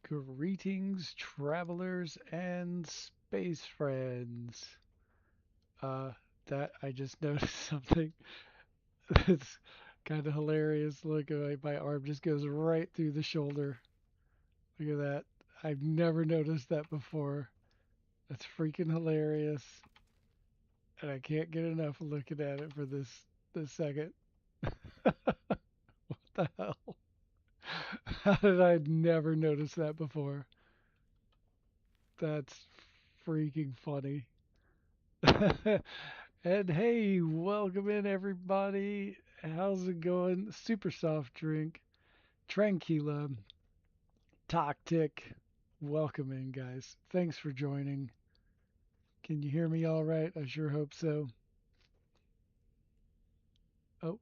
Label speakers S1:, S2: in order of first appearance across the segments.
S1: Greetings, travelers and space friends. Uh, that I just noticed something that's kind of hilarious. Look, my arm just goes right through the shoulder. Look at that. I've never noticed that before. That's freaking hilarious, and I can't get enough of looking at it for this second. What the hell? How did I never notice that before? That's freaking funny. And hey, welcome in everybody. How's it going? Super soft drink, Tranquila, Tactic. Welcome in, guys. Thanks for joining. Can you hear me all right? I sure hope so. Oh,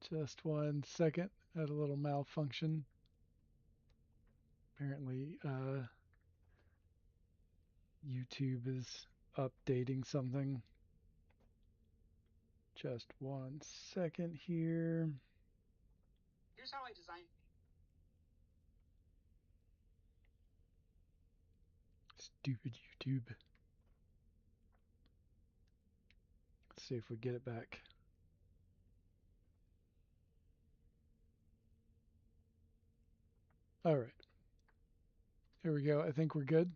S1: just one second. Had a little malfunction. Apparently, YouTube is updating something. Just one second here.
S2: Here's how I designed.
S1: Stupid YouTube. Let's see if we get it back. All right. Here we go. I think we're good.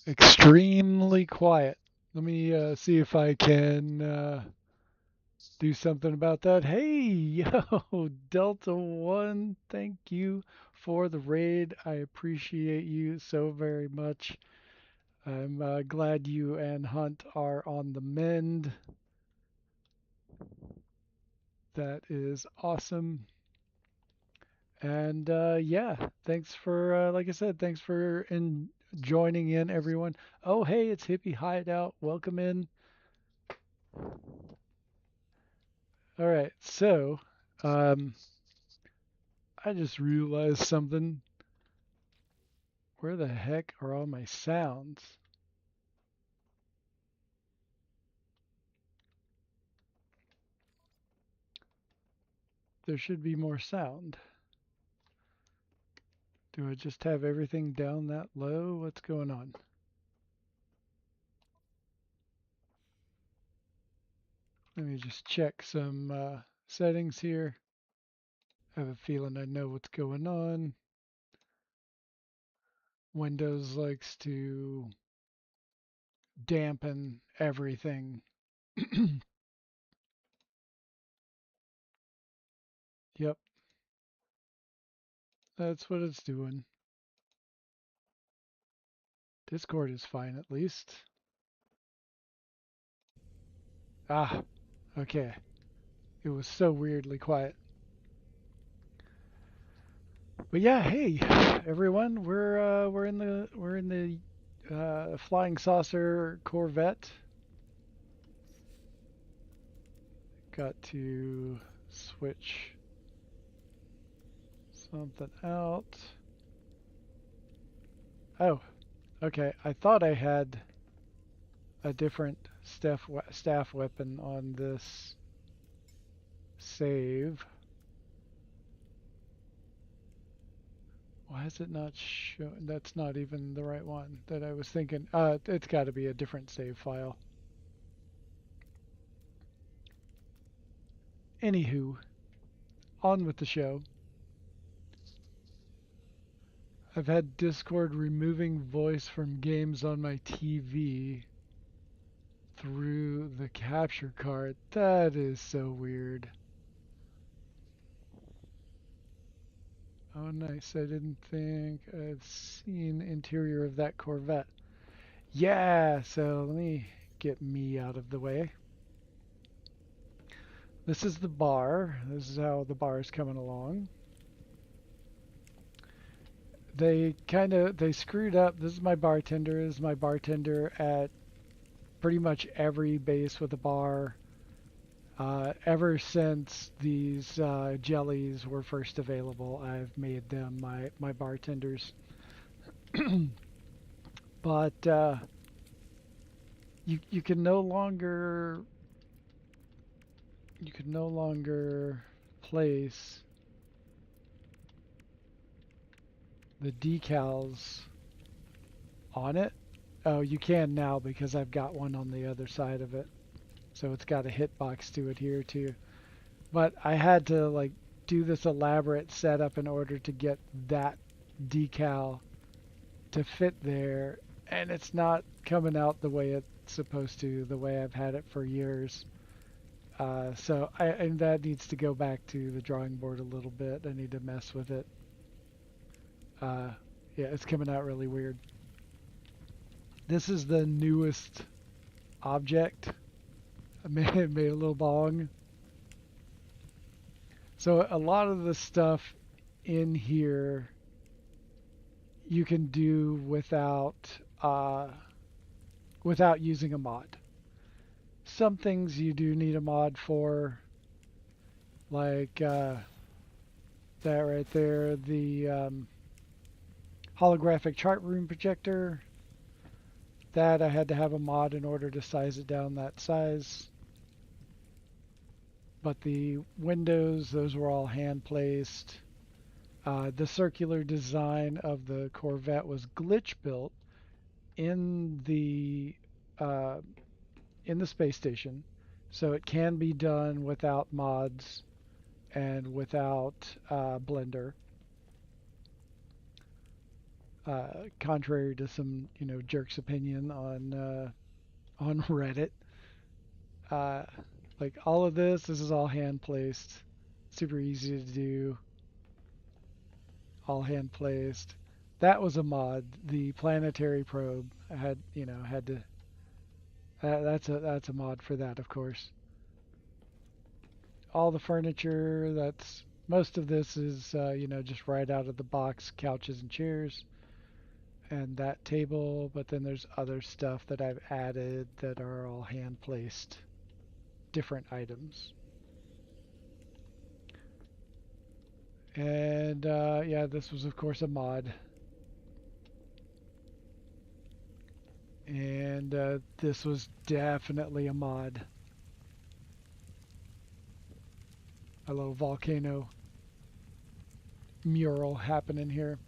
S1: Extremely quiet. Let me see if I can do something about that. Hey, yo, Delta One, thank you for the raid. I appreciate you so very much. I'm glad you and Hunt are on the mend. That is awesome. And yeah, thanks for, like I said, thanks for joining in, everyone. Oh, hey, it's Hippie Hideout. Welcome in. All right, so um, I just realized something. Where the heck are all my sounds? There should be more sound. Do I just have everything down that low? What's going on? Let me just check some settings here. I have a feeling I know what's going on. Windows likes to dampen everything. Yep, that's what it's doing. Discord is fine at least. Ah, okay. It was so weirdly quiet. But yeah, hey everyone, we're in the flying saucer Corvette. Got to switch something out. Oh, okay. I thought I had a different staff weapon on this save. Why is it not showing? That's not even the right one that I was thinking. It's got to be a different save file. Anywho, on with the show. I've had Discord removing voice from games on my TV through the capture card. That is so weird. Oh, nice. I didn't think I'd seen interior of that Corvette. Yeah, so let me get me out of the way. This is the bar. This is how the bar is coming along. They screwed up. This is my bartender. This is my bartender at pretty much every base with a bar. Ever since these jellies were first available, I've made them my bartenders. But you can no longer place the decals on it. Oh, you can now because I've got one on the other side of it. So it's got a hitbox to adhere to. But I had to like do this elaborate setup in order to get that decal to fit there, and it's not coming out the way it's supposed to, the way I've had it for years. And that needs to go back to the drawing board a little bit. I need to mess with it. Uh, yeah, it's coming out really weird. This is the newest object. I made a little bong. So a lot of the stuff in here you can do without using a mod. Some things you do need a mod for, like that right there, the holographic chart room projector. That I had to have a mod in order to size it down that size. But the windows, those were all hand placed. The circular design of the Corvette was glitch built in the uh, space station, so it can be done without mods and without Blender. Contrary to some jerk's opinion on Reddit, uh, like all of this is all hand placed, super easy to do, all hand placed. That was a mod. The planetary probe I had to. That's a mod for that, of course. All the furniture. That's most of this is just right out of the box, couches and chairs, and that table. But then there's other stuff that I've added that are all hand placed, different items. And yeah, this was of course a mod. And this was definitely a mod. A little volcano mural happening here.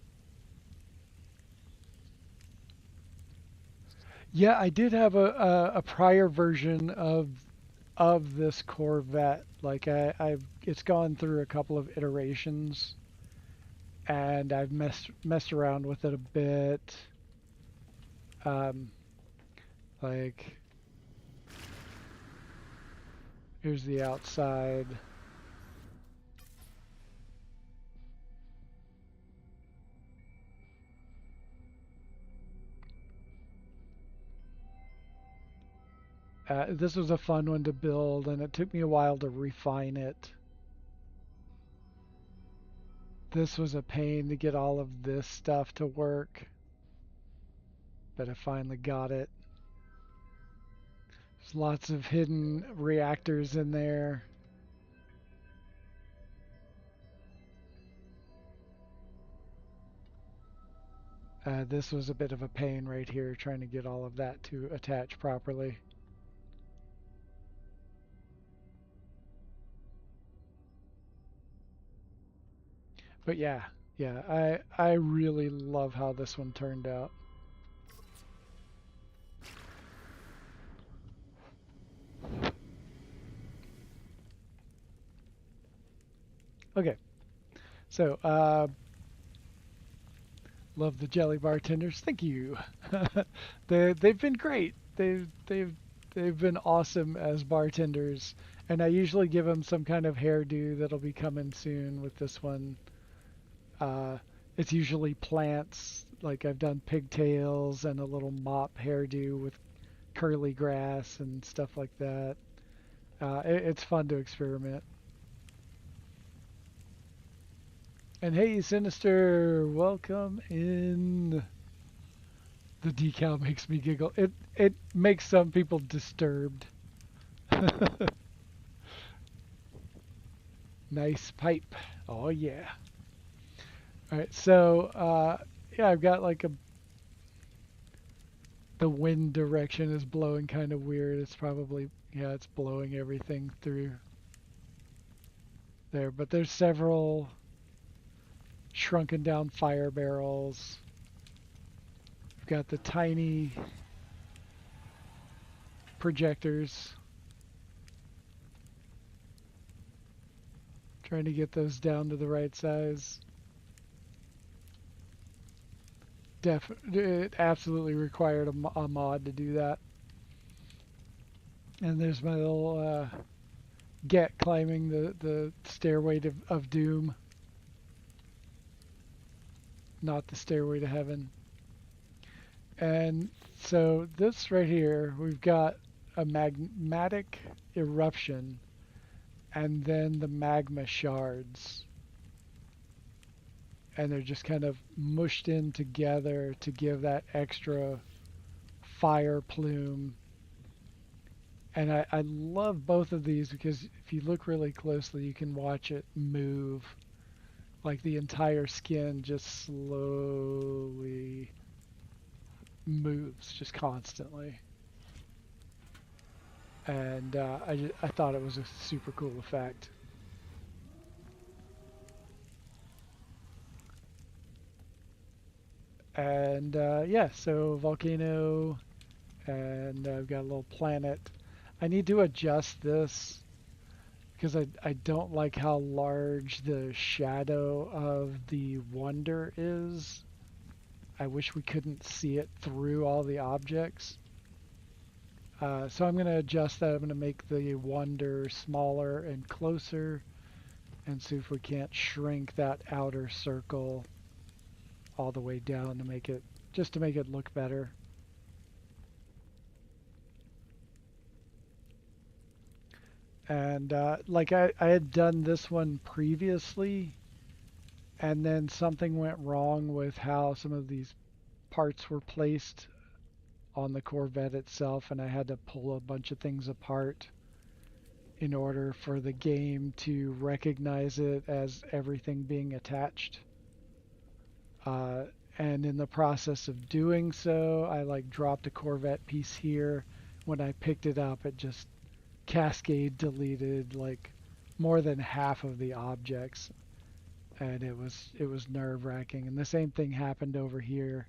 S1: Yeah, I did have a prior version of this Corvette. Like I've it's gone through a couple of iterations, and I've messed around with it a bit. Um, like here's the outside. This was a fun one to build, and it took me a while to refine it. This was a pain to get all of this stuff to work, but I finally got it. There's lots of hidden reactors in there. This was a bit of a pain right here, trying to get all of that to attach properly. But yeah, I really love how this one turned out. Okay, so love the jelly bartenders. Thank you. They've been great. They've been awesome as bartenders, and I usually give them some kind of hairdo that'll be coming soon with this one. Uh, it's usually plants. Like I've done pigtails and a little mop hairdo with curly grass and stuff like that. It's fun to experiment. And hey, Sinister, welcome in. The decal makes me giggle. It makes some people disturbed. Nice pipe. Oh yeah. All right, so yeah, I've got like the wind direction is blowing kind of weird. It's probably it's blowing everything through there, but there's several shrunken down fire barrels. We've got the tiny projectors. Trying to get those down to the right size. It absolutely required a mod to do that. And there's my little get climbing the stairway of doom, not the stairway to heaven. And so this right here, we've got a magmatic eruption and then the magma shards. And they're just kind of mushed in together to give that extra fire plume. And I love both of these because if you look really closely, you can watch it move. Like the entire skin just slowly moves, just constantly. And I thought it was a super cool effect. And yeah, so volcano, and I've got a little planet. I need to adjust this because I don't like how large the shadow of the wonder is. I wish we couldn't see it through all the objects. So I'm going to adjust that. I'm going to make the wonder smaller and closer and see if we can't shrink that outer circle all the way down to make it, just to make it look better. And like I had done this one previously, and then something went wrong with how some of these parts were placed on the Corvette itself, and I had to pull a bunch of things apart in order for the game to recognize it as everything being attached. And in the process of doing so, I like dropped a Corvette piece here. When I picked it up, it just cascade deleted like more than half of the objects, and it was nerve-wracking. And the same thing happened over here.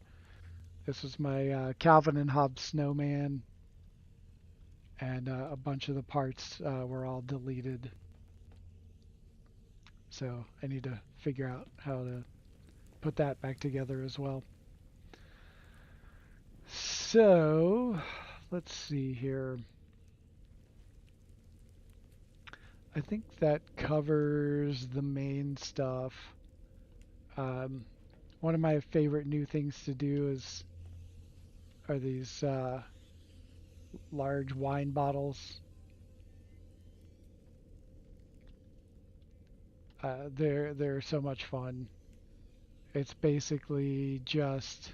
S1: This was my Calvin and Hobbes snowman, and a bunch of the parts were all deleted. So I need to figure out how to put that back together as well. So let's see here. I think that covers the main stuff. One of my favorite new things to do are these large wine bottles. They're so much fun. It's basically just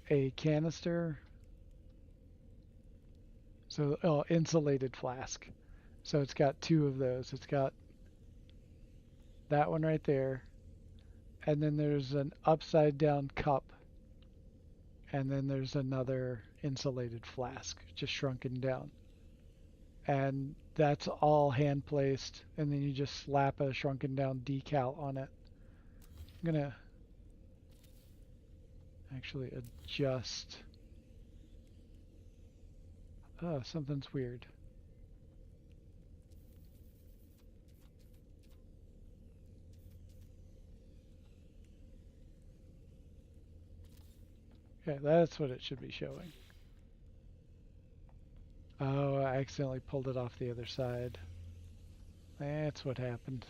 S1: a canister. So, insulated flask. So it's got two of those. It's got that one right there, and then there's an upside down cup, and then there's another insulated flask, just shrunken down. And that's all hand placed, and then you just slap a shrunken down decal on it. I'm gonna actually adjust. Oh, something's weird. Okay, that's what it should be showing. Oh, I accidentally pulled it off the other side. That's what happened.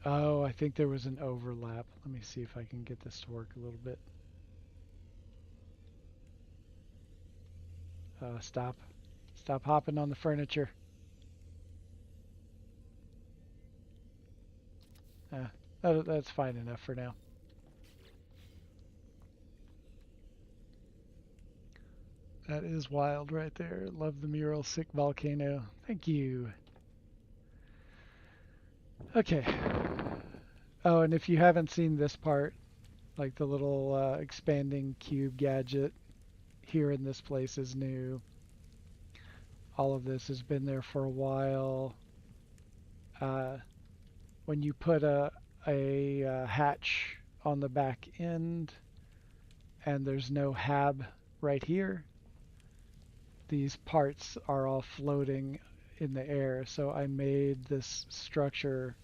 S1: Oh, I think there was an overlap. Let me see if I can get this to work a little bit. Stop. Stop hopping on the furniture. That's fine enough for now. That is wild right there. Love the mural, sick volcano. Thank you. Okay. Oh, and if you haven't seen this part, Like the little expanding cube gadget here in this place is new. All of this has been there for a while. Uh, when you put a hatch on the back end and there's no hab right here, these parts are all floating in the air. So I made this structure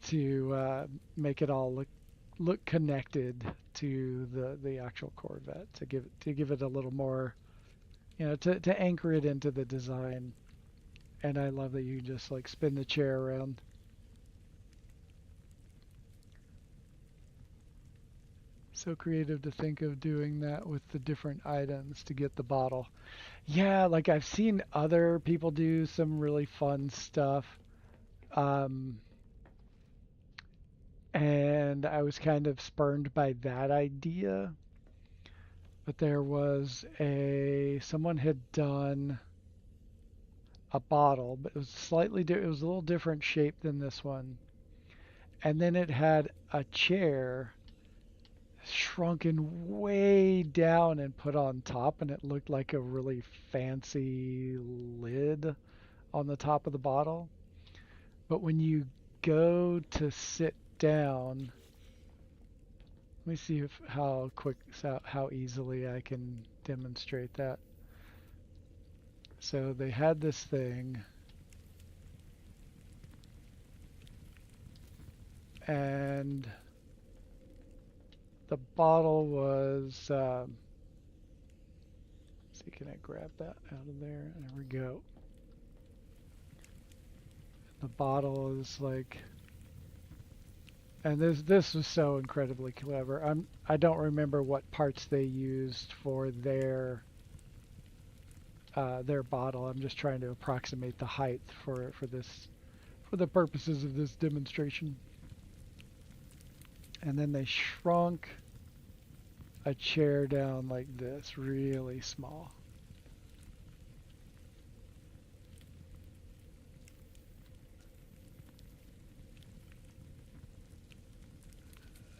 S1: to make it all look connected to the actual Corvette to give it a little more, to anchor it into the design. And I love that you just like spin the chair around. So creative to think of doing that with the different items to get the bottle. Yeah, like I've seen other people do some really fun stuff. Um, and I was kind of spurned by that idea. But there was someone had done a bottle, but it was it was a little different shape than this one. And then it had a chair shrunken way down and put on top, and it looked like a really fancy lid on the top of the bottle. But when you go to sit down, let me see how easily I can demonstrate that. So they had this thing, and the bottle was, see, can I grab that out of there? There we go. The bottle is like, and this was so incredibly clever. I don't remember what parts they used for their bottle. I'm just trying to approximate the height for the purposes of this demonstration. And then they shrunk a chair down like this, really small.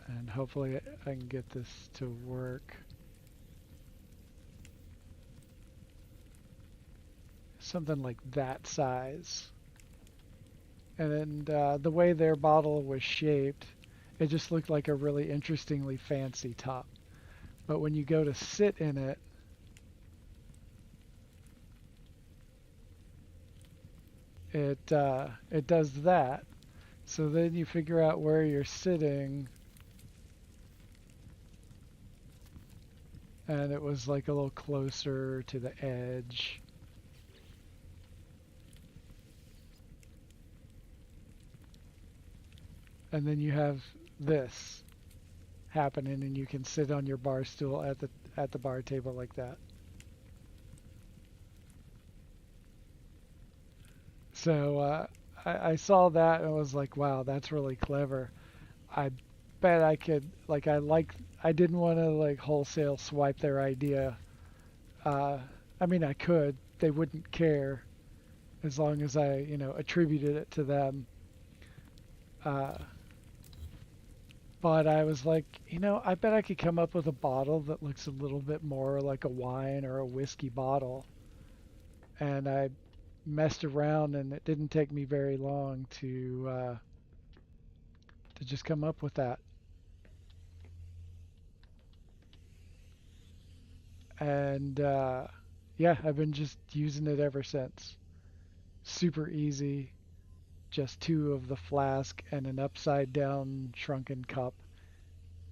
S1: And hopefully I can get this to work. Something like that size. And then the way their bottle was shaped, it just looked like a really interestingly fancy top. But when you go to sit in it, it does that. So then you figure out where you're sitting, and it was like a little closer to the edge. And then you have this happening, and you can sit on your bar stool at the bar table like that. So I saw that and was like, wow, that's really clever. I bet I could, I didn't want to like wholesale swipe their idea. Uh, I mean, I could. They wouldn't care as long as I, attributed it to them. Uh, but I was like, I bet I could come up with a bottle that looks a little bit more like a wine or a whiskey bottle. And I messed around, and it didn't take me very long to just come up with that. And yeah, I've been just using it ever since. Super easy. Just two of the flask and an upside down shrunken cup.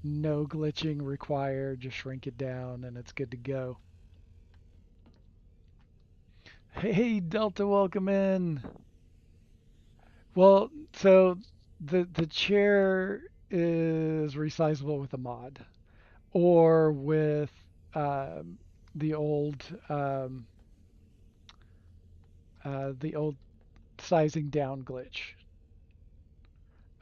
S1: No glitching required. Just shrink it down and it's good to go. Hey, Delta, welcome in. Well, so the chair is resizable with a mod or with um, the old um, the old sizing down glitch.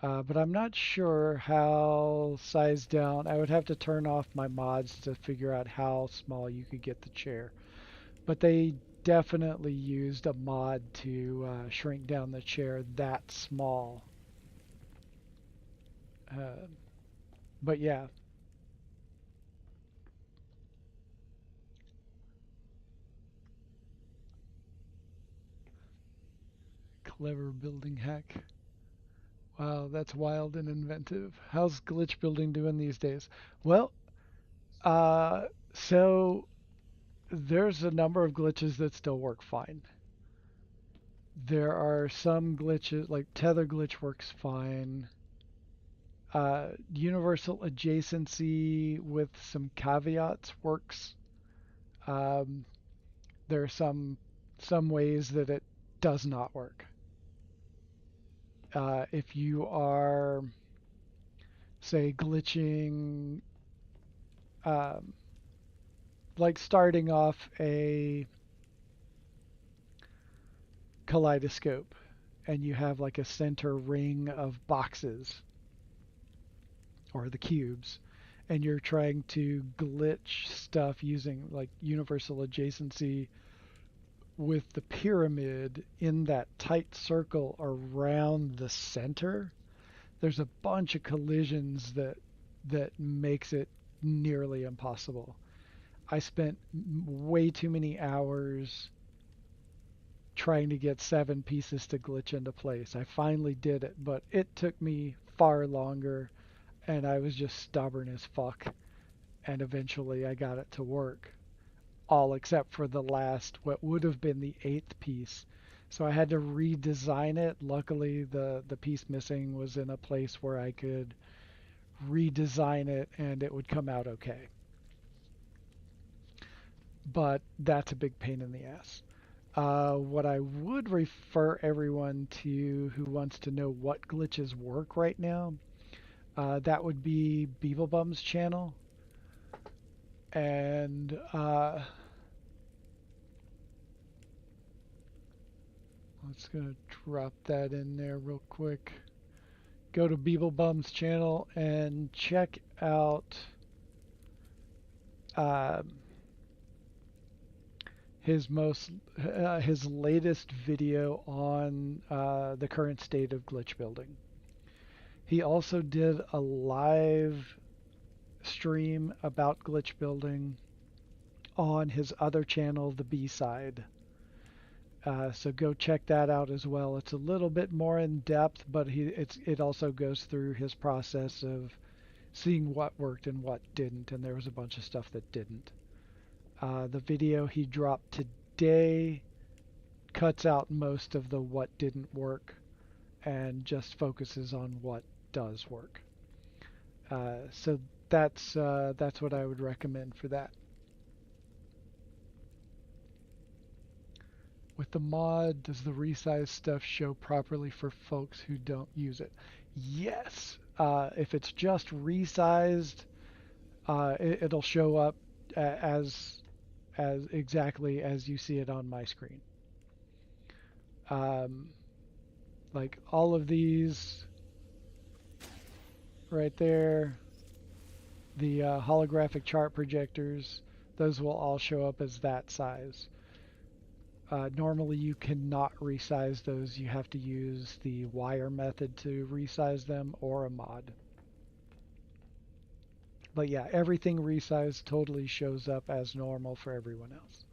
S1: But I'm not sure how size down. I would have to turn off my mods to figure out how small you could get the chair. But they definitely used a mod to shrink down the chair that small. Uh, But yeah, clever building hack. Wow, that's wild and inventive. How's glitch building doing these days? Well, uh, so there's a number of glitches that still work fine. There are some glitches, like tether glitch works fine. Universal adjacency with some caveats works. Um, there are some ways that it does not work. If you are, say, glitching, um, like starting off a kaleidoscope and you have like a center ring of boxes or the cubes, and you're trying to glitch stuff using like universal adjacency with the pyramid in that tight circle around the center, there's a bunch of collisions that makes it nearly impossible. I spent way too many hours trying to get 7 pieces to glitch into place. I finally did it, but it took me far longer, and I was just stubborn as fuck. And eventually I got it to work, all except for the last, what would have been the eighth piece. So I had to redesign it. Luckily, the piece missing was in a place where I could redesign it and it would come out okay. But that's a big pain in the ass. What I would refer everyone to who wants to know what glitches work right now, that would be Beeblebum's channel. And let's gonna drop that in there real quick. Go to Beeblebum's channel and check out uh, his latest video on the current state of glitch building. He also did a live stream about glitch building on his other channel, the B side. So go check that out as well. It's a little bit more in depth, but it also goes through his process of seeing what worked and what didn't, and there was a bunch of stuff that didn't. The video he dropped today cuts out most of the what didn't work and just focuses on what does work. So that's what I would recommend for that. With the mod, does the resize stuff show properly for folks who don't use it? Yes. If it's just resized, it'll show up as exactly as you see it on my screen. Um, like all of these right there, the holographic chart projectors, those will all show up as that size. Normally you cannot resize those. You have to use the wire method to resize them or a mod. But yeah, everything resized totally shows up as normal for everyone else.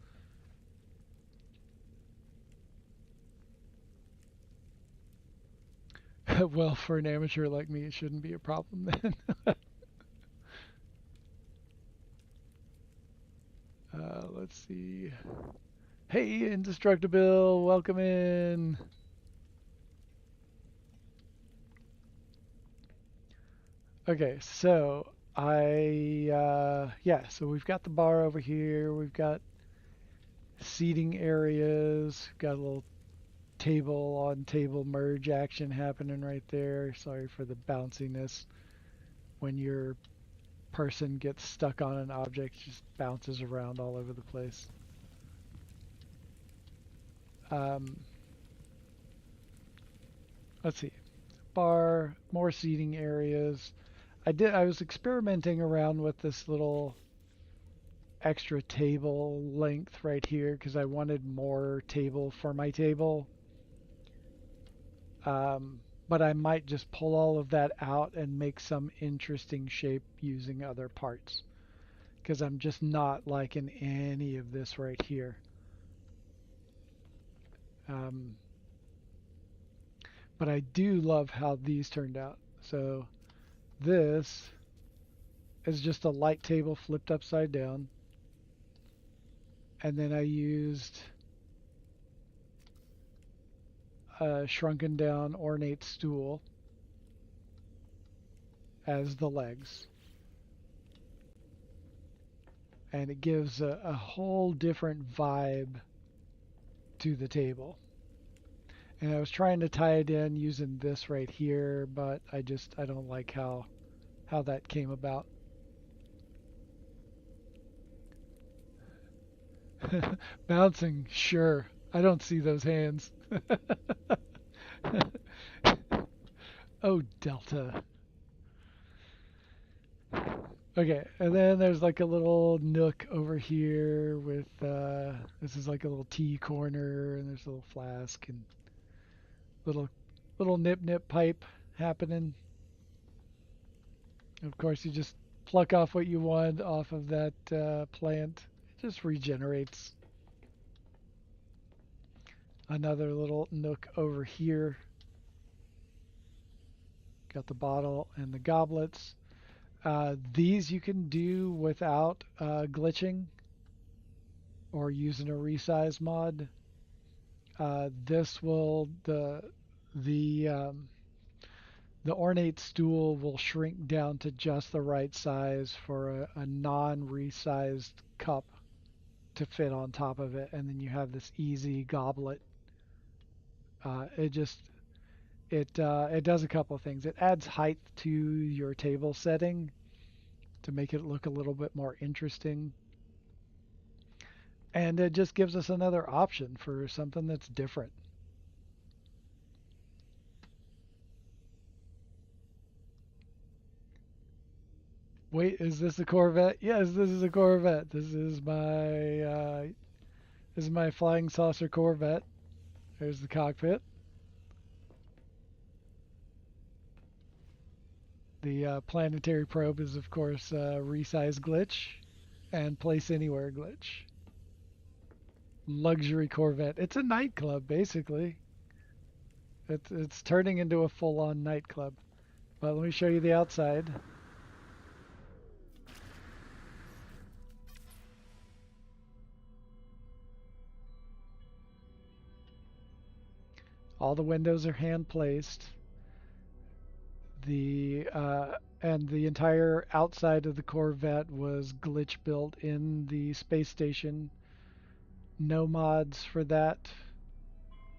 S1: Well, for an amateur like me, it shouldn't be a problem then. Let's see. Hey, Indestructible, welcome in. Okay, so yeah, so we've got the bar over here. We've got seating areas. Got a little table on table merge action happening right there. Sorry for the bounciness. When your person gets stuck on an object, it just bounces around all over the place. Let's see. Bar, more seating areas. I was experimenting around with this little extra table length right here because I wanted more table for my table. but I might just pull all of that out and make some interesting shape using other parts because I'm just not liking any of this right here. Um, but I do love how these turned out. So this is just a light table flipped upside down. And then I used a shrunken down ornate stool as the legs. And it gives a whole different vibe to the table. And I was trying to tie it in using this right here, but I don't like how that came about. Bouncing, sure. I don't see those hands. Oh, Delta. Okay, and then there's like a little nook over here with this is like a little tea corner, and there's a little flask and little nip nip pipe happening. Of course, you just pluck off what you want off of that plant. It just regenerates. Another little nook over here. Got the bottle and the goblets. These you can do without glitching or using a resize mod. This will the the ornate stool will shrink down to just the right size for a non-resized cup to fit on top of it, and then you have this easy goblet. It just it does a couple of things. It adds height to your table setting to make it look a little bit more interesting, and it just gives us another option for something that's different. Wait, is this a Corvette? Yes, this is a Corvette. This is my flying saucer Corvette. There's the cockpit. The planetary probe is, of course, resize glitch and place anywhere glitch. Luxury Corvette. It's a nightclub, basically. It's turning into a full-on nightclub. But let me show you the outside. All the windows are hand placed. The and the entire outside of the Corvette was glitch built in the space station. No mods for that.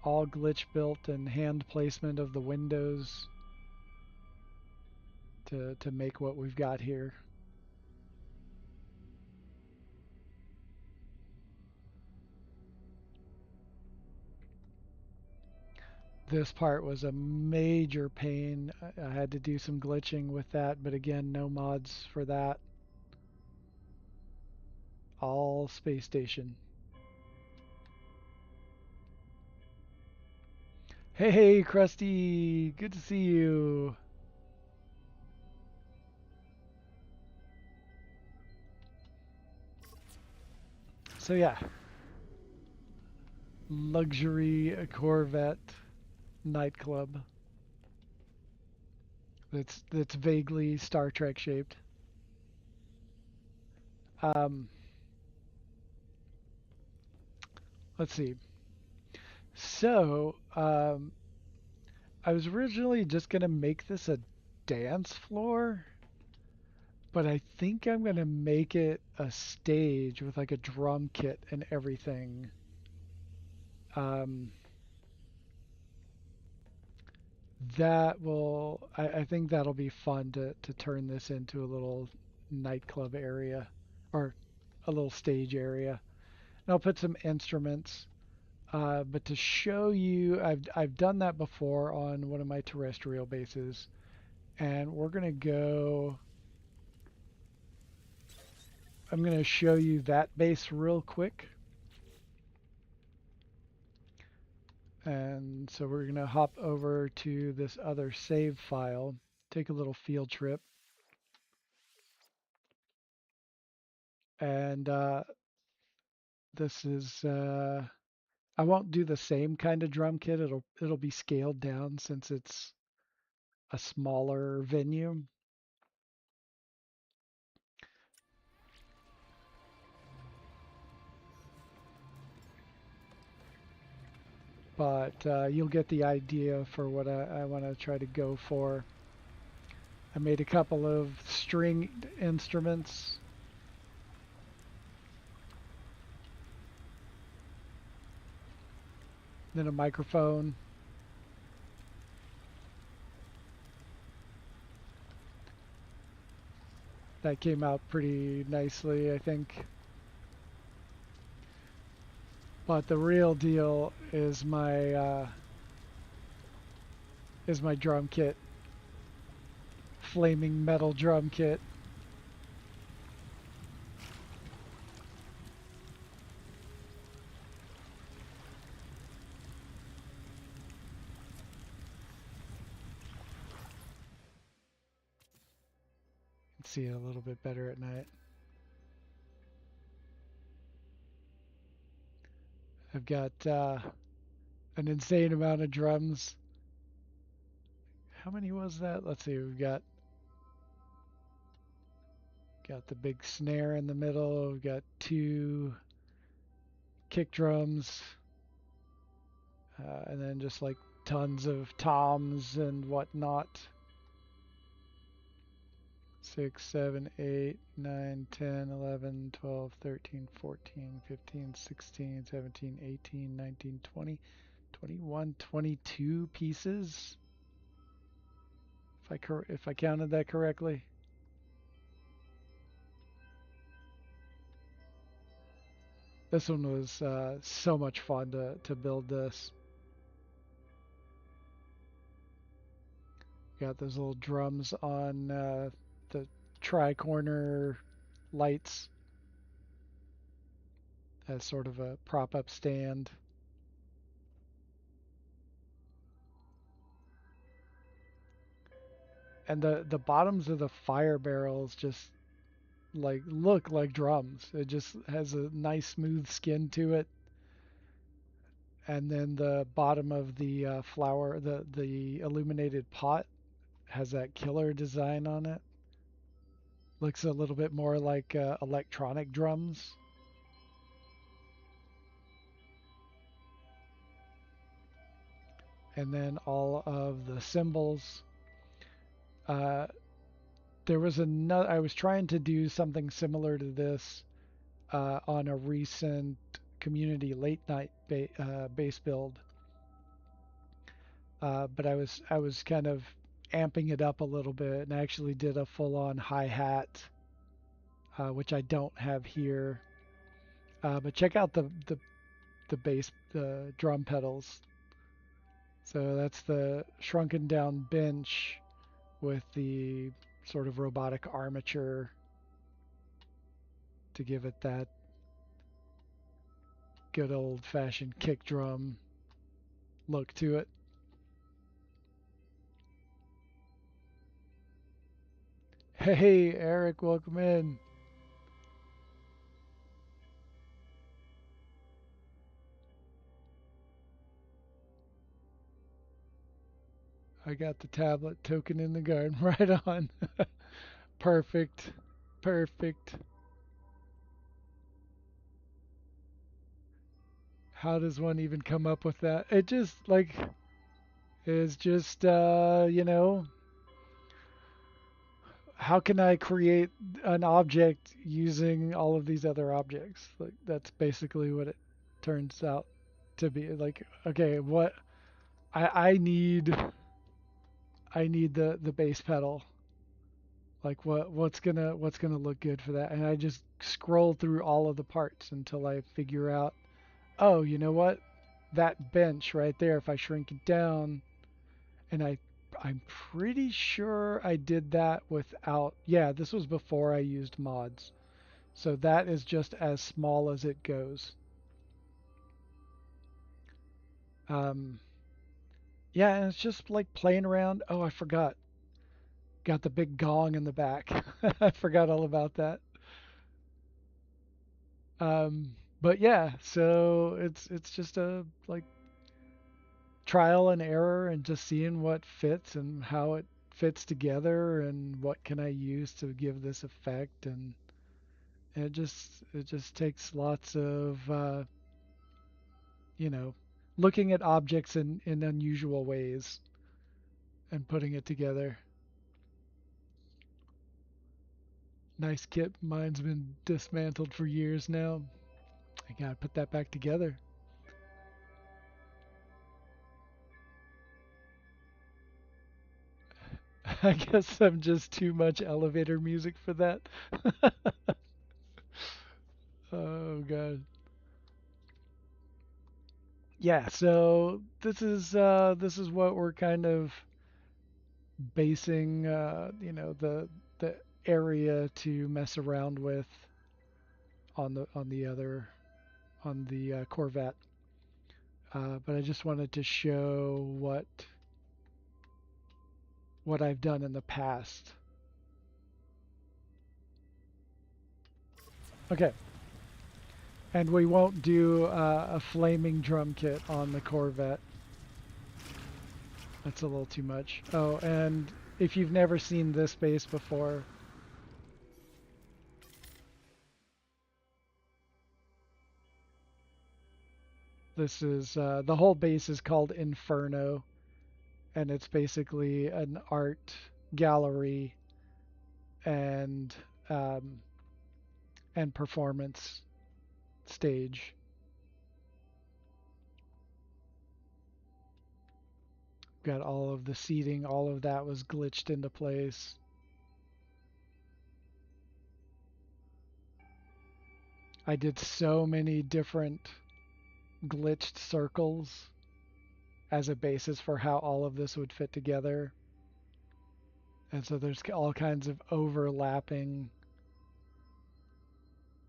S1: All glitch built and hand placement of the windows to make what we've got here. This part was a major pain. I had to do some glitching with that, but again, no mods for that. All space station. Hey, Krusty! Good to see you. So yeah, luxury Corvette nightclub. That's vaguely Star Trek shaped. Um, let's see. So I was originally just gonna make this a dance floor, but I think I'm gonna make it a stage with like a drum kit and everything. Um, I think that'll be fun to turn this into a little nightclub area or a little stage area. And I'll put some instruments. But to show you, I've done that before on one of my terrestrial bases, and we're gonna go. I'm gonna show you that base real quick. And so we're going to hop over to this other save file, take a little field trip. And this is, I won't do the same kind of drum kit. It'll be scaled down since it's a smaller venue. But you'll get the idea for what I want to try to go for. I made a couple of stringed instruments. Then a microphone. That came out pretty nicely, I think. But the real deal is my drum kit, flaming metal drum kit. You can see it a little bit better at night. I've got an insane amount of drums. How many was that? Let's see. We've got the big snare in the middle. We've got 2 kick drums, and then just like tons of toms and whatnot. 6, 7, 8, 9, 10, 11, 12, 13, 14, 15, 16, 17, 18, 19, 20, 21, 22 pieces. If I counted that correctly. This one was so much fun to build this. Got those little drums on the tri-corner lights as sort of a prop-up stand. And the bottoms of the fire barrels just like look like drums. It just has a nice smooth skin to it. And then the bottom of the flower, the illuminated pot has that killer design on it. Looks a little bit more like electronic drums. And then all of the cymbals. Uh, there was another. I was trying to do something similar to this on a recent community late night bass build, but I was kind of amping it up a little bit and actually did a full-on hi-hat, which I don't have here. But check out the bass, the drum pedals. So that's the shrunken down bench with the sort of robotic armature to give it that good old fashioned kick drum look to it. Hey, Eric, welcome in. I got the tablet token in the garden. Right on. Perfect. Perfect. How does one even come up with that? It just like is just how can I create an object using all of these other objects? Like that's basically what it turns out to be. Like, okay, what I need the bass pedal. Like what's gonna look good for that? And I just scroll through all of the parts until I figure out, oh, you know what? That bench right there, if I shrink it down, and I'm pretty sure I did that without, yeah, this was before I used mods. So that is just as small as it goes. Um, yeah, and it's just like playing around. Oh, I forgot. Got the big gong in the back. I forgot all about that. But yeah, so it's just a like trial and error and just seeing what fits and how it fits together and what can I use to give this effect, and it just takes lots of you know looking at objects in unusual ways and putting it together. Nice kit. Mine's been dismantled for years now. I gotta put that back together. I guess I'm just too much elevator music for that. Oh god. Yeah, so this is what we're kind of basing the area to mess around with on the Corvette. But I just wanted to show what I've done in the past. Okay, and we won't do a flaming drum kit on the Corvette. That's a little too much. Oh, and if you've never seen this base before, this is the whole base is called Inferno, and it's basically an art gallery and um, and performance stage. Got all of the seating, all of that was glitched into place. I did so many different glitched circles as a basis for how all of this would fit together. And so there's all kinds of overlapping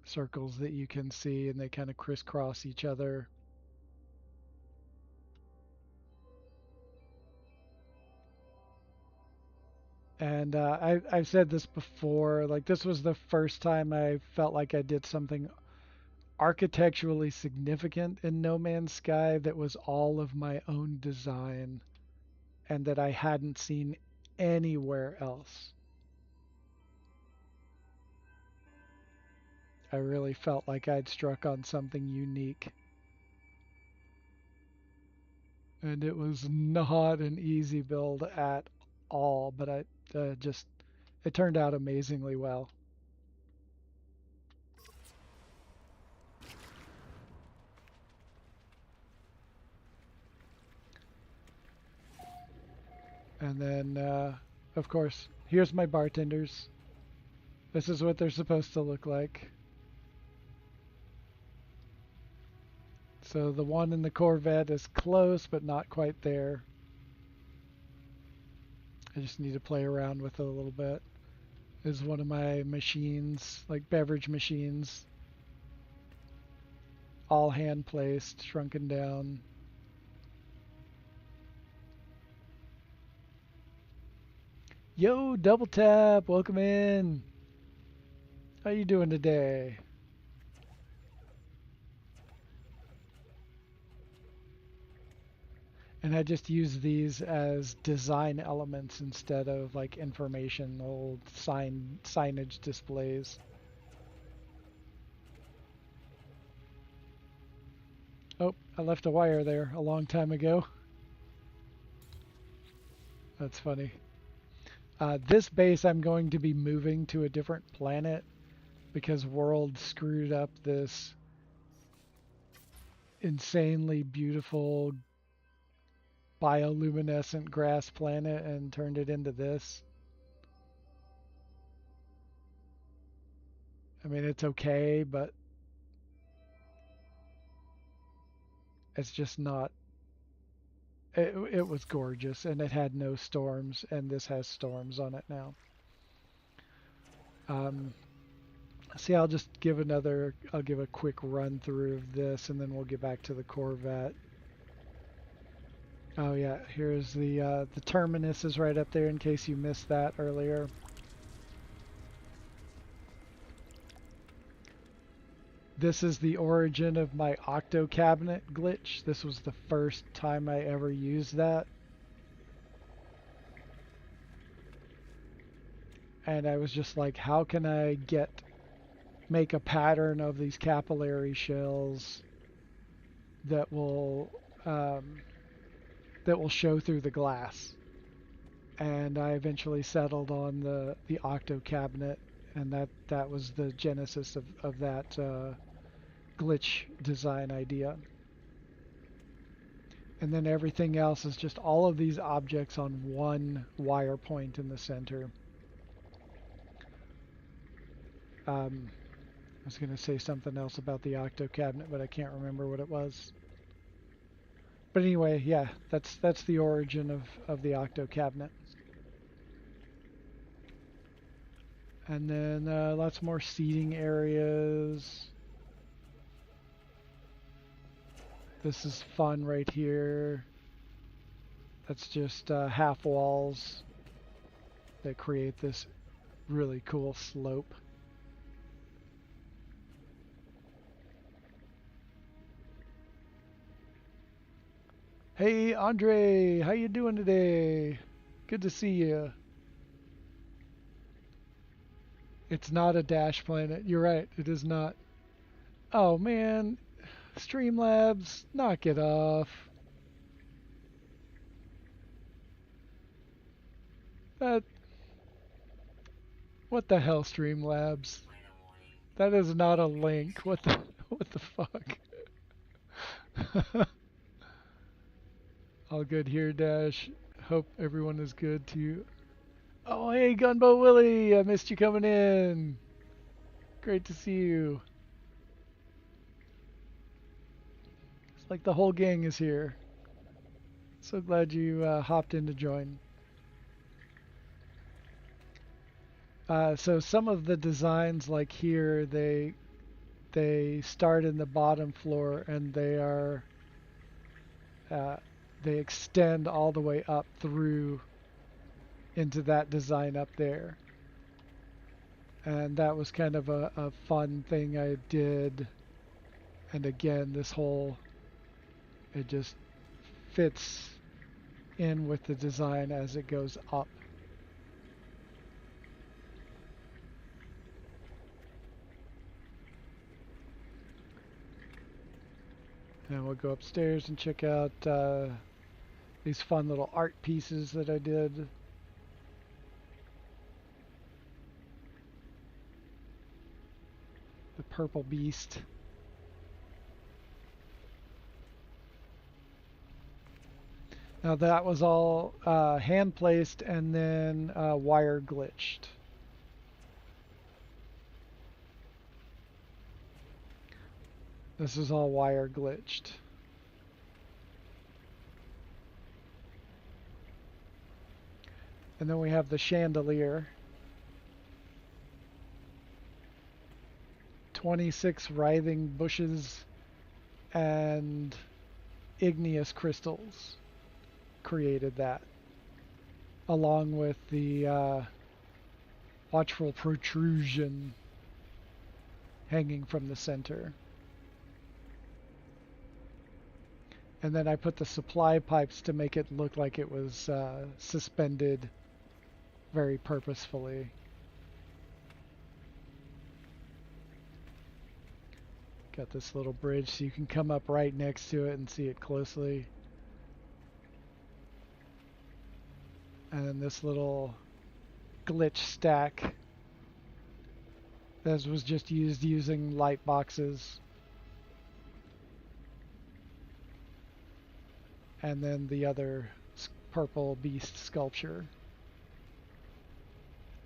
S1: circles that you can see, and they kind of crisscross each other. And I've said this before, like this was the first time I felt like I did something architecturally significant in No Man's Sky that was all of my own design and that I hadn't seen anywhere else. I really felt like I'd struck on something unique. And it was not an easy build at all, but it turned out amazingly well. And then, of course, here's my bartenders. This is what they're supposed to look like. So the one in the Corvette is close, but not quite there. I just need to play around with it a little bit. This is one of my machines, like beverage machines, all hand placed, shrunken down. Yo, Double Tap, welcome in. How you doing today? And I just use these as design elements instead of like informational signage displays. Oh, I left a wire there a long time ago. That's funny. This base I'm going to be moving to a different planet because World screwed up this insanely beautiful bioluminescent grass planet and turned it into this. I mean, it's okay, but it's just not. It was gorgeous, and it had no storms, and this has storms on it now. Um, See, I'll just I'll give a quick run through of this, and then we'll get back to the Corvette. Oh yeah, here's the terminus is right up there in case you missed that earlier. This is the origin of my octo cabinet glitch. This was the first time I ever used that. And I was just like, how can I make a pattern of these capillary shells that will um, show through the glass? And I eventually settled on the octo cabinet, and that was the genesis of that glitch design idea. And then everything else is just all of these objects on one wire point in the center. I was going to say something else about the octo cabinet, but I can't remember what it was. But anyway, yeah, that's the origin of the octo cabinet. And then lots more seating areas. This is fun right here. That's just half walls that create this really cool slope. Hey Andre, how you doing today? Good to see you. It's not a dash planet. You're right, it is not. Oh man, Streamlabs, knock it off. That What the hell, Streamlabs? That is not a link. What the fuck? All good here, Dash. Hope everyone is good too. Oh, hey, Gunboat Willie. I missed you coming in. Great to see you. It's like the whole gang is here. So glad you hopped in to join. So some of the designs, like here, they start in the bottom floor and they extend all the way up through into that design up there. And that was kind of a fun thing I did. And again, it just fits in with the design as it goes up. And we'll go upstairs and check out these fun little art pieces that I did. The purple beast. Now that was all hand placed and then wire glitched. This is all wire glitched. And then we have the chandelier. 26 writhing bushes and igneous crystals created that, along with the watchful protrusion hanging from the center. And then I put the supply pipes to make it look like it was suspended very purposefully. Got this little bridge so you can come up right next to it and see it closely. And then this little glitch stack that was just used using light boxes. And then the other purple beast sculpture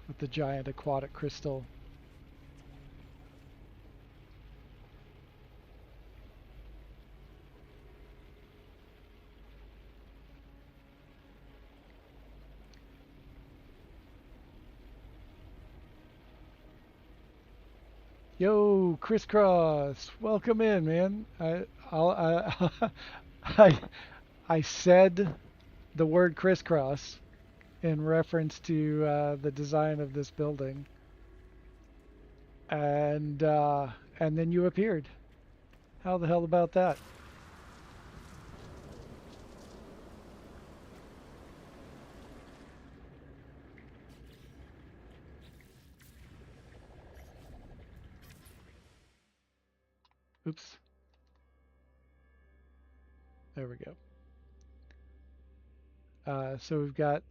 S1: with the giant aquatic crystal. Yo, Crisscross, welcome in, man. I I said the word crisscross in reference to the design of this building, and then you appeared. How the hell about that? Oops. There we go. So we've got,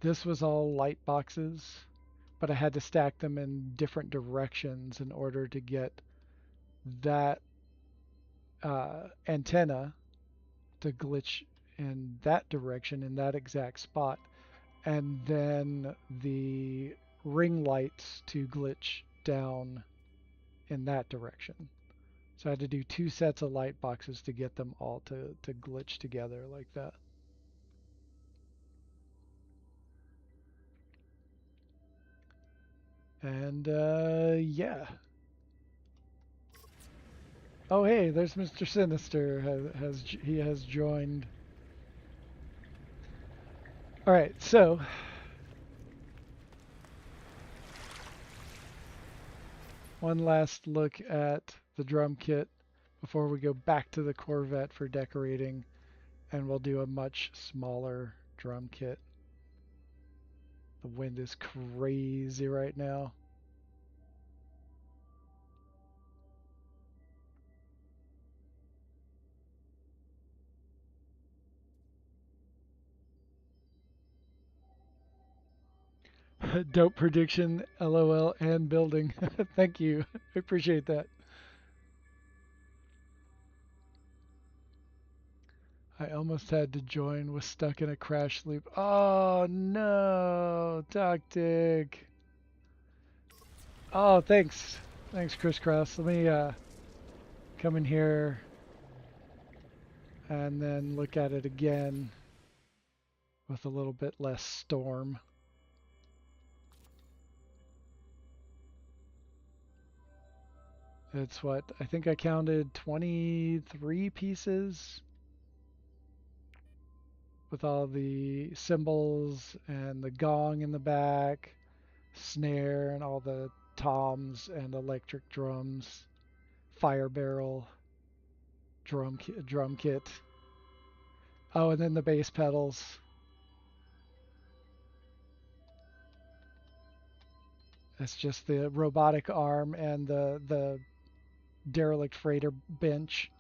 S1: this was all light boxes, but I had to stack them in different directions in order to get that antenna to glitch in that direction in that exact spot, and then the ring lights to glitch down in that direction. So I had to do two sets of light boxes to get them all to glitch together like that. And yeah. Oh hey, there's Mr. Sinister. He has joined. All right, so one last look at the drum kit before we go back to the Corvette for decorating, and we'll do a much smaller drum kit. The wind is crazy right now. Dope prediction, LOL, and building. Thank you. I appreciate that. I almost had to join, was stuck in a crash loop. Oh no, Tactic. Oh, thanks. Thanks, Crisscross. Let me come in here and then look at it again with a little bit less storm. It's what, I think I counted 23 pieces with all the cymbals and the gong in the back, snare and all the toms and electric drums, fire barrel, drum kit. Oh, and then the bass pedals. It's just the robotic arm and the derelict freighter bench.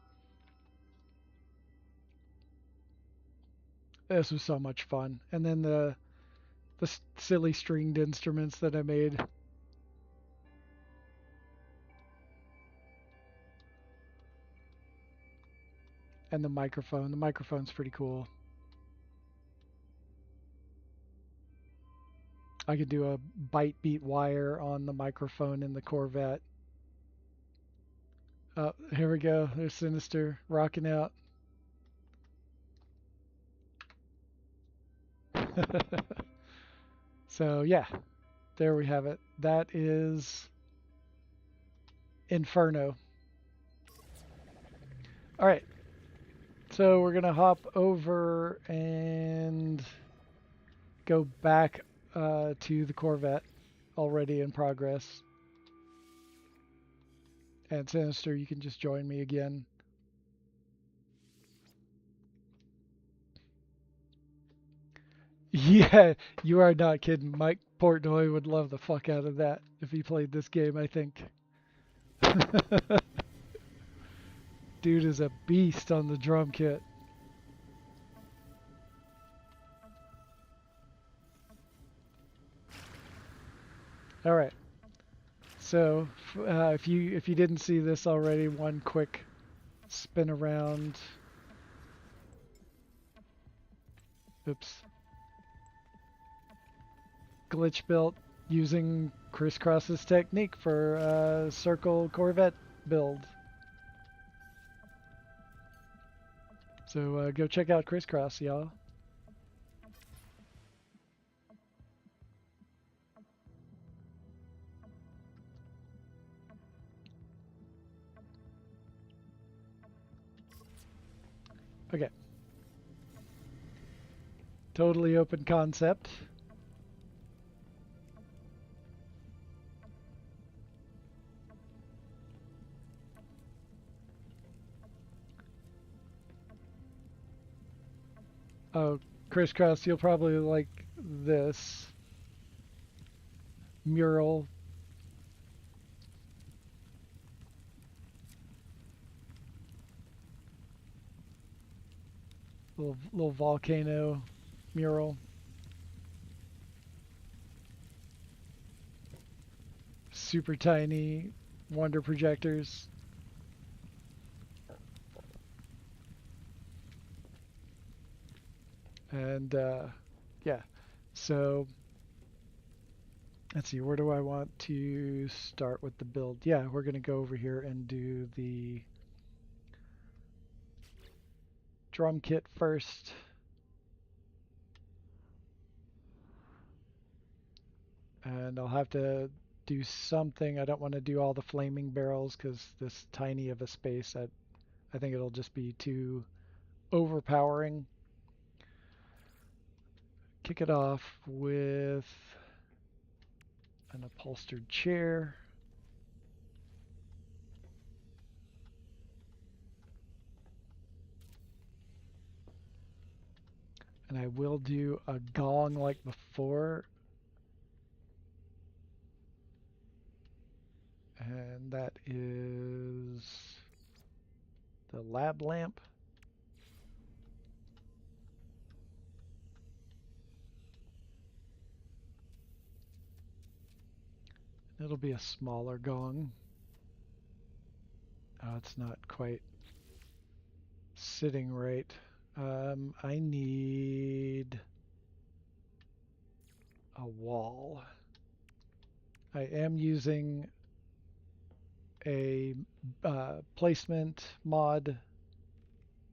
S1: This was so much fun. And then the silly stringed instruments that I made. And the microphone. The microphone's pretty cool. I could do a bite beat wire on the microphone in the Corvette. Oh, here we go. There's Sinister rocking out. So yeah, there we have it. That is Inferno. All right. So we're gonna hop over and go back to the Corvette, already in progress. And Sinister, you can just join me again. Yeah, you are not kidding. Mike Portnoy would love the fuck out of that if he played this game, I think. Dude is a beast on the drum kit. All right. So if you didn't see this already, one quick spin around. Oops. Glitch built using Crisscross's technique for circle Corvette build. So go check out Crisscross, y'all. Okay. Totally open concept. Oh, Crisscross, you'll probably like this mural. Little volcano mural. Super tiny wonder projectors. And yeah, so let's see, where do I want to start with the build? Yeah, we're going to go over here and do the drum kit first. And I'll have to do something. I don't want to do all the flaming barrels because this tiny of a space, I think it'll just be too overpowering. Kick it off with an upholstered chair. And I will do a gong like before. And that is the lab lamp. It'll be a smaller gong. Oh, it's not quite sitting right. I need a wall. I am using a placement mod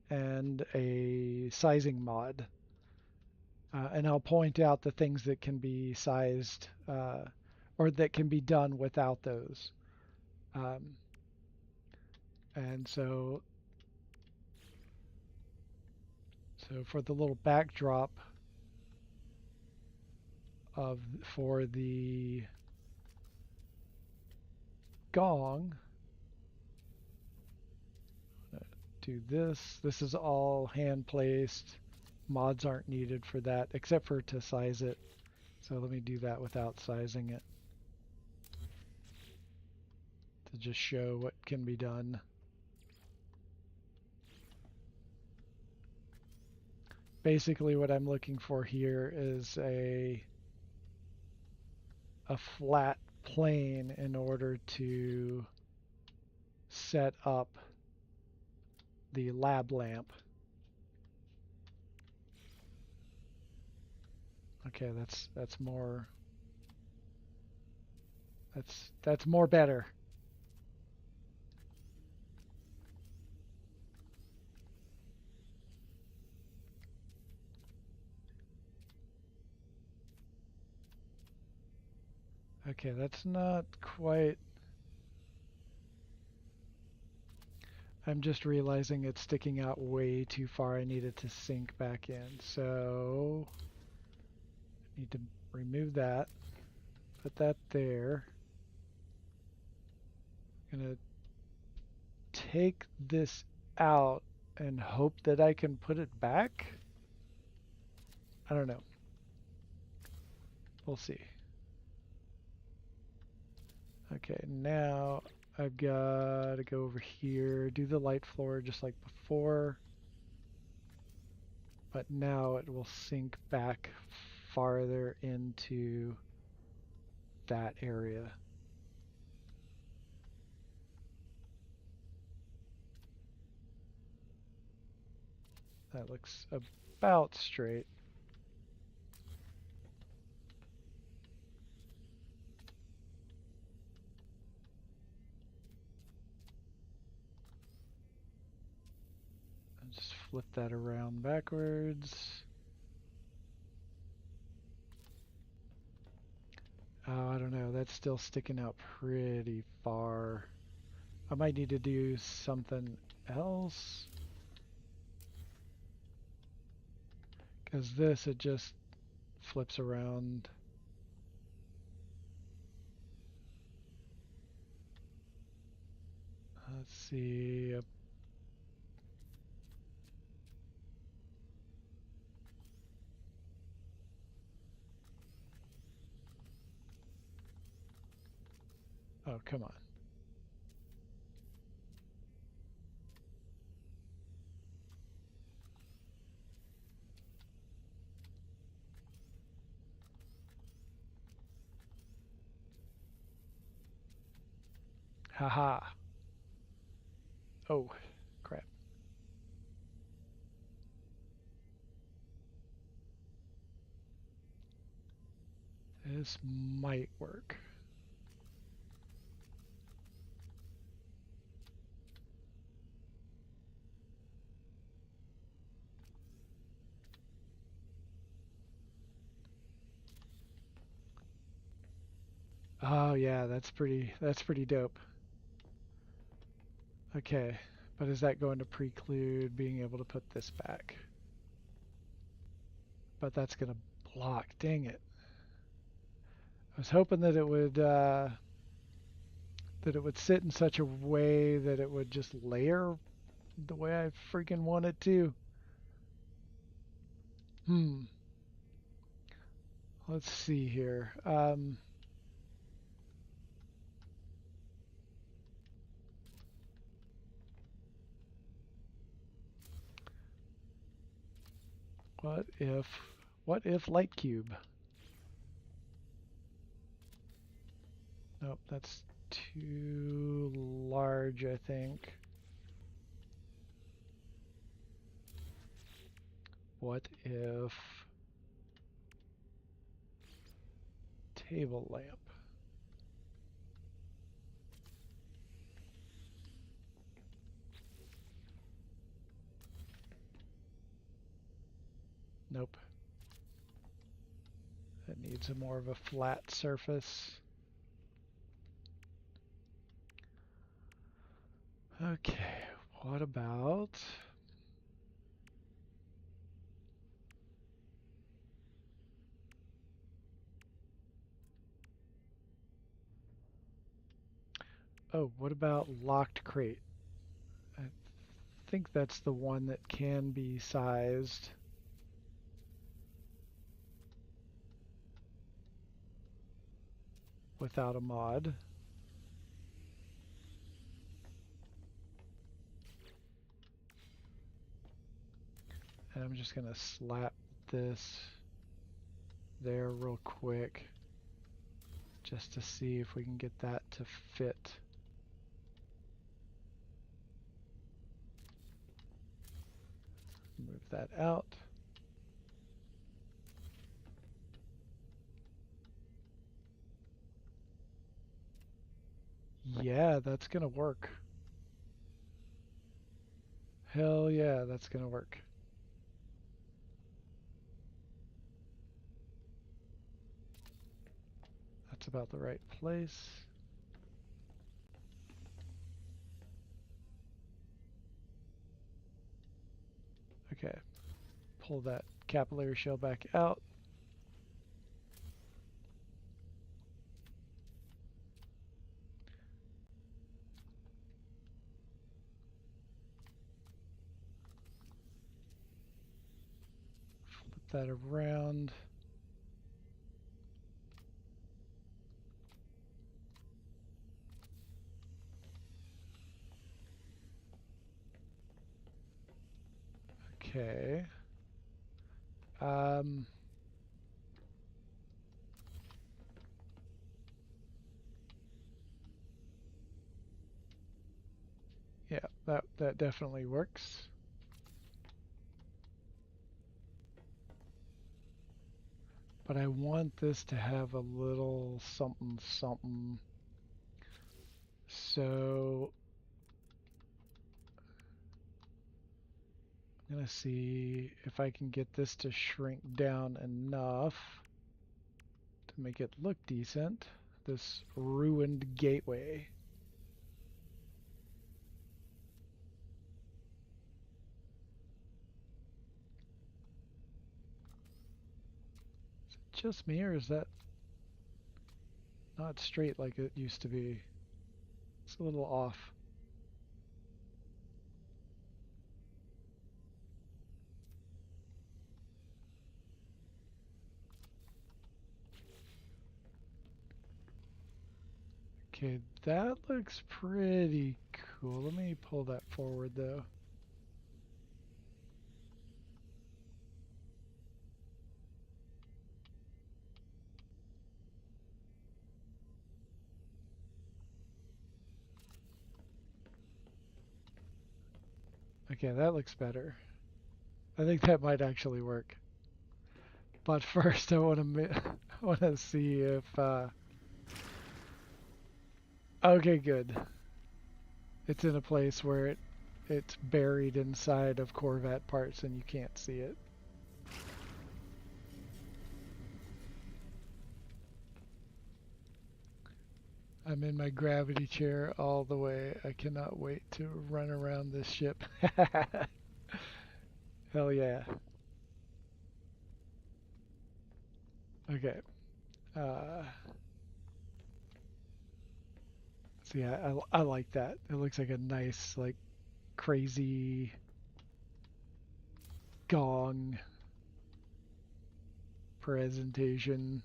S1: and a sizing mod. And I'll point out the things that can be sized or that can be done without those. And so for the little backdrop for the gong, do this. This is all hand placed. Mods aren't needed for that except for to size it. So let me do that without sizing it to just show what can be done. Basically what I'm looking for here is a flat plane in order to set up the lab lamp. Okay, that's more that's more better. Okay, that's not quite. I'm just realizing it's sticking out way too far. I need it to sink back in. So I need to remove that. Put that there. I'm gonna take this out and hope that I can put it back. I don't know. We'll see. Okay, now I've got to go over here, do the light floor just like before. But now it will sink back farther into that area. That looks about straight. I'll just flip that around backwards. Oh, I don't know. That's still sticking out pretty far. I might need to do something else. Because this, it just flips around. Let's see. Oh, come on. Haha. Oh, crap. This might work. Oh yeah, that's pretty dope. Okay, but is that going to preclude being able to put this back? But that's gonna block, dang it. I was hoping that it would sit in such a way that it would just layer the way I freaking want it to. Let's see here. What if, what if light cube? Nope, that's too large, I think. What if table lamp? Nope. That needs a more of a flat surface. Okay, what about... Oh, what about locked crate? I think that's the one that can be sized. Without a mod. And I'm just gonna slap this there real quick just to see if we can get that to fit. Move that out. Yeah, that's gonna work. Hell yeah, that's gonna work. That's about the right place. Okay, pull that capillary shell back out. Flip that around. Okay. Yeah, that definitely works. But I want this to have a little something something. So I'm gonna see if I can get this to shrink down enough to make it look decent. This ruined gateway. just me, or is that not straight like it used to be? It's a little off. Okay, that looks pretty cool. Let me pull that forward though. Okay, that looks better. I think that might actually work. But first, I want to I want to see if. Okay, good. It's in a place where it's buried inside of Corvette parts and you can't see it. I'm in my gravity chair all the way. I cannot wait to run around this ship. Hell yeah. Okay. Uh, so yeah, I like that. It looks like a nice, like, crazy gong presentation.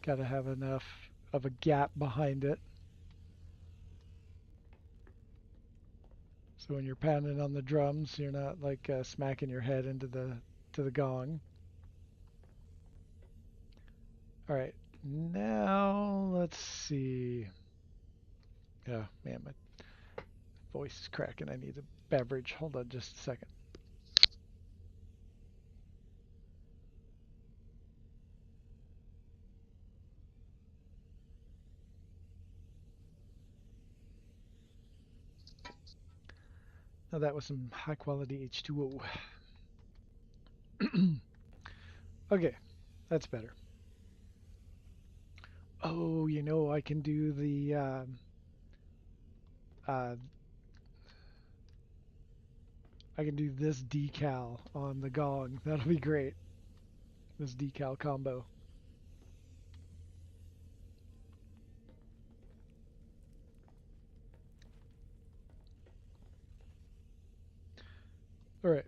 S1: Gotta have enough of a gap behind it. So when you're pounding on the drums, you're not like smacking your head into the gong. All right, now let's see. Oh man, my voice is cracking. I need a beverage. Hold on just a second. Now that was some high quality H2O. Okay, that's better. Oh, you know, I can do the uh, I can do this decal on the gong. That'll be great. This decal combo. All right.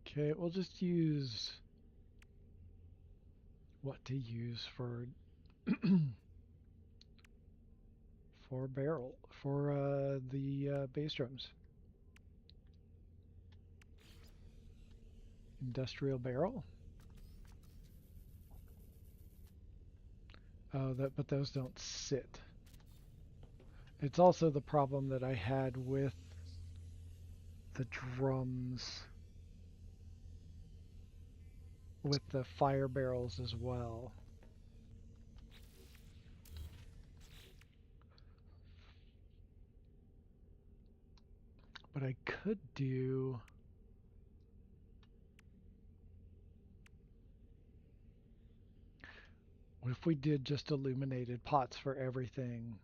S1: Okay, we'll just use what to use for for barrel for the bass drums. Industrial barrel. Oh, but those don't sit. It's also the problem that I had with the drums with the fire barrels as well. But I could do. What if we did just illuminated pots for everything?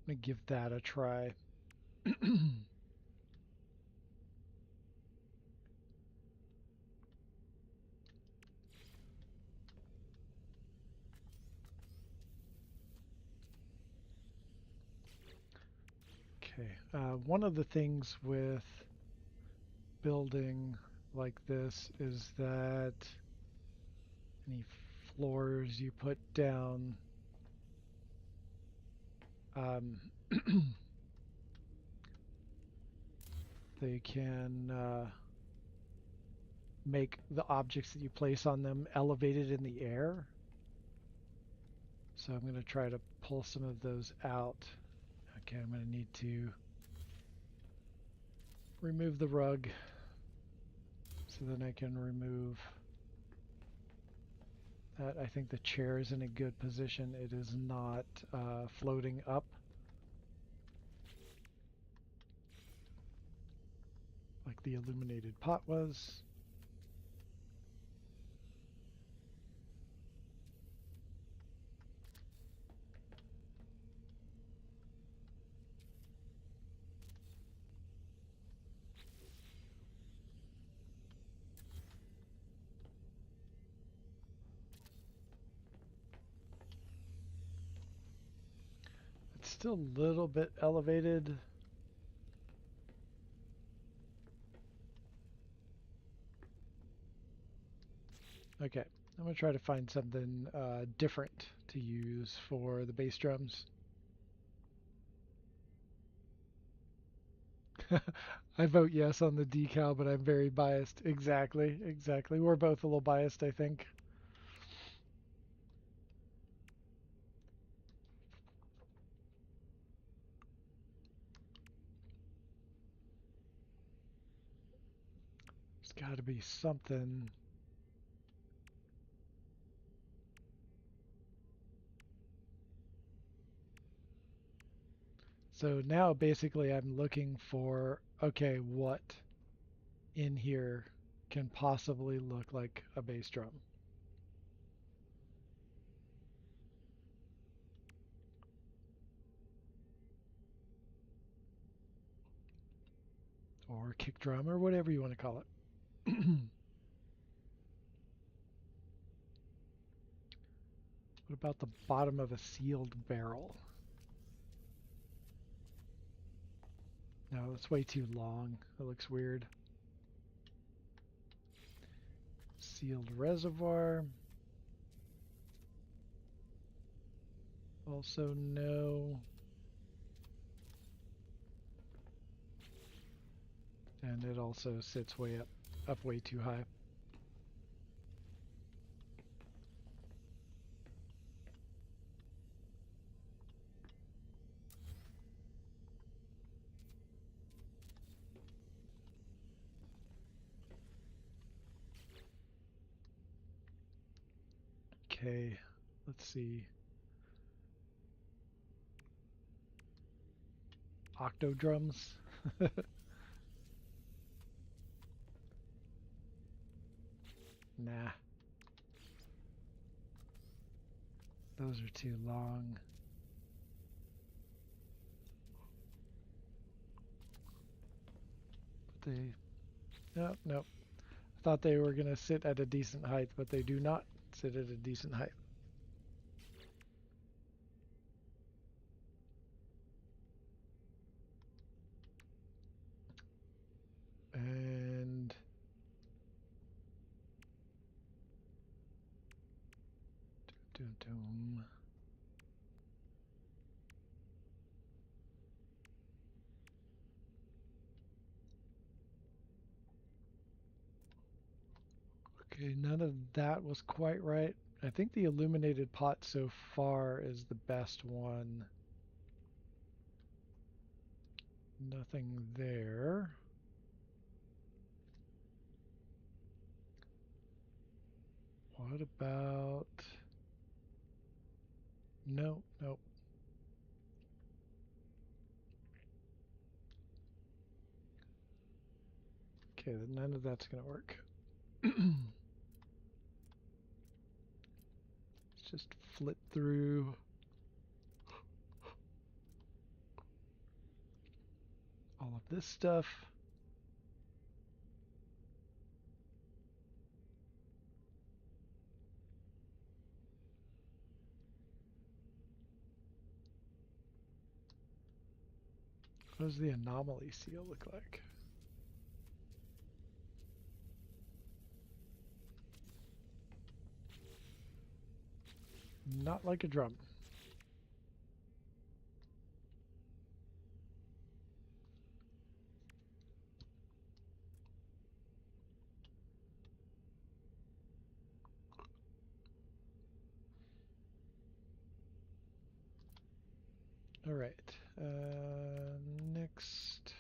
S1: Let me give that a try. Okay. One of the things with building like this is that any floors you put down, um, they can make the objects that you place on them elevated in the air. So I'm going to try to pull some of those out. Okay, I'm going to need to remove the rug so then I can remove that. I think the chair is in a good position. It is not floating up like the illuminated pot was. Still a little bit elevated. Okay, I'm gonna try to find something different to use for the bass drums. I vote yes on the decal, but I'm very biased. Exactly, exactly. We're both a little biased, I think. There's got to be something. So now basically I'm looking for, okay, what in here can possibly look like a bass drum? Or kick drum, or whatever you want to call it. What about the bottom of a sealed barrel? No, that's way too long. That looks weird. Sealed reservoir. Also no. And it also sits way up way too high. Okay, let's see. Octo drums. Nah, those are too long. But they, nope, nope. I thought they were gonna sit at a decent height, but they do not sit at a decent height. And doom, doom. Okay, none of that was quite right. I think the illuminated pot so far is the best one. Nothing there. What about... No, nope. Okay, none of that's gonna work. Let's just flip through all of this stuff. What does the anomaly seal look like? Not like a drum. All right. Next.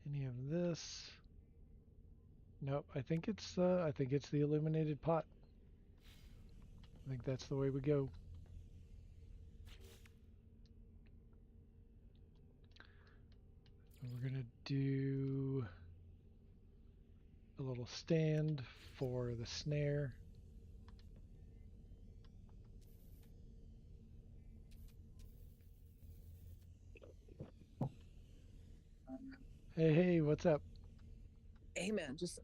S1: Any of this? Nope. I think it's the illuminated pot. I think that's the way we go. And we're gonna do a little stand for the snare. Hey, hey, what's up?
S3: Hey man, just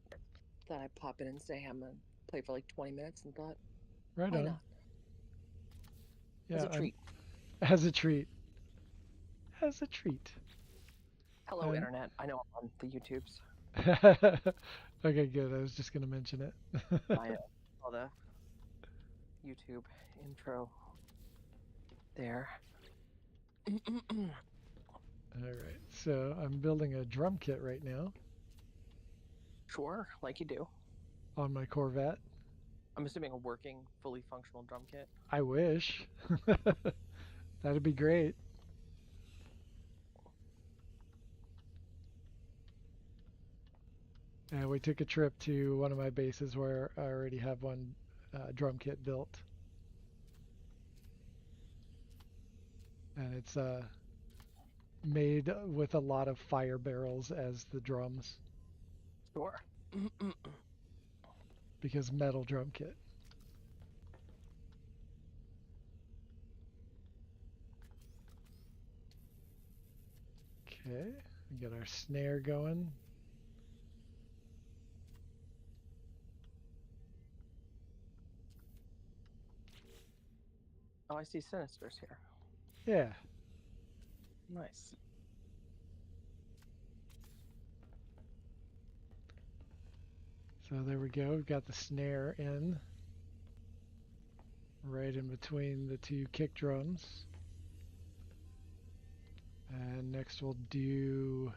S3: thought I'd pop in and say I'm gonna play for like 20 minutes and thought,
S1: Right
S3: why
S1: on.
S3: not? As
S1: Yeah,
S3: a treat.
S1: As a treat. As a treat.
S3: Hello,
S1: And
S3: internet. I know I'm on the YouTubes.
S1: okay, good. I was just gonna mention it.
S3: I saw the YouTube intro there.
S1: All right, so I'm building a drum kit right now
S3: Sure, like you do.
S1: on my Corvette.
S3: I'm assuming a working, fully functional drum kit.
S1: I wish. That'd be great. And we took a trip to one of my bases where I already have one drum kit built. And it's made with a lot of fire barrels as the drums
S3: Sure.
S1: because metal drum kit. Okay, we got our snare going.
S3: Oh, I see Sinisters here.
S1: Yeah.
S3: Nice.
S1: So there we go. We've got the snare in right in between the two kick drums. And next we'll do...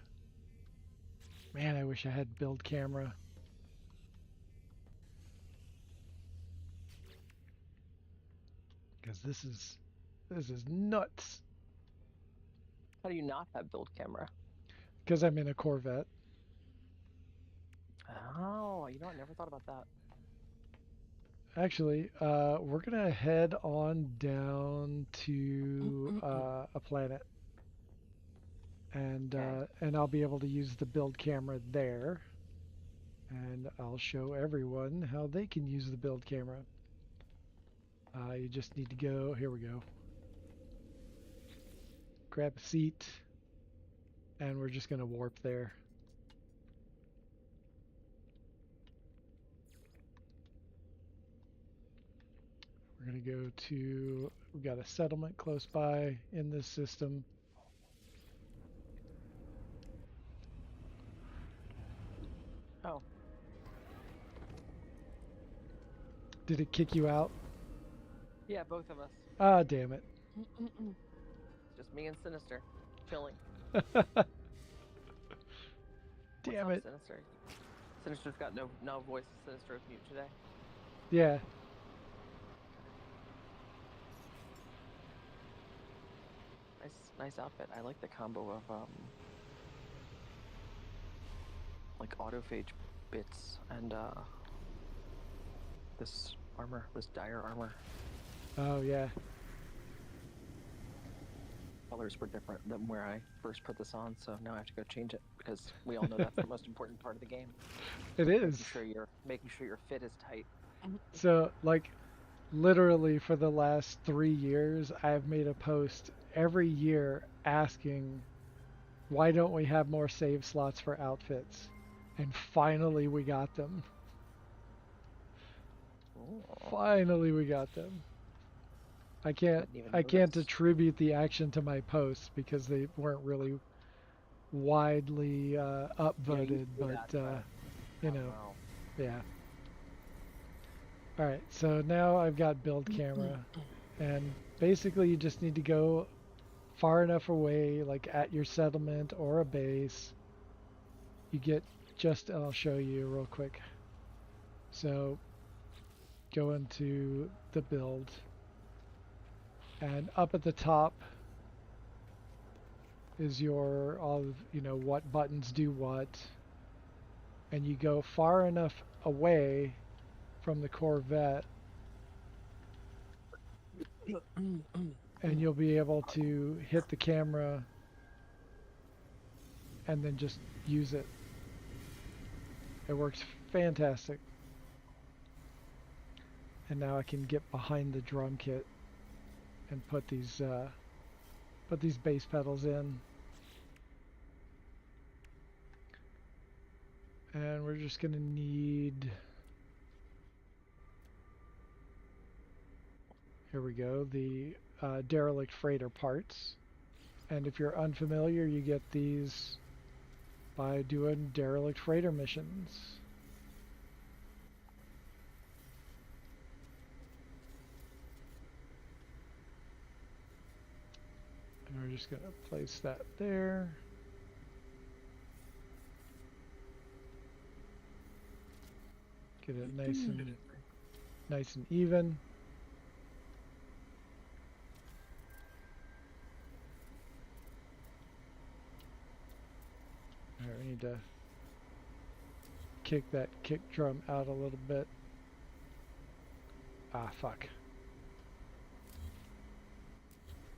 S1: Man, I wish I had build camera. Because this is nuts.
S3: How do you not have build camera?
S1: Because I'm in a Corvette.
S3: Oh, you know, I never thought about that.
S1: Actually, we're gonna head on down to a planet, and
S3: Okay.
S1: and I'll be able to use the build camera there, and I'll show everyone how they can use the build camera. You just need to go. Here we go. Grab a seat, and we're just gonna warp there. We're gonna go to. We got a settlement close by in this system.
S3: Oh.
S1: Did it kick you out?
S3: Yeah, both of us.
S1: Ah, damn it.
S3: It's just me and Sinister, chilling.
S1: Damn
S3: What's
S1: it.
S3: up, Sinister? Sinister's got no voice. Sinister is mute today.
S1: Yeah.
S3: Nice outfit. I like the combo of like autophage bits and this armor, this dire armor.
S1: Oh, yeah.
S3: Colors were different than where I first put this on, so now I have to go change it because we all know that's the most important part of the game.
S1: It is.
S3: Making sure your fit is tight.
S1: So, like, literally for the last 3 years, I've made a post every year asking, why don't we have more save slots for outfits? And finally we got them.
S3: Ooh.
S1: Finally we got them. I can't attribute the action to my posts because they weren't really widely upvoted, but you know, yeah. All right, so now I've got build camera, and basically you just need to go far enough away, like at your settlement or a base. You get just, I'll show you real quick. So go into the build, and up at the top is your all of, you know, what buttons do what, and you go far enough away from the Corvette and you'll be able to hit the camera and then just use it. It works fantastic. And now I can get behind the drum kit and put these bass pedals in. And we're just gonna need, Here we go, the derelict freighter parts. And if you're unfamiliar, you get these by doing derelict freighter missions. And we're just going to place that there. Get it nice and even. Alright, we need to kick that kick drum out a little bit. Ah, fuck.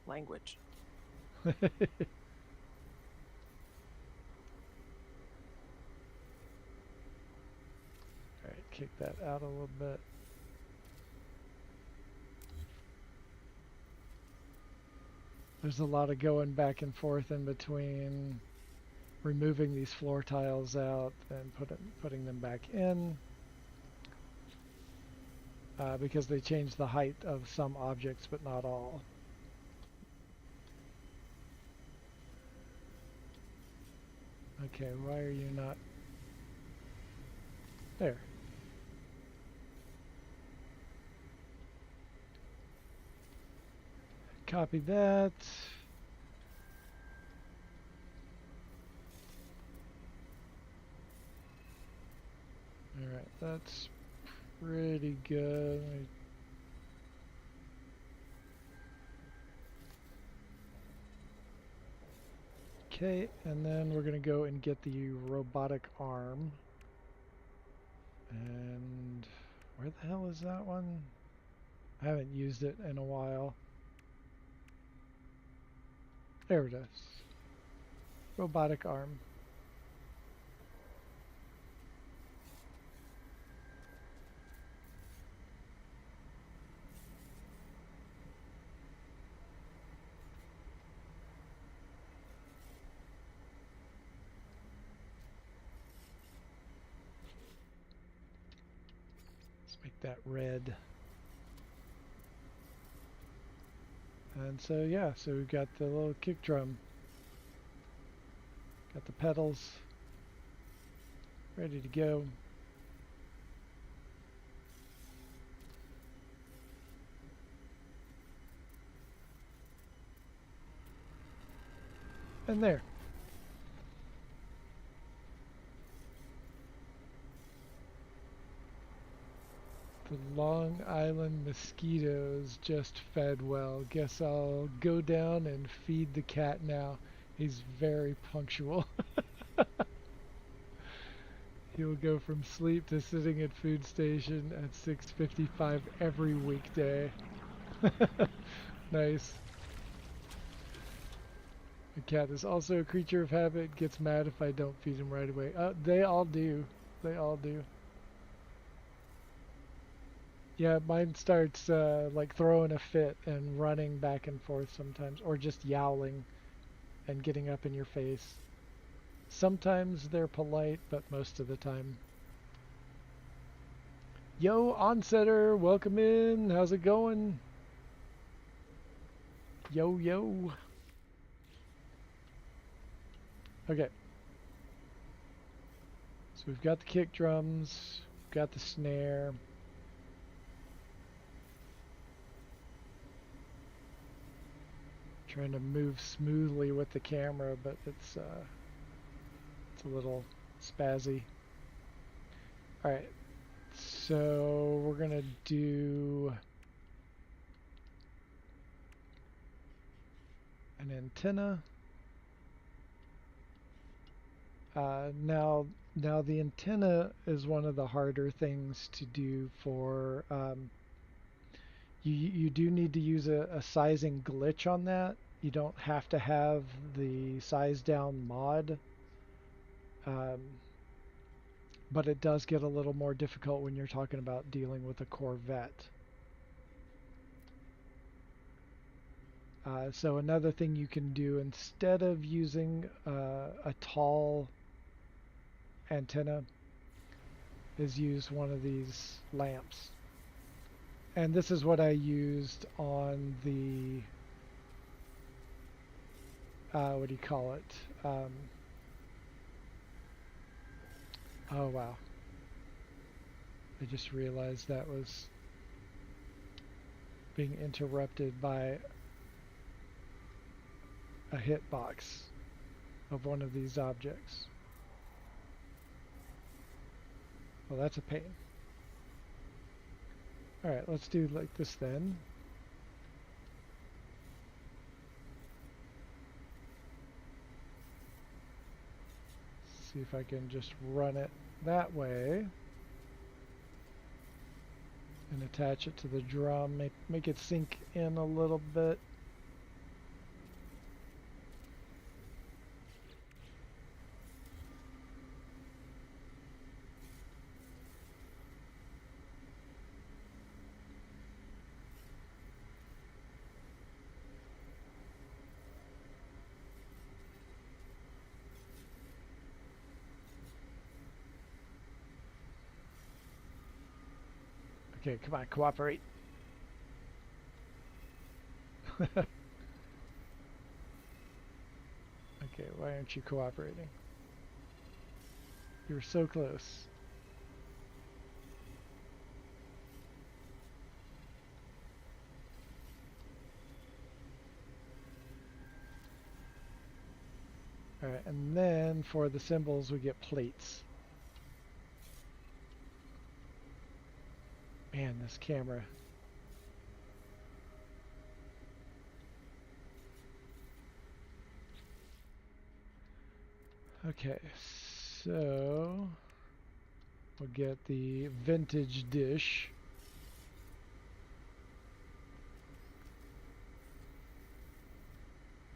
S3: Language.
S1: Alright, kick that out a little bit. There's a lot of going back and forth in between removing these floor tiles out and putting them back in. Because they change the height of some objects, but not all. Okay, why are you not... There. Copy that. Alright, that's pretty good. Okay, and then we're going to go and get the robotic arm. And where the hell is that one? I haven't used it in a while. There it is. Robotic arm. Make that red. And so yeah, so we've got the little kick drum. Got the pedals ready to go. And there. The Long Island mosquitoes just fed well. Guess I'll go down and feed the cat now. He's very punctual. He'll go from sleep to sitting at food station at 6:55 every weekday. Nice. The cat is also a creature of habit. Gets mad if I don't feed him right away. They all do. They all do. Yeah, mine starts like throwing a fit and running back and forth sometimes, or just yowling and getting up in your face. Sometimes they're polite, but most of the time. Yo, Onsetter, welcome in. How's it going? Yo, yo. Okay. So we've got the kick drums, we've got the snare. Trying to move smoothly with the camera, but it's a little spazzy. All right, so we're gonna do an antenna. Now the antenna is one of the harder things to do for. You do need to use a sizing glitch on that. You don't have to have the size down mod, but it does get a little more difficult when you're talking about dealing with a Corvette. So another thing you can do instead of using a tall antenna is use one of these lamps. And this is what I used on the, what do you call it? Oh wow. I just realized that was being interrupted by a hitbox of one of these objects. Well, that's a pain. Alright, let's do like this then. See if I can just run it that way and attach it to the drum, make it sink in a little bit. Okay, come on, cooperate. Okay, why aren't you cooperating? You're so close. Alright, and then for the symbols we get plates. Man, this camera. Okay, so we'll get the vintage dish.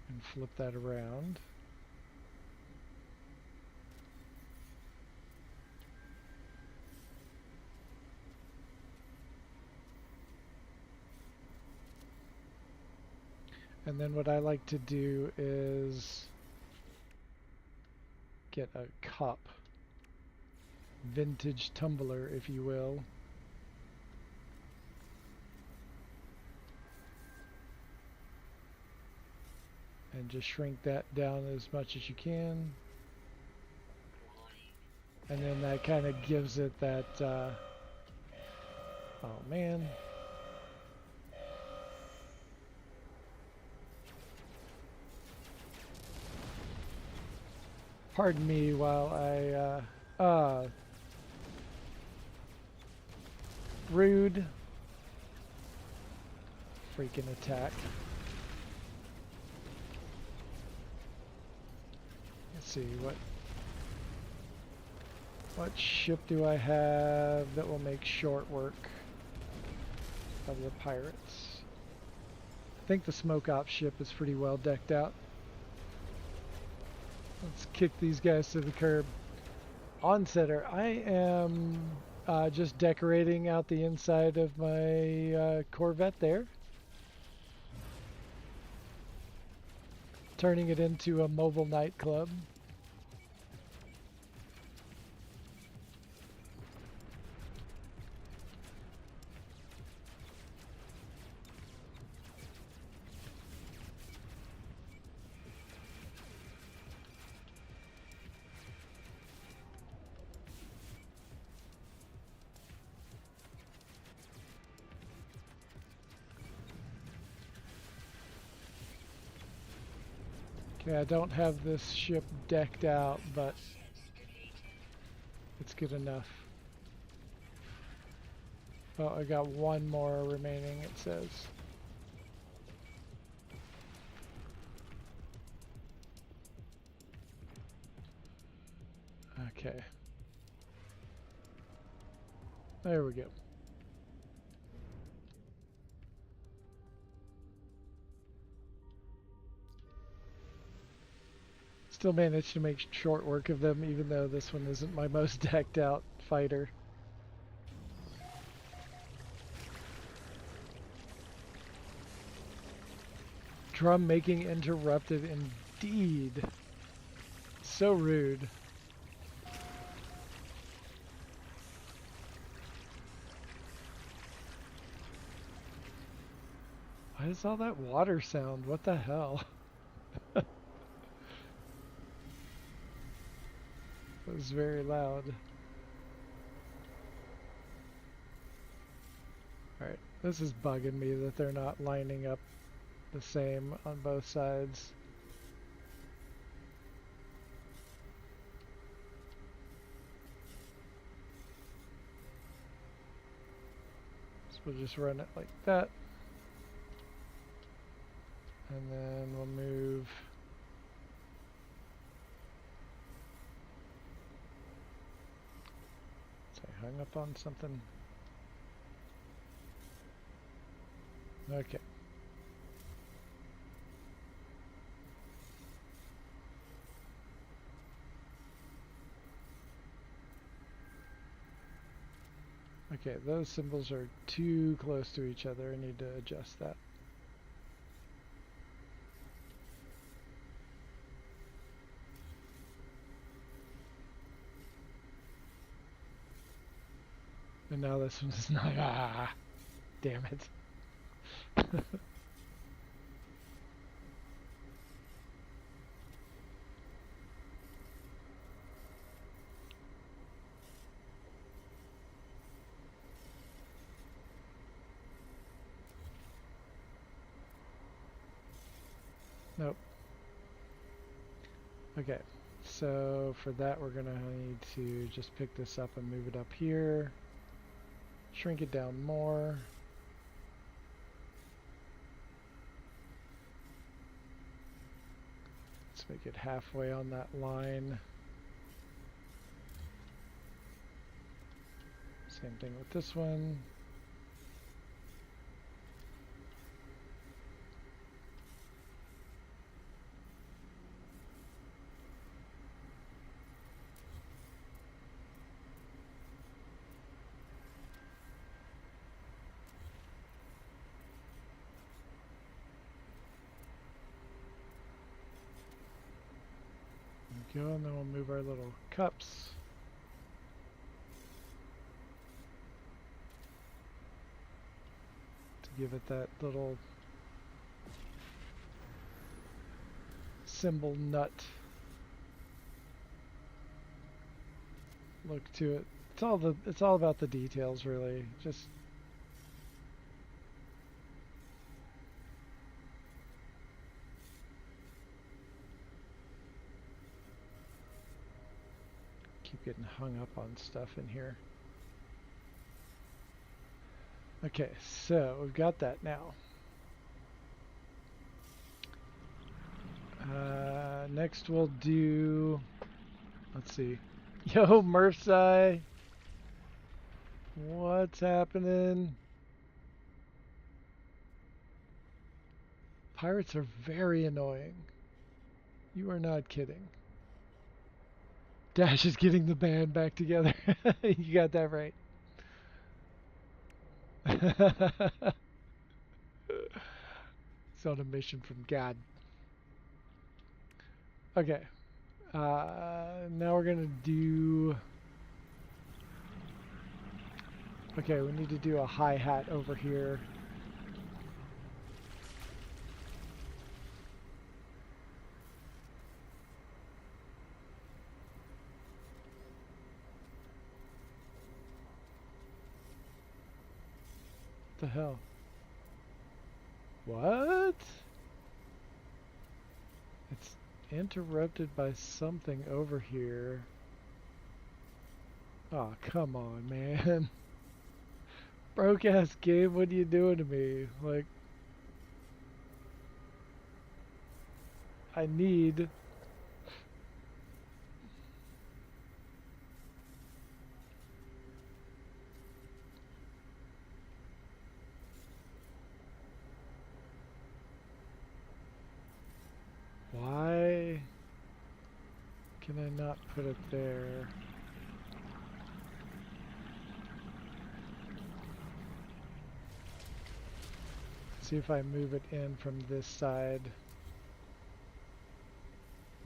S1: And flip that around. And then what I like to do is get a cup, vintage tumbler, if you will. And just shrink that down as much as you can. And then that kind of gives it that, oh man. Pardon me while I, rude. Freaking attack. Let's see, what ship do I have that will make short work of the pirates? I think the smoke op ship is pretty well decked out. Let's kick these guys to the curb. Onsetter, I am just decorating out the inside of my Corvette there. Turning it into a mobile nightclub. Okay, I don't have this ship decked out, but it's good enough. Oh, I got one more remaining, it says. Okay. There we go. Still managed to make short work of them, even though this one isn't my most decked out fighter. Drum making interrupted indeed. So rude. is all that water sound? What the hell? It was very loud. Alright, this is bugging me that they're not lining up the same on both sides. So we'll just run it like that. And then we'll move I hung up on something. Okay. Okay, those symbols are too close to each other. I need to adjust that. And now this one's not. Ah, damn it. Nope. Okay, so for that we're gonna need to just pick this up and move it up here. Shrink it down more. Let's make it halfway on that line. Same thing with this one. There we go, and then we'll move our little cups. To give it that little symbol nut look to it. It's all about the details, really. Just keep getting hung up on stuff in here. Okay, so we've got that now. Next we'll do, let's see. Yo, Murphy, what's happening? Pirates are very annoying. You are not kidding. Dash is getting the band back together. You got that right. It's on a mission from God. Okay. Now we're gonna do... Okay, we need to do a hi-hat over here. What the hell? What? It's interrupted by something over here. Oh, come on, man. Broke ass game, what are you doing to me? Like, I need... Why can I not put it there? See if I move it in from this side.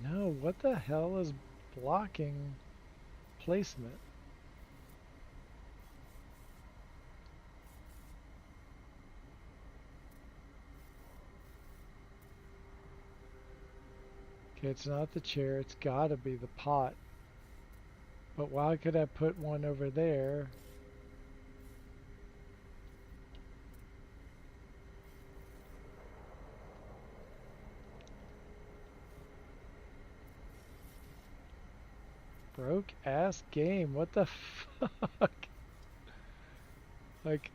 S1: No, what the hell is blocking placement? Okay, it's not the chair. It's gotta be the pot. But why could I put one over there? Broke ass game. What the fuck? Like,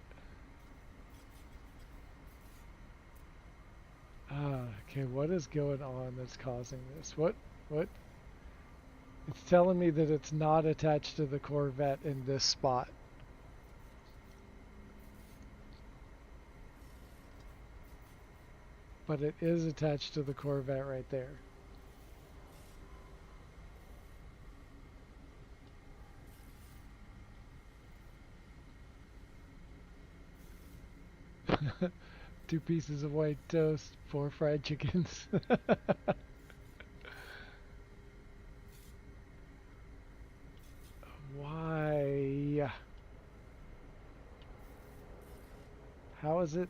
S1: okay, what is going on that's causing this? What? It's telling me that it's not attached to the Corvette in this spot. But it is attached to the Corvette right there. Two pieces of white toast, 4 fried chickens. Why? How is it?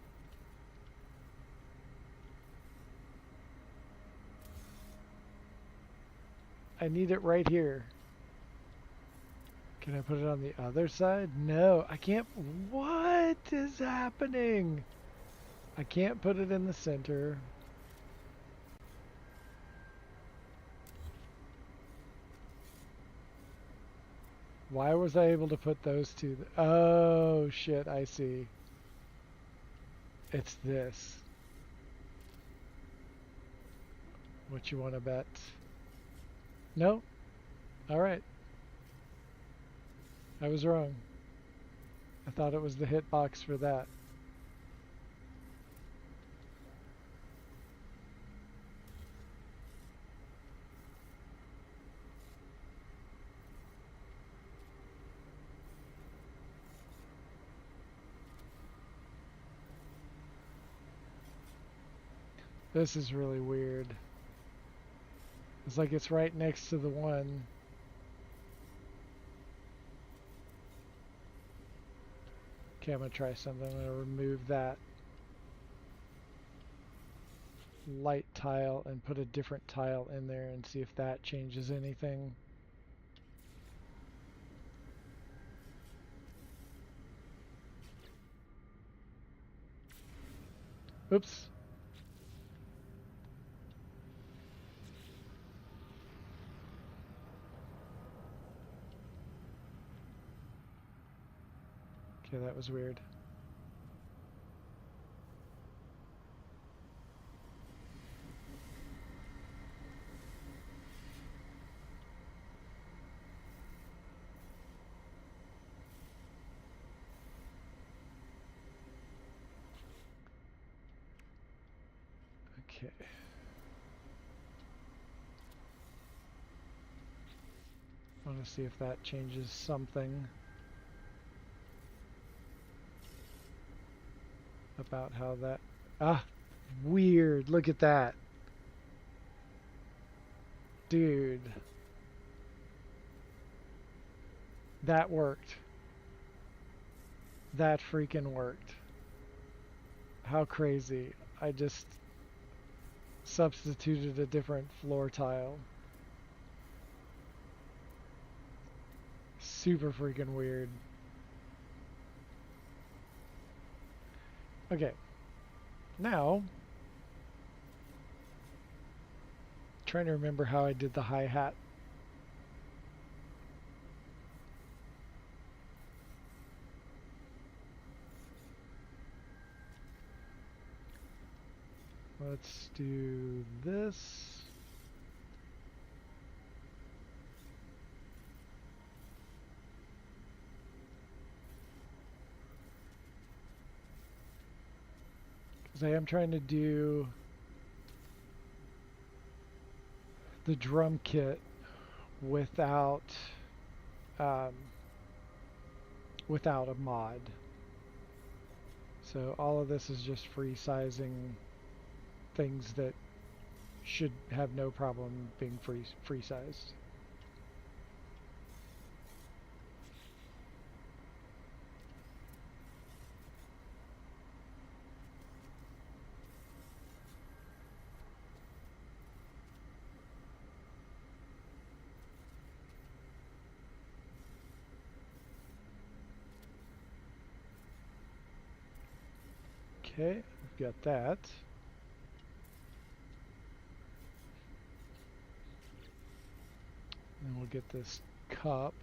S1: I need it right here. Can I put it on the other side? No, I can't. What is happening? I can't put it in the center. Why was I able to put those two? Oh, shit, I see. It's this. What you want to bet? No? Alright. I was wrong. I thought it was the hitbox for that. This is really weird. It's like it's right next to the one. Okay, I'm gonna try something. I'm gonna remove that light tile and put a different tile in there and see if that changes anything. Oops. Okay, that was weird. Okay. I want to see if that changes something about how that... Ah, weird. Look at that. Dude. That worked. That freaking worked. How crazy. I just substituted a different floor tile. Super freaking weird. Okay. Now, trying to remember how I did the hi-hat. Let's do this. Because I am trying to do the drum kit without without a mod. So all of this is just free sizing things that should have no problem being free sized. Okay, we've got that. And we'll get this cup.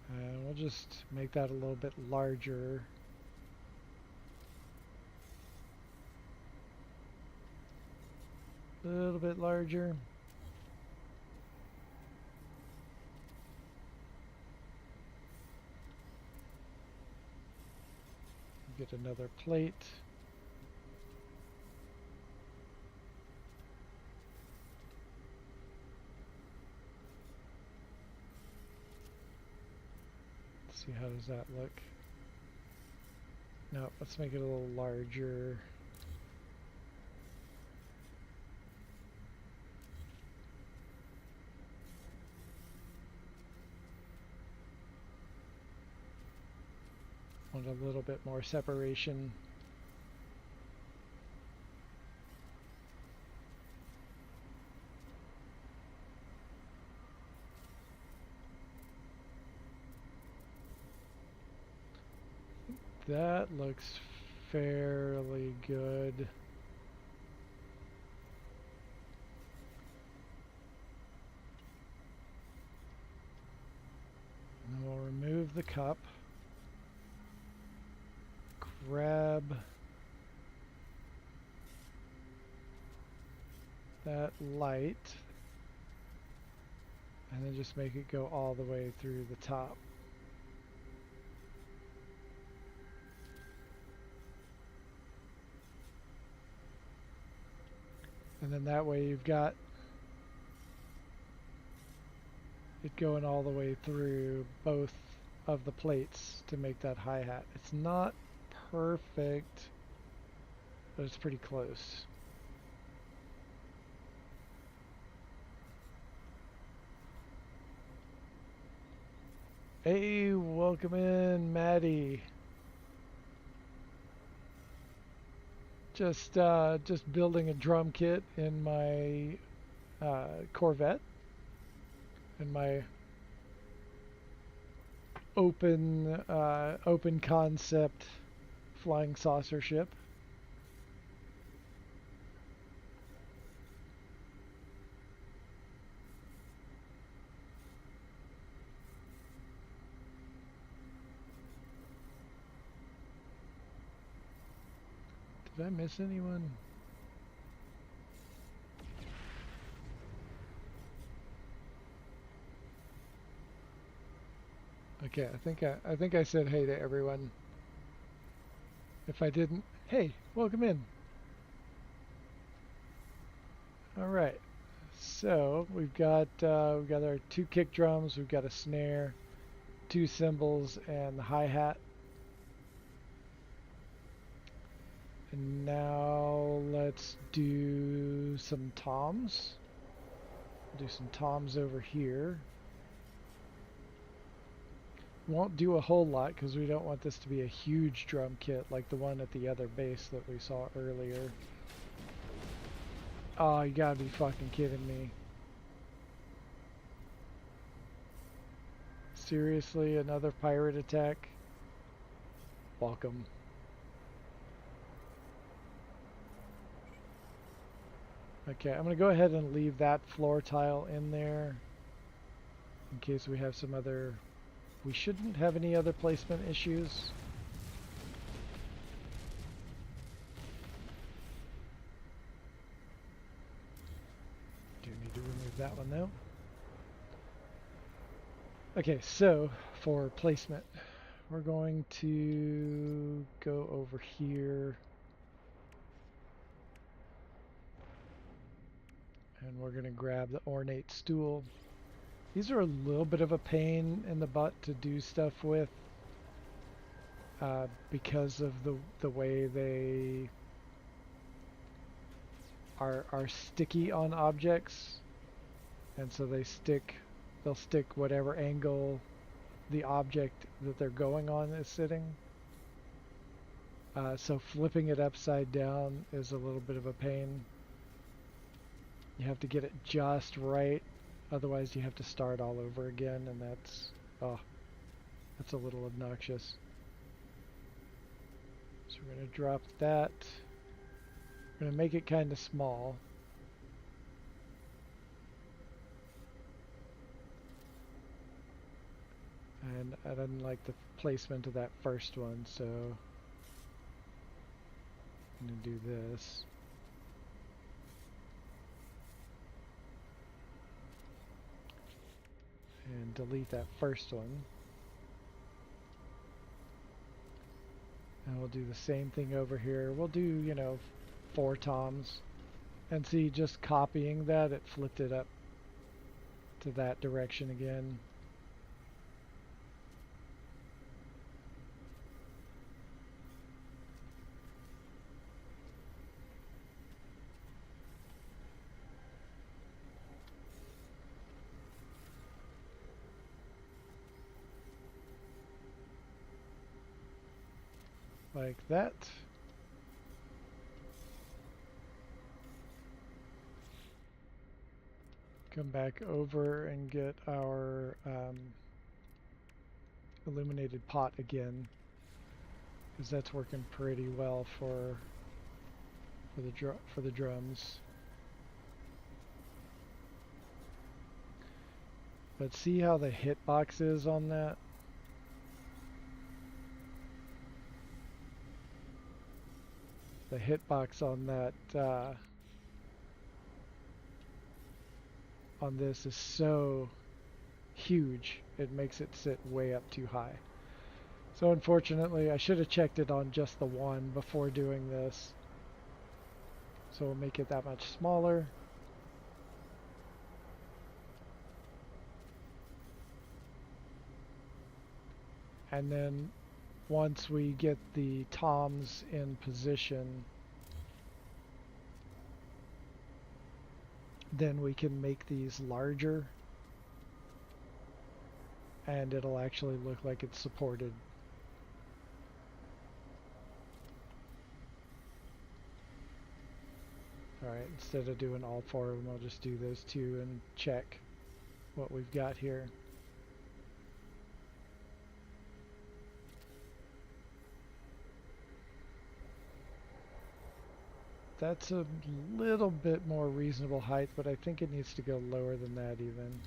S1: And we'll just make that a little bit larger. A little bit larger. Get another plate. Let's see, how does that look? No, let's make it a little larger. Want a little bit more separation. That looks fairly good. And we'll remove the cup. Grab that light. And then just make it go all the way through the top. And then that way you've got it going all the way through both of the plates to make that hi-hat. It's not perfect, but it's pretty close. Hey, welcome in, Maddie. Just building a drum kit in my Corvette, in my open concept flying saucer ship. Did I miss anyone? Okay, I think I said hey to everyone. If I didn't, hey, welcome in. All right, so we've got our 2 kick drums, we've got a snare, 2 cymbals, and the hi-hat. And now let's do some toms. Do some toms over here. Won't do a whole lot because we don't want this to be a huge drum kit like the one at the other base that we saw earlier. Oh, you gotta be fucking kidding me. Seriously, another pirate attack? Welcome. Okay, I'm gonna go ahead and leave that floor tile in there in case we have some other... We shouldn't have any other placement issues. Do need to remove that one though. Okay, so for placement, we're going to go over here. And we're going to grab the ornate stool. These are a little bit of a pain in the butt to do stuff with because of the way they are sticky on objects, and so they'll stick whatever angle the object that they're going on is sitting. So flipping it upside down is a little bit of a pain. You have to get it just right, otherwise you have to start all over again, and that's a little obnoxious. So we're going to drop that. We're going to make it kind of small. And I didn't like the placement of that first one, so I'm going to do this. And delete that first one. And we'll do the same thing over here. We'll do, you know, 4 toms. And see, just copying that, it flipped it up to that direction again. Like that. Come back over and get our illuminated pot again, because that's working pretty well for the drums. But see how the hitbox is on that? The hitbox on that on this is so huge, it makes it sit way up too high. So unfortunately, I should have checked it on just the one before doing this. So we'll make it that much smaller. And then once we get the toms in position, then we can make these larger, and it'll actually look like it's supported. Alright, instead of doing all 4 of them, I'll just do those 2 and check what we've got here. That's a little bit more reasonable height, but I think it needs to go lower than that even.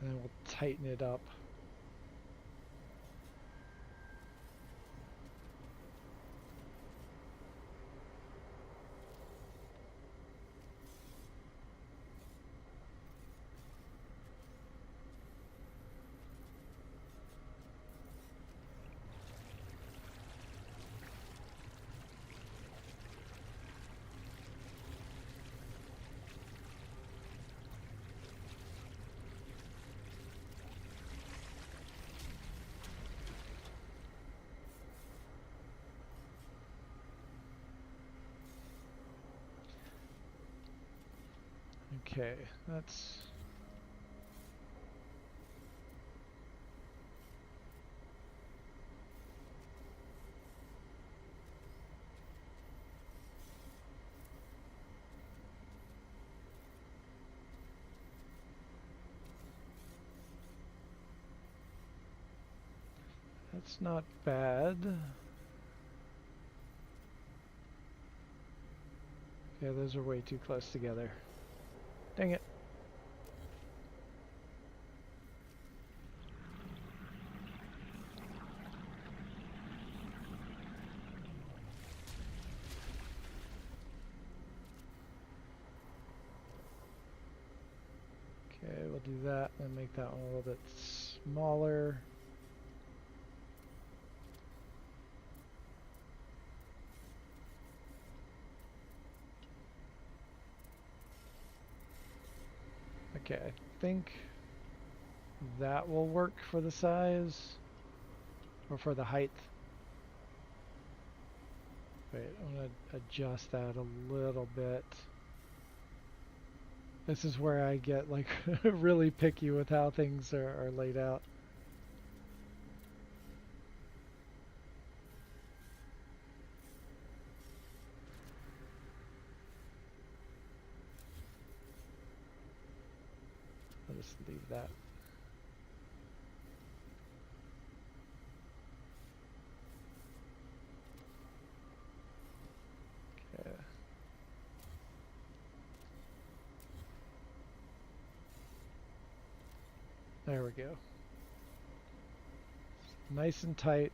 S1: And then we'll tighten it up. Okay, that's not bad. Yeah, those are way too close together. Dang it. Okay, we'll do that and make that one a little bit smaller. Okay, I think that will work for the size, or for the height. Wait, I'm going to adjust that a little bit. This is where I get like really picky with how things are laid out. Just leave that. Okay. There we go. Nice and tight.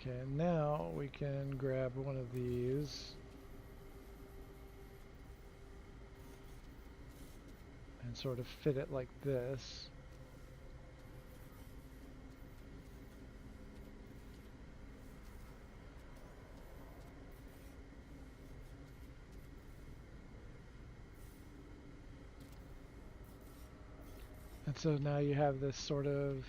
S1: Okay, now we can grab one of these and sort of fit it like this. And so now you have this sort of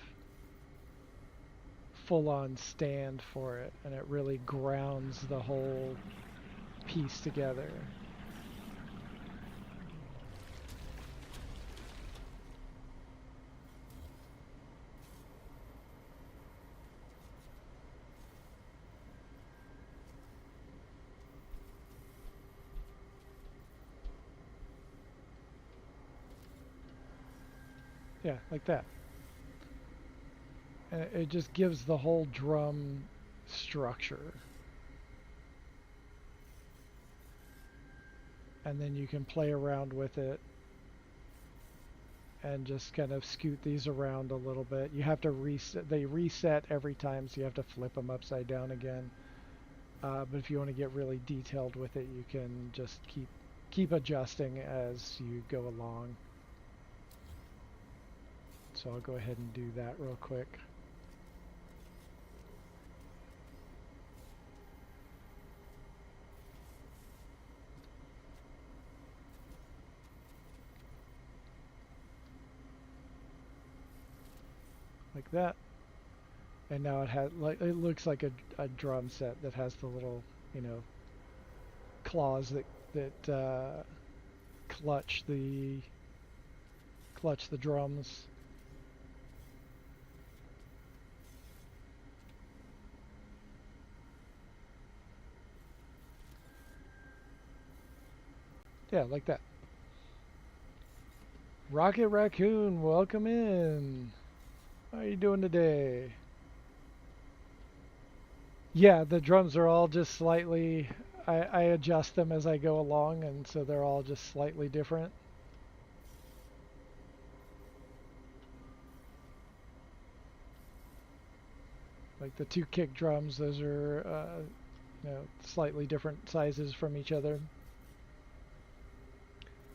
S1: full-on stand for it, and it really grounds the whole piece together. Yeah, like that. And it just gives the whole drum structure. And then you can play around with it and just kind of scoot these around a little bit. You have to reset. They reset every time, so you have to flip them upside down again. But if you want to get really detailed with it, you can just keep adjusting as you go along. So I'll go ahead and do that real quick. Like that. And now it has it looks like a drum set that has the little, you know, claws that clutch the drums. Yeah, like that. Rocket Raccoon, welcome in. How are you doing today? Yeah, the drums are all just slightly, I adjust them as I go along, and so they're all just slightly different. Like the two kick drums, those are, you know, slightly different sizes from each other.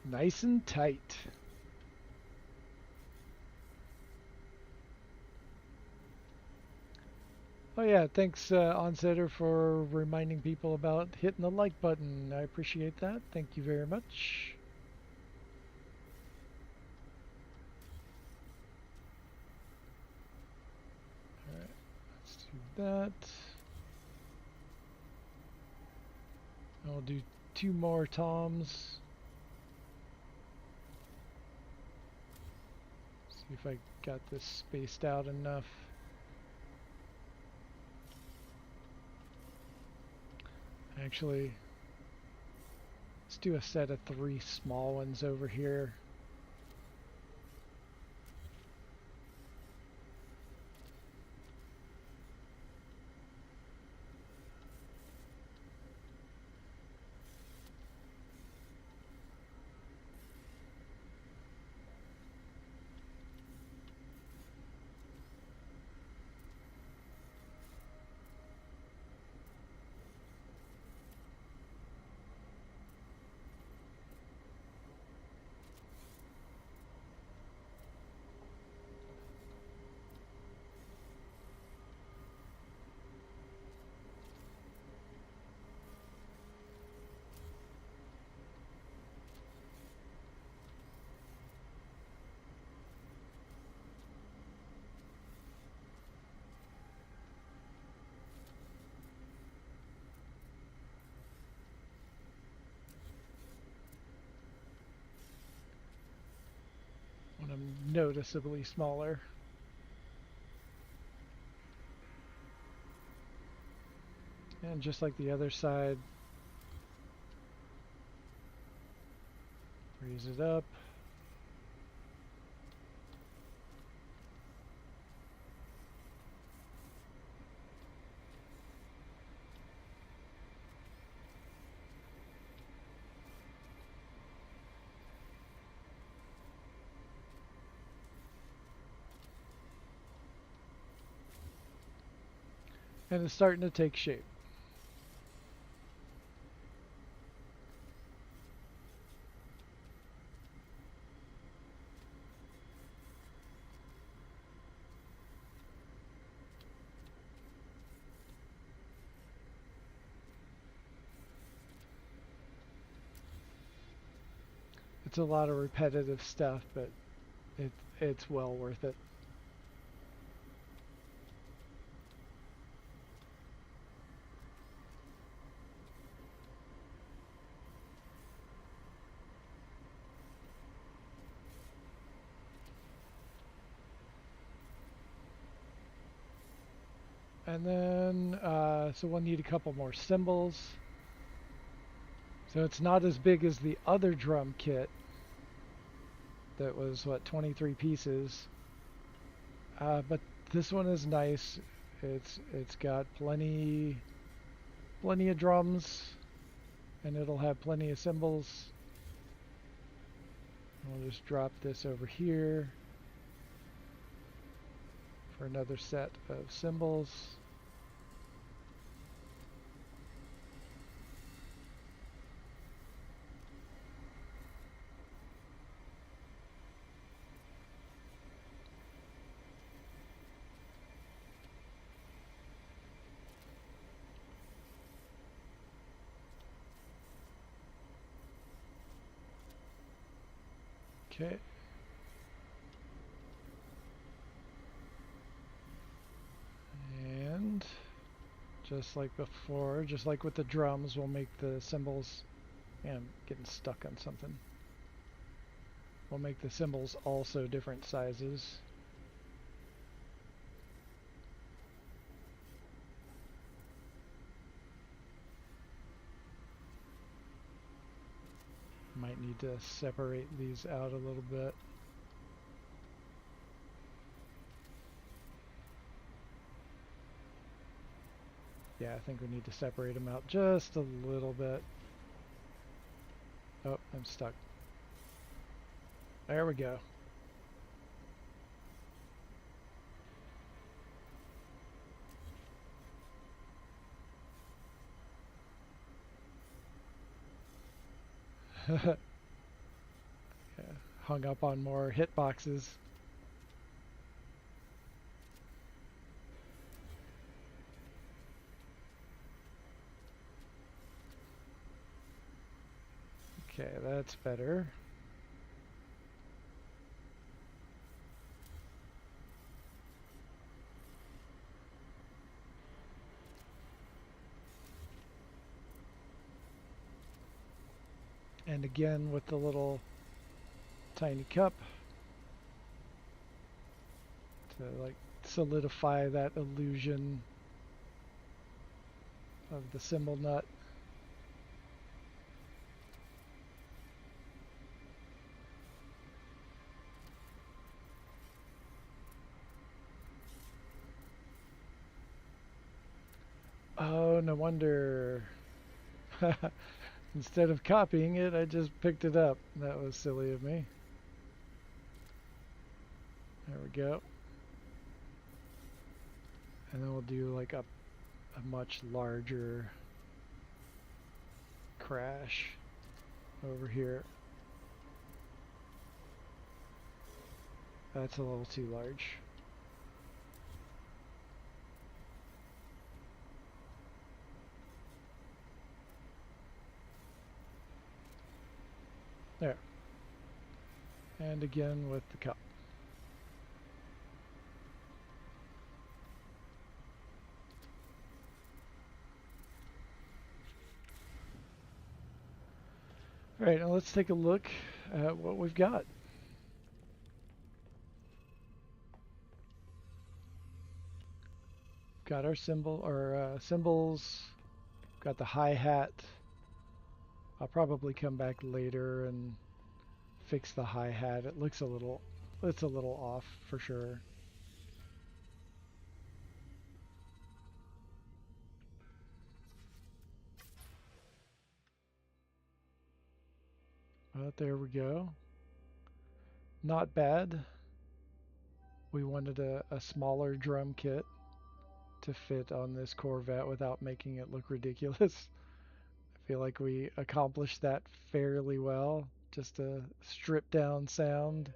S1: Nice and tight. Oh yeah, thanks Onsetter for reminding people about hitting the like button. I appreciate that. Thank you very much. Alright, let's do that. I'll do 2 more toms. See if I got this spaced out enough. Actually, let's do a set of 3 small ones over here. When I'm noticeably smaller. And just like the other side, raise it up. And it's starting to take shape. It's a lot of repetitive stuff, but it's well worth it. And then, so we'll need a couple more cymbals. So it's not as big as the other drum kit that was, what, 23 pieces. But this one is nice. It's got plenty of drums, and it'll have plenty of cymbals. We'll just drop this over here for another set of cymbals. Okay. And just like before, just like with the drums, we'll make the cymbals, and I'm getting stuck on something. We'll make the cymbals also different sizes. Might need to separate these out a little bit. Yeah, I think we need to separate them out just a little bit. Oh, I'm stuck. There we go. Yeah, hung up on more hitboxes. Okay, that's better. And again with the little tiny cup to like solidify that illusion of the cymbal nut. Oh, no wonder. Instead of copying it, I just picked it up. That was silly of me. There we go. And then we'll do like a much larger crash over here. That's a little too large. There. And again with the cup. All right, now let's take a look at what we've got. Got our cymbals. Got the hi-hat. I'll probably come back later and fix the hi-hat. It's a little off for sure. But there we go. Not bad. We wanted a smaller drum kit to fit on this Corvette without making it look ridiculous. I feel like we accomplished that fairly well. Just a stripped down sound,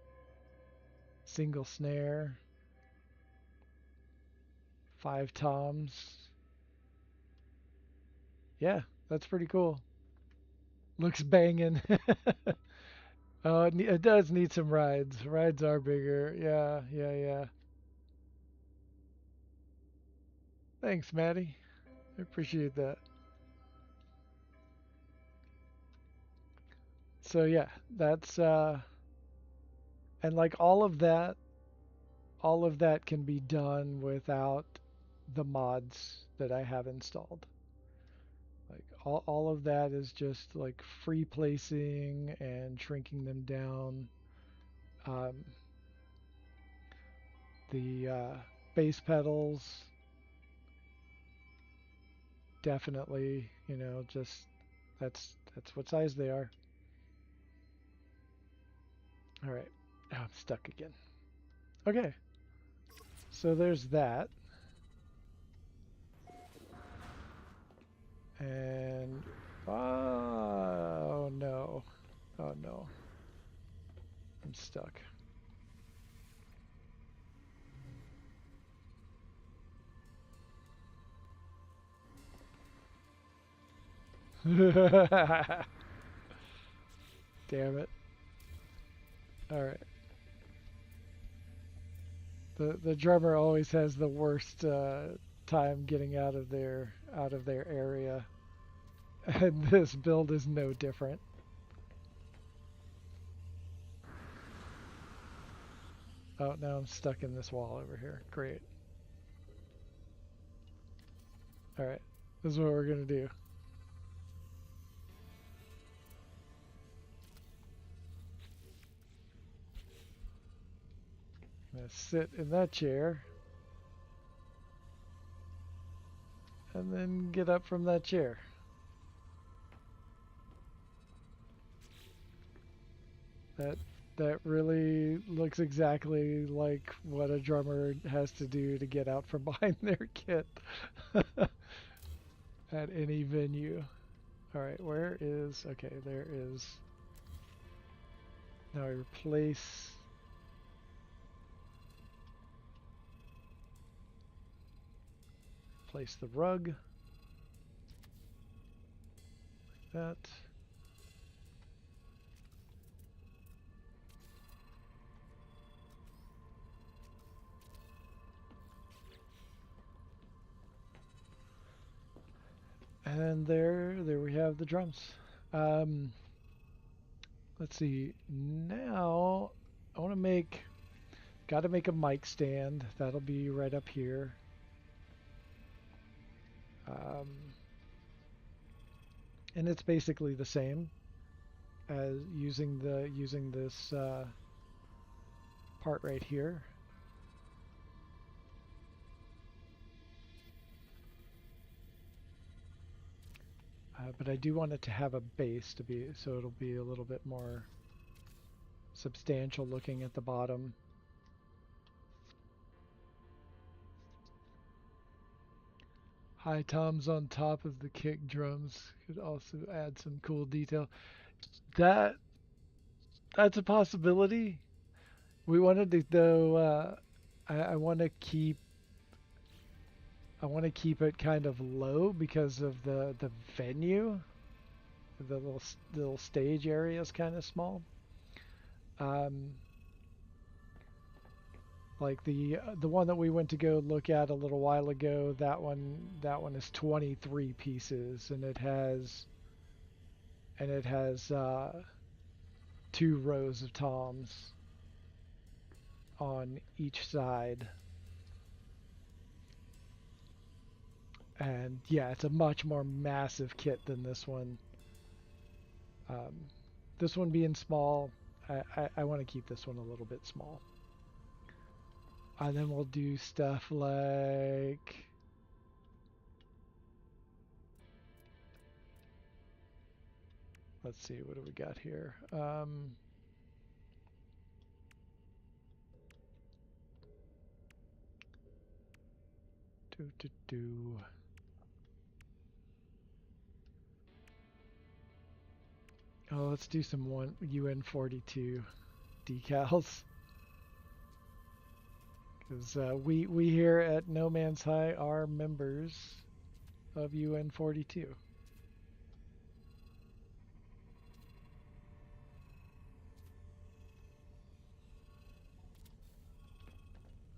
S1: single snare, 5 toms. Yeah, that's pretty cool. Looks banging. Oh, it does need some rides. Rides are bigger. Yeah, yeah, yeah. Thanks, Maddie. I appreciate that. So yeah, that's and like all of that can be done without the mods that I have installed. Like all of that is just like free placing and shrinking them down. Um, the bass pedals, definitely, just that's what size they are. All right, oh, I'm stuck again. Okay, so there's that, and oh no, oh no, I'm stuck. Damn it. All right. The drummer always has the worst time getting out of their area, and this build is no different. Oh, now I'm stuck in this wall over here. Great. All right, this is what we're gonna do. I'm gonna sit in that chair, and then get up from that chair. That that really looks exactly like what a drummer has to do to get out from behind their kit at any venue. All right, where is? Okay, there is. Now I place the rug like that. And there we have the drums. Um, let's see. Now I want to got to make a mic stand. That'll be right up here. Um, and it's basically the same as using this part right here. But I do want it to have a base to be so it'll be a little bit more substantial looking at the bottom. High toms on top of the kick drums could also add some cool detail. That that's a possibility. We wanted to though. I want to keep it kind of low because of the venue. The little stage area is kind of small. Um, like the one that we went to go look at a little while ago, that one is 23 pieces, and it has 2 rows of toms on each side. And yeah, it's a much more massive kit than this one. This one being small, I want to keep this one a little bit small. And then we'll do stuff like... Let's see, what do we got here? Oh, let's do some UN42 decals. Because we here at No Man's High are members of UN42.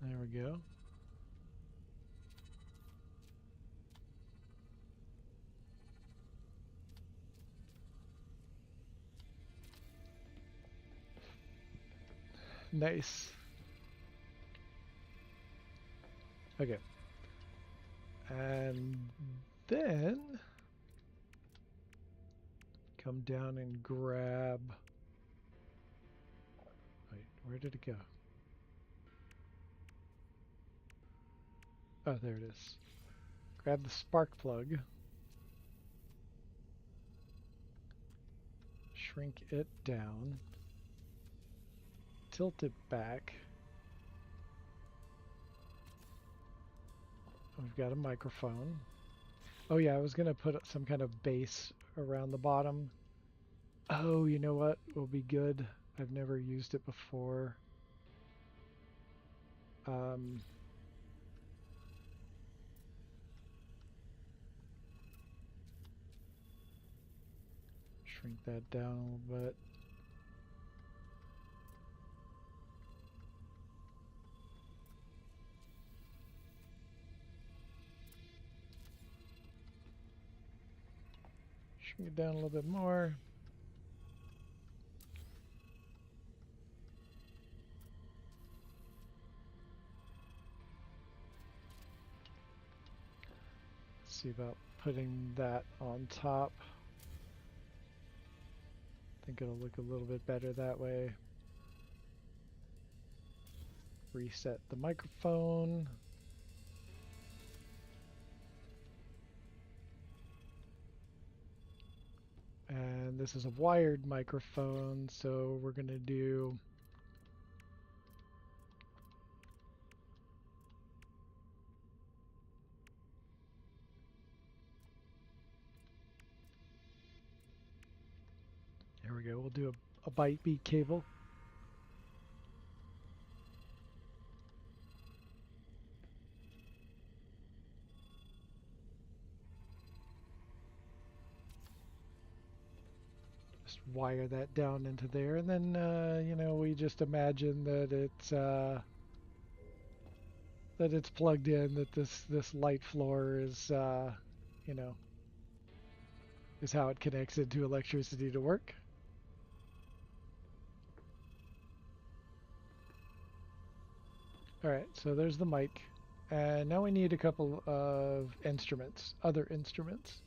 S1: There we go. Nice. Okay. And then come down and grab... Wait, where did it go? Oh, there it is. Grab the spark plug. Shrink it down. Tilt it back. We've got a microphone. Oh yeah, I was gonna put some kind of base around the bottom. Oh, you know what will be good? I've never used it before. Shrink that down a little bit. Shrink it down a little bit more. Let's see about putting that on top. I think it'll look a little bit better that way. Reset the microphone. And this is a wired microphone, so we're going to do there we go. We'll do a byte beat cable. Just wire that down into there, and then you know, we just imagine that it's plugged in, that this light floor is you know, is how it connects into electricity to work. Alright, so there's the mic. And now we need a couple of instruments, other instruments.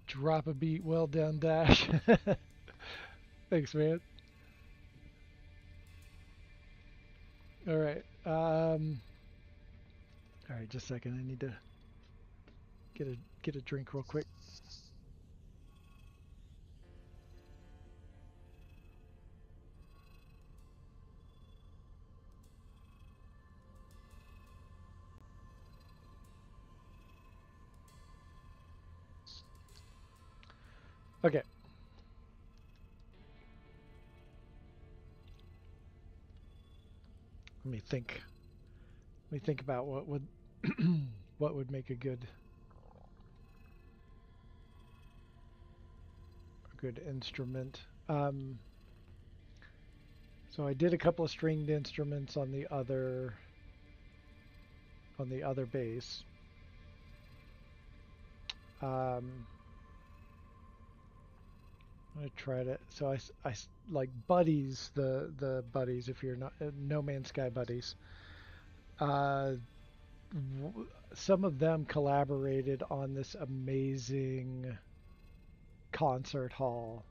S1: Drop a beat, well done, Dash. Thanks, man. Alright, alright, just a second, I need to get a drink real quick. Okay. Let me think. Let me think about what would what would make a good instrument. So I did a couple of stringed instruments on the other bass. I'm gonna try to. So I like buddies, the buddies. If you're not No Man's Sky buddies, some of them collaborated on this amazing concert hall,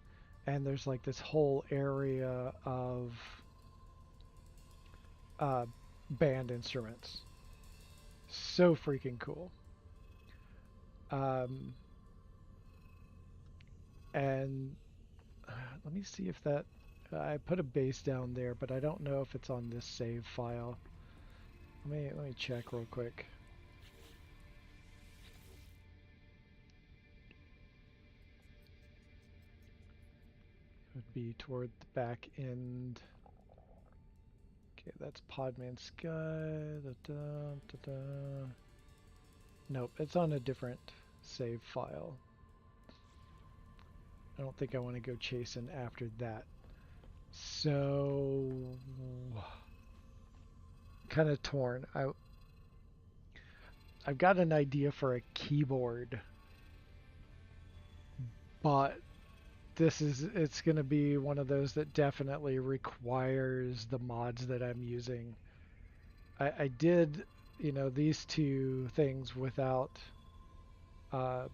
S1: and there's like this whole area of uh, band instruments. So freaking cool. Um, and let me see if that. I put a bass down there, but I don't know if it's on this save file. Let me check real quick. It would be toward the back end. Okay, that's Podman Sky. Da, da, da, da. Nope, it's on a different save file. I don't think I want to go chasing after that. So, kind of torn. I've got an idea for a keyboard, but it's going to be one of those that definitely requires the mods that I'm using. I did, these two things uh,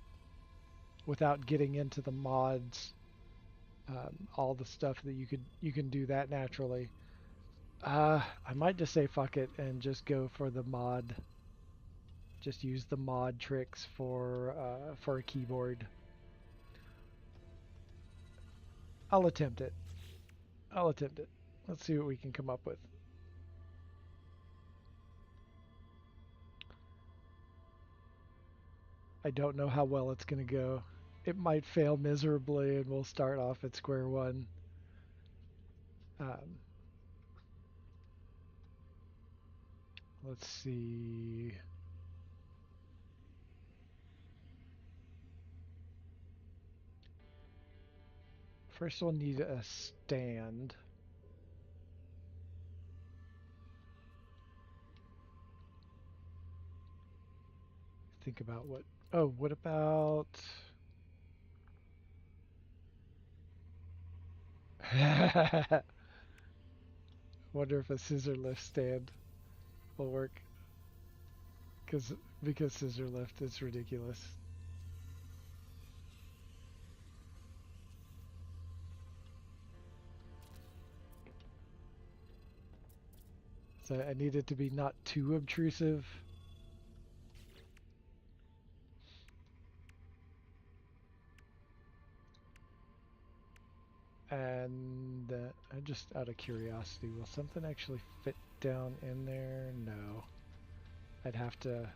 S1: without getting into the mods, all the stuff that you can do that naturally. I might just say fuck it and just go for the mod. Just use the mod tricks for a keyboard. I'll attempt it. I'll attempt it. Let's see what we can come up with. I don't know how well it's going to go. It might fail miserably and we'll start off at square one. Let's see. First we'll need a stand. Think about what... Oh, what about... Wonder if a scissor lift stand will work. Because scissor lift is ridiculous. So I need it to be not too obtrusive. And just out of curiosity, will something actually fit down in there? No. I'd have to...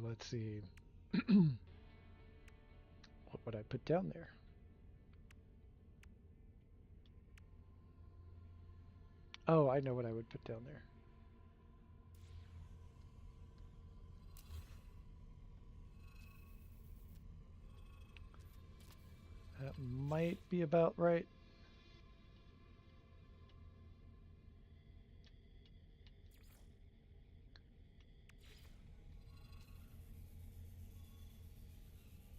S1: let's see. What would I put down there? Oh, I know what I would put down there. That might be about right.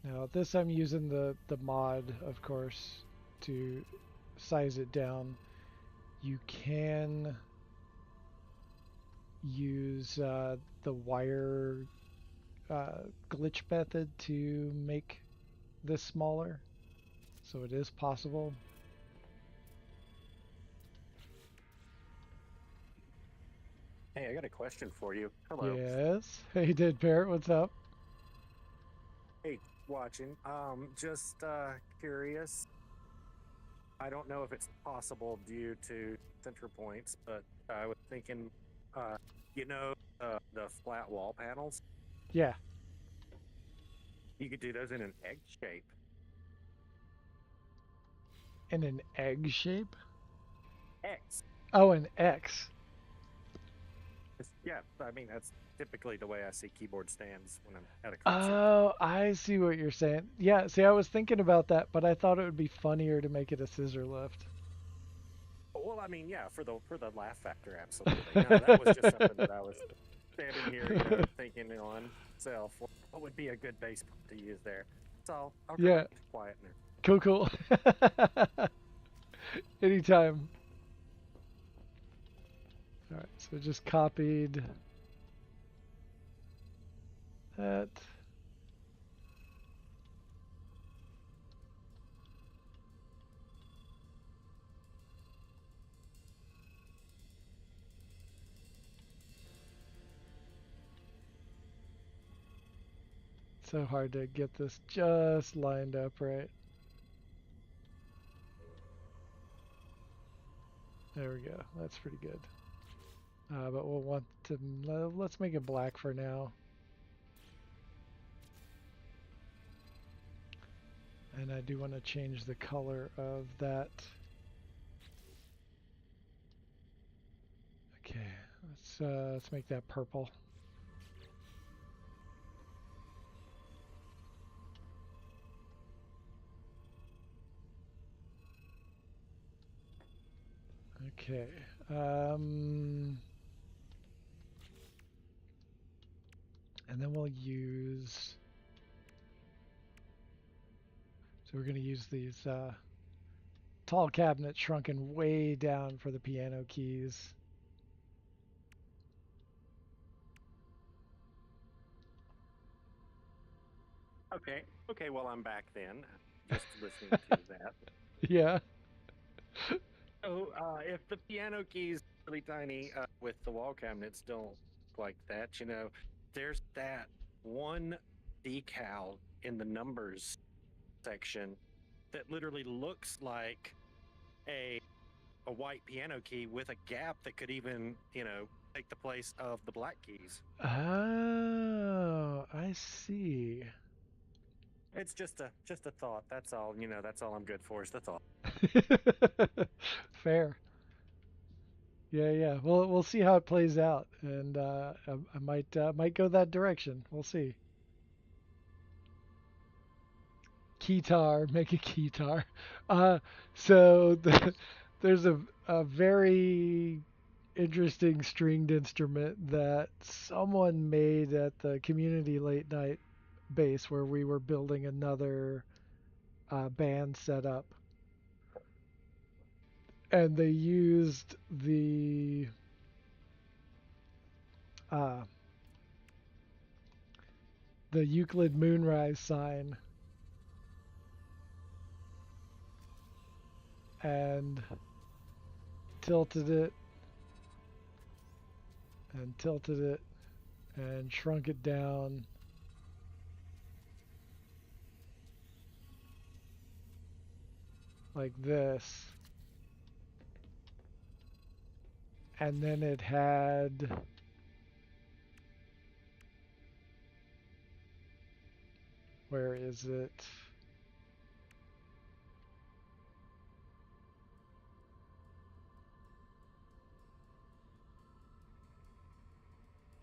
S1: Now this I'm using the mod, of course, to size it down. You can use the wire glitch method to make this smaller, so it is possible.
S4: Hey, I got a question for you. Hello.
S1: Yes. Hey, Dead Parrot, what's up?
S4: Hey, watching. Just curious. I don't know if it's possible due to center points, but I was thinking, the flat wall panels?
S1: Yeah.
S4: You could do those in an egg shape.
S1: In an egg shape?
S4: X.
S1: Oh, an X.
S4: Yeah, I mean, that's typically the way I see keyboard stands when I'm at a concert.
S1: Oh, I see what you're saying. Yeah, see, I was thinking about that, but I thought it would be funnier to make it a scissor lift.
S4: Well, I mean, yeah, for the laugh factor, absolutely. No, that was just something that I was standing here, thinking on myself, what would be a good bass to use there. So I'll
S1: yeah.
S4: Keep quiet now.
S1: Cool. Anytime. All right, so just copied that. So hard to get this just lined up right. There we go. That's pretty good. But we'll want to, let's make it black for now. And I do want to change the color of that. Okay, let's make that purple. Okay. And then we'll use. So we're going to use these tall cabinets shrunken way down for the piano keys.
S4: Okay. Okay. Well, I'm back then. Just listening to that.
S1: Yeah.
S4: So, if the piano keys are really tiny with the wall cabinets don't look like that, there's that one decal in the numbers section that literally looks like a white piano key with a gap that could even, take the place of the black keys.
S1: Oh, I see.
S4: It's just a thought. That's all. That's all I'm good for is the thought.
S1: Fair. Yeah, yeah. Well, we'll see how it plays out, and I might go that direction. We'll see. Keytar, make a keytar. So there's a very interesting stringed instrument that someone made at the community late night base where we were building another band setup, and they used uh, the Euclid moonrise sign and tilted it and tilted it and shrunk it down like this. And then it had where is it?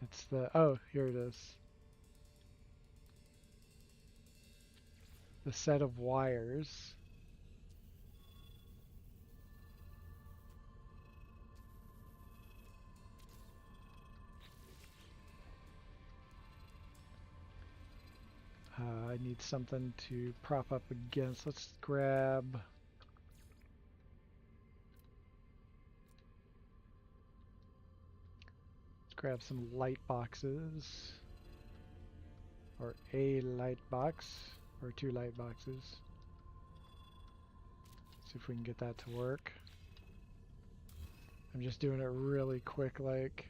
S1: It's oh, here it is. The set of wires. I need something to prop up against. Let's grab some light boxes, or a light box, or 2 light boxes. See if we can get that to work. I'm just doing it really quick, like.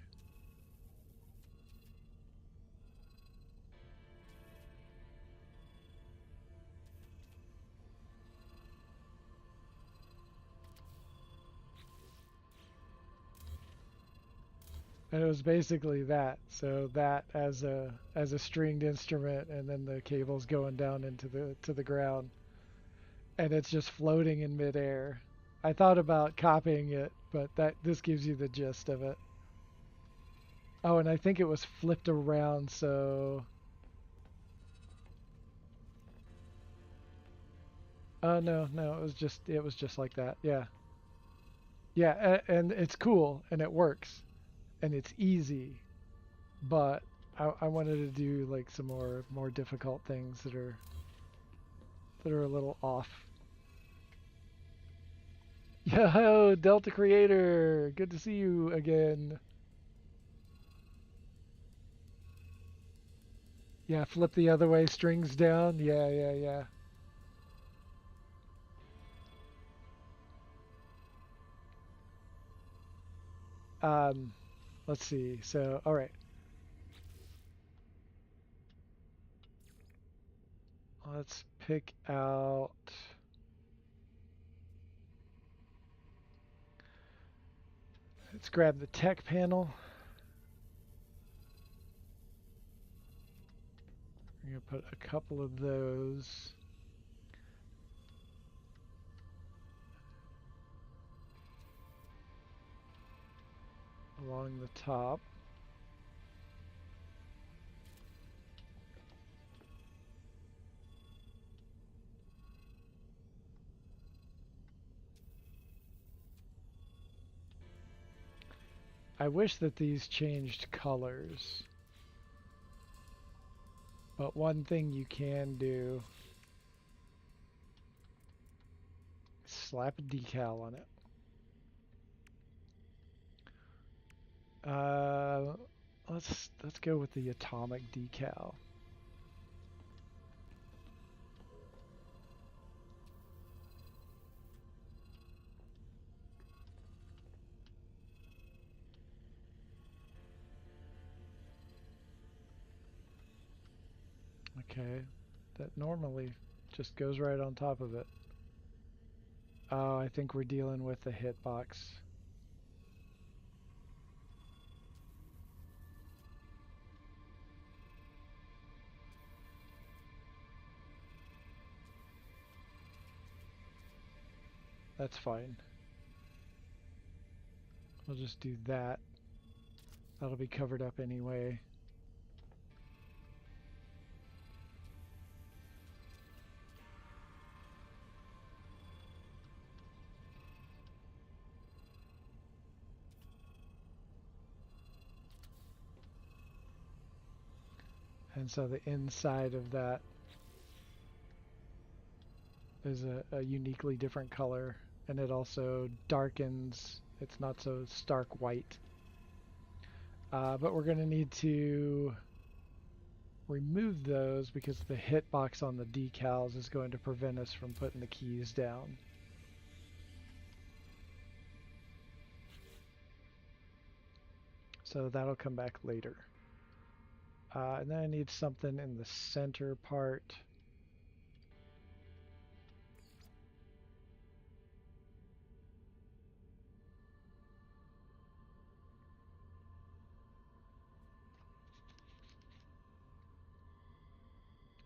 S1: And it was basically that. So that as a stringed instrument, and then the cables going down into the ground, and it's just floating in midair. I thought about copying it, but this gives you the gist of it. Oh, and I think it was flipped around, so. No, it was just like that. Yeah. Yeah, and it's cool and it works and it's easy, but I wanted to do like some more difficult things that are a little off. Yo, Delta Creator! Good to see you again. Yeah, flip the other way, strings down. Yeah, yeah, yeah. Let's see. So, all right. Let's pick out. Let's grab the tech panel. We're going to put a couple of those. Along the top. I wish that these changed colors. But one thing you can do is slap a decal on it. Let's go with the atomic decal. Okay, that normally just goes right on top of it. Oh, I think we're dealing with the hitbox. That's fine. We'll just do that. That'll be covered up anyway. And so the inside of that is a uniquely different color, and it also darkens. It's not so stark white. But we're going to need to remove those because the hitbox on the decals is going to prevent us from putting the keys down. So that'll come back later. And then I need something in the center part.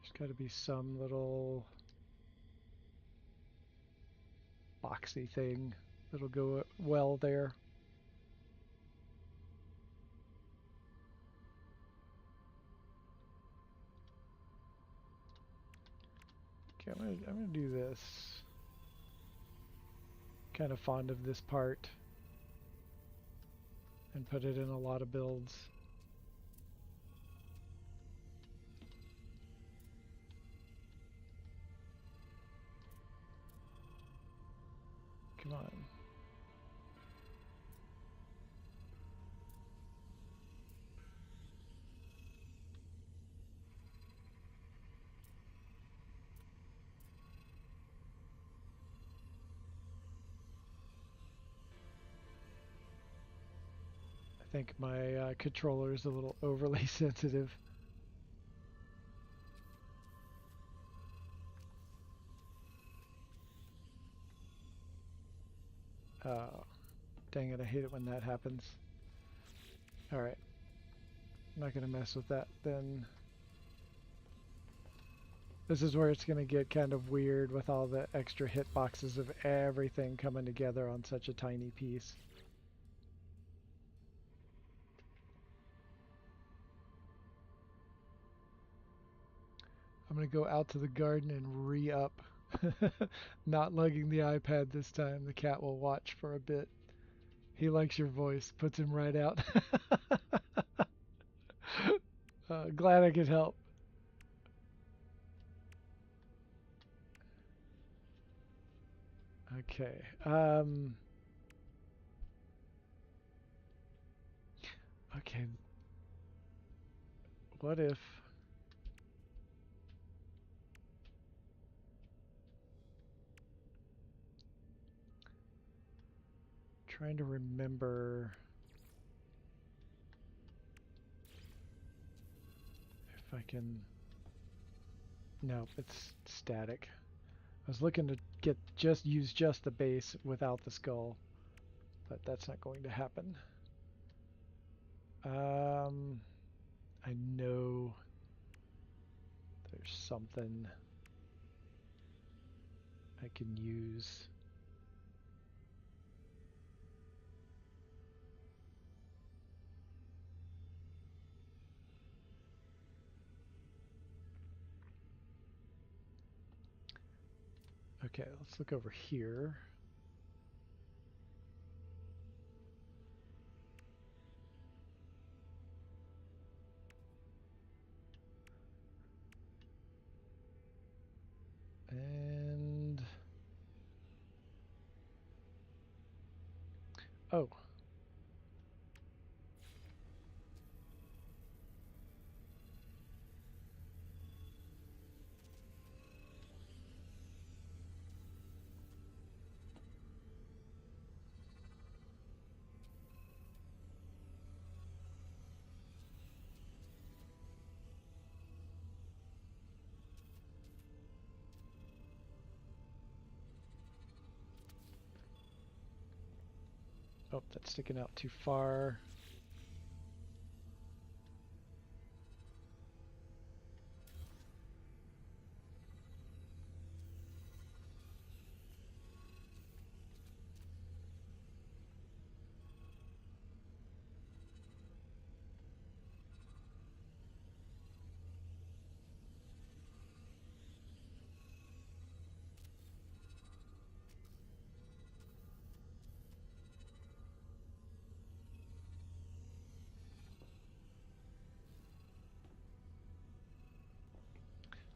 S1: There's got to be some little boxy thing that'll go well there. Okay, I'm gonna do this. Kind of fond of this part, and put it in a lot of builds. Come on. I think my controller is a little overly sensitive. Oh, dang it, I hate it when that happens. Alright, I'm not going to mess with that then. This is where it's going to get kind of weird with all the extra hitboxes of everything coming together on such a tiny piece. I'm going to go out to the garden and re-up. Not lugging the iPad this time. The cat will watch for a bit. He likes your voice. Puts him right out. Glad I could help. Okay. Okay. What if trying to remember if I can. No, it's static. I was looking to use just the base without the skull, but that's not going to happen. I know there's something I can use. Okay, let's look over here. And oh, oh, that's sticking out too far.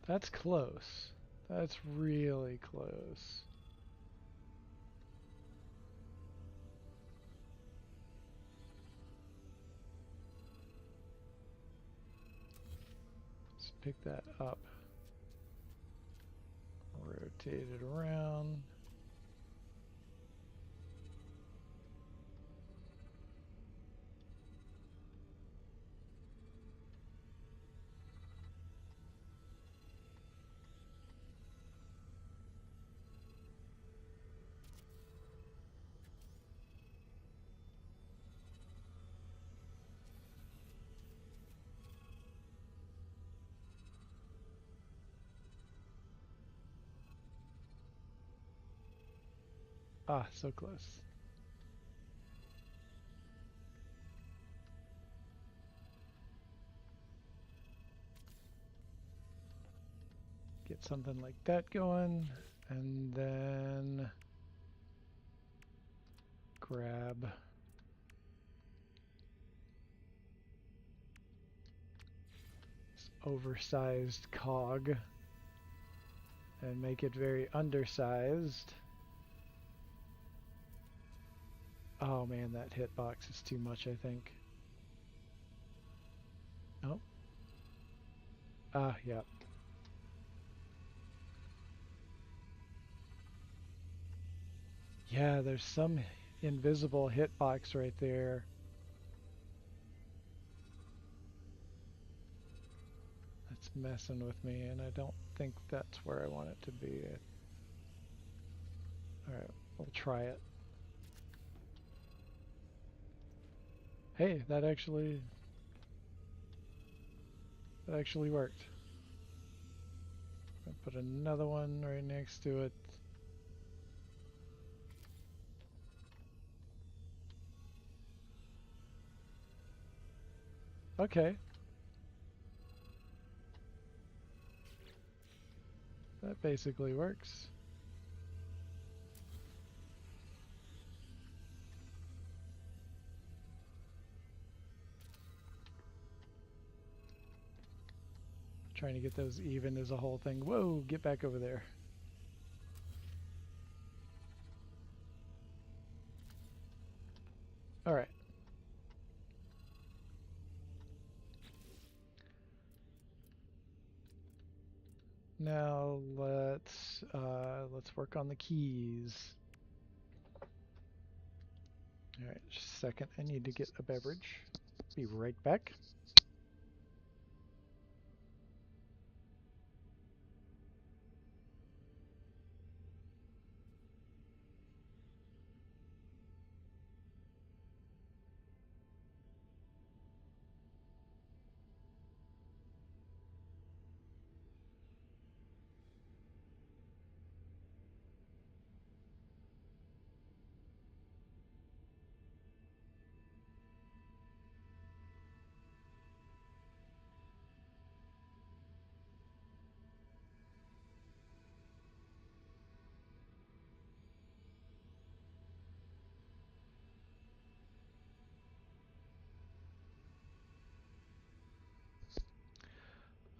S1: That's close. That's really close. Let's pick that up. Rotate it around. Ah, so close. Get something like that going, and then grab this oversized cog and make it very undersized. Oh man, that hitbox is too much, I think. Oh. Ah, yep. Yeah, there's some invisible hitbox right there. That's messing with me, and I don't think that's where I want it to be. Alright, we'll try it. Hey, that actually worked. I'll put another one right next to it. Okay. That basically works. Trying to get those even is a whole thing. Whoa, get back over there. Now let's work on the keys. All right, just a second. I need to get a beverage. Be right back.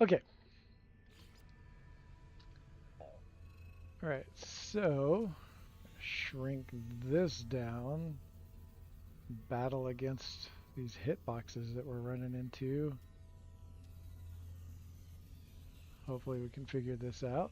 S1: Okay. All right, so shrink this down. Battle against these hitboxes that we're running into. Hopefully we can figure this out.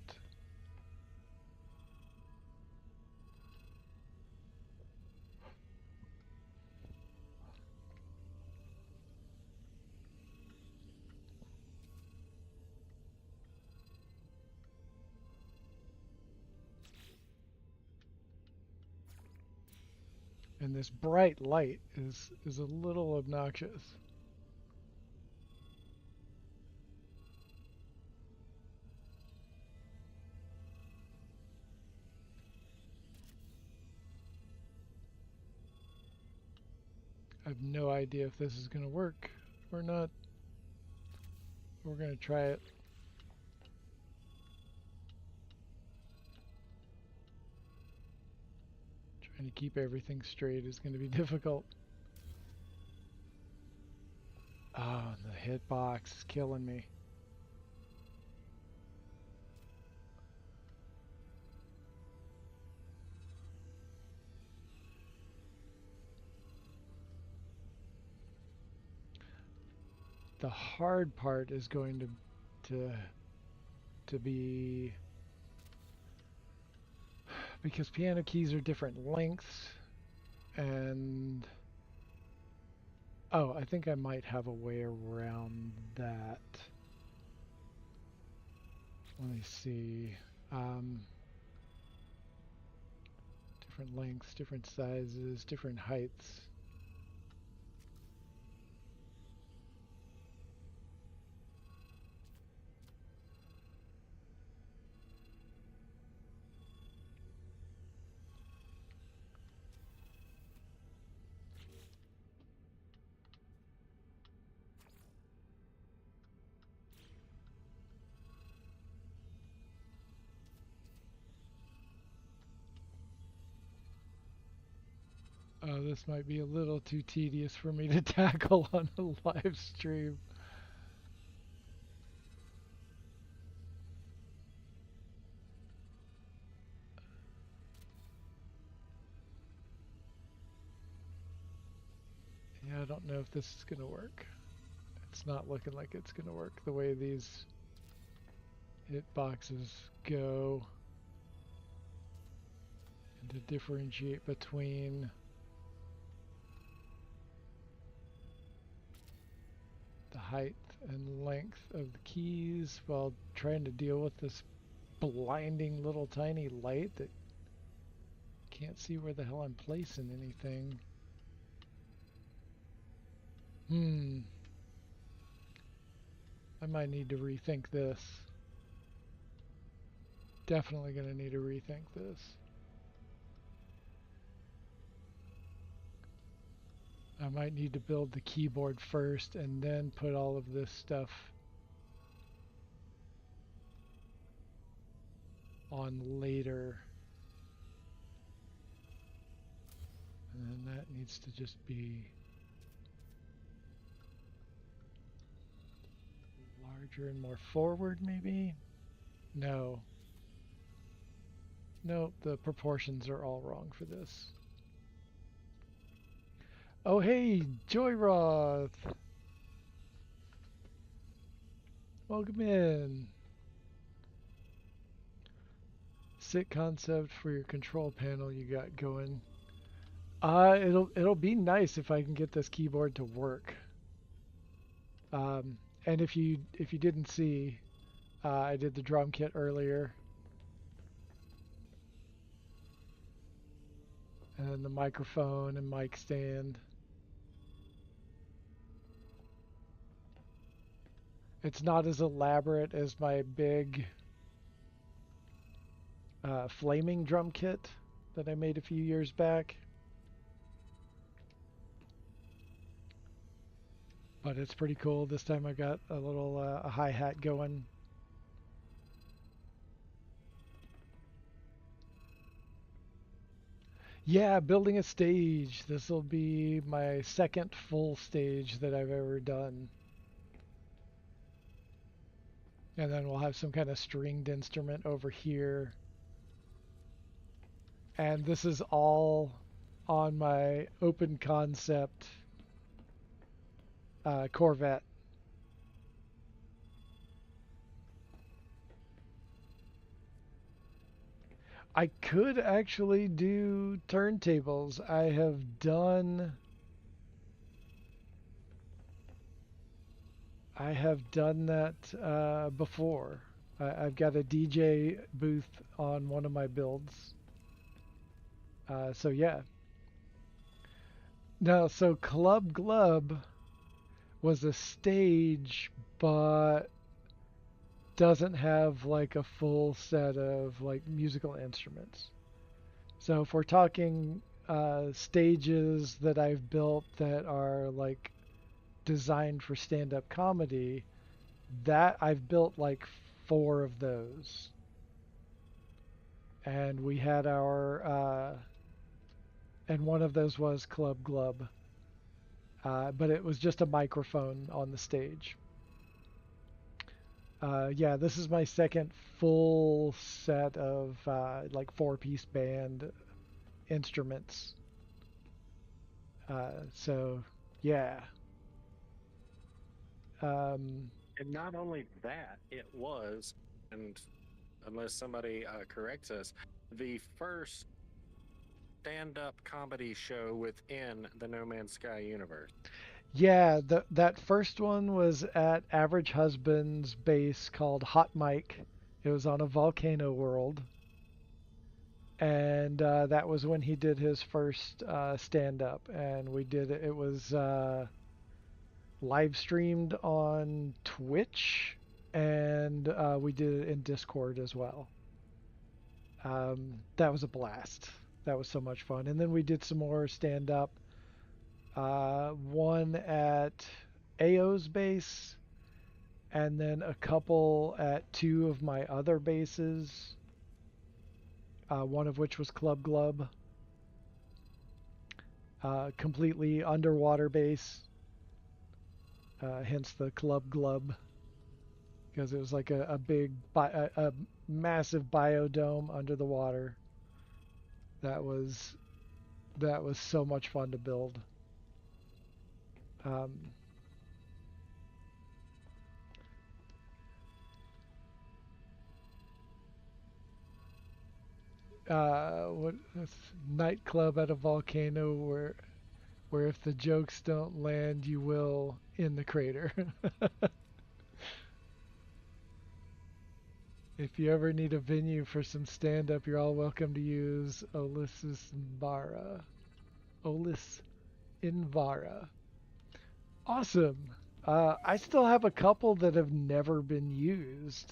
S1: And this bright light is a little obnoxious. I have no idea if this is going to work or not. We're going to try it. Trying to keep everything straight is going to be difficult. Oh, the hitbox is killing me. The hard part is going to be because piano keys are different lengths, and oh, I think I might have a way around that. Let me see. Different lengths, different sizes, different heights. Oh, this might be a little too tedious for me to tackle on a live stream. Yeah, I don't know if this is going to work. It's not looking like it's going to work the way these hitboxes go. And to differentiate between the height and length of the keys while trying to deal with this blinding little tiny light that can't see where the hell I'm placing anything. I might need to rethink this. Definitely going to need to rethink this. I might need to build the keyboard first and then put all of this stuff on later. And then that needs to just be larger and more forward, maybe? No. No, the proportions are all wrong for this. Oh, hey, Joyroth! Welcome in. sit concept for your control panel you got going. It'll be nice if I can get this keyboard to work. And if you didn't see, I did the drum kit earlier. And the microphone and mic stand. It's not as elaborate as my big flaming drum kit that I made a few years back. But it's pretty cool. This time I got a little a hi-hat going. Yeah, building a stage. This will be my second full stage that I've ever done. And then we'll have some kind of stringed instrument over here. And this is all on my open concept Corvette. I could actually do turntables. I have done that before. I've got a DJ booth on one of my builds. So yeah. No, so Club Glub was a stage, but doesn't have like a full set of like musical instruments. So if we're talking stages that I've built that are like designed for stand-up comedy, that I've built like 4 of those. And we had our and one of those was Club Glub. But it was just a microphone on the stage. Yeah, this is my second full set of like 4-piece band instruments. So, yeah.
S4: And not only that, it was, and unless somebody corrects us, the first stand-up comedy show within the No Man's Sky universe.
S1: Yeah, that first one was at Average Husband's base called Hot Mike. It was on a volcano world. And that was when he did his first stand-up. And we did it. It was live streamed on Twitch. And we did it in Discord as well. That was a blast. That was so much fun. And then we did some more stand-up. One at AO's base, and then a couple at 2 of my other bases, one of which was Club Glub, completely underwater base, hence the Club Glub, because it was like a massive biodome under the water. That was so much fun to build. What nightclub at a volcano where if the jokes don't land, you will in the crater. If you ever need a venue for some stand-up, you're all welcome to use Olis Invara. Awesome. I still have a couple that have never been used.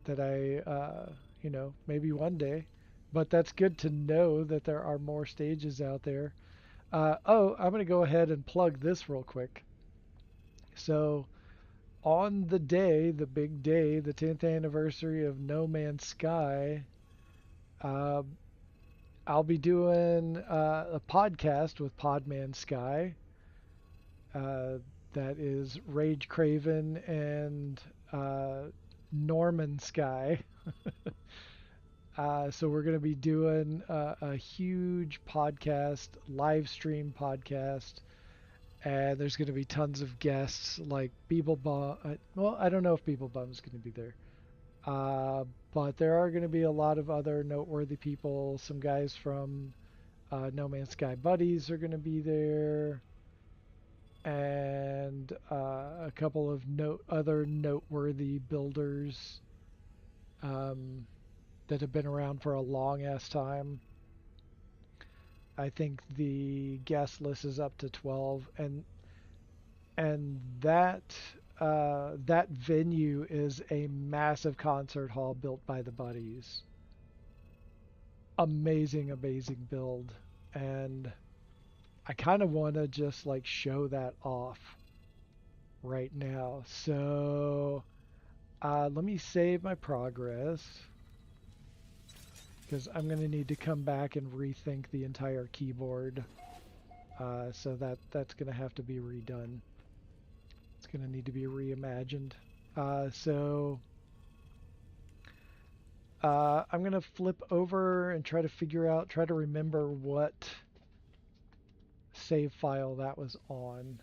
S1: That I, maybe one day. But that's good to know that there are more stages out there. I'm going to go ahead and plug this real quick. So, on the day, the big day, the 10th anniversary of No Man's Sky, I'll be doing a podcast with Podman Sky. That is Rage Craven and Norman Sky. So we're going to be doing a huge podcast, live stream podcast. And there's going to be tons of guests like Beeblebum. Well, I don't know if Beeblebum is going to be there. Uh, but there are going to be a lot of other noteworthy people. Some guys from No Man's Sky Buddies are going to be there, and a couple of other noteworthy builders um, that have been around for a long ass time. I think the guest list is up to 12, and that venue is a massive concert hall built by the Buddies. Amazing, amazing build, and I kind of want to just like show that off right now. So let me save my progress because I'm going to need to come back and rethink the entire keyboard. So that's going to have to be redone. It's going to need to be reimagined. I'm going to flip over and try to remember what save file that was on.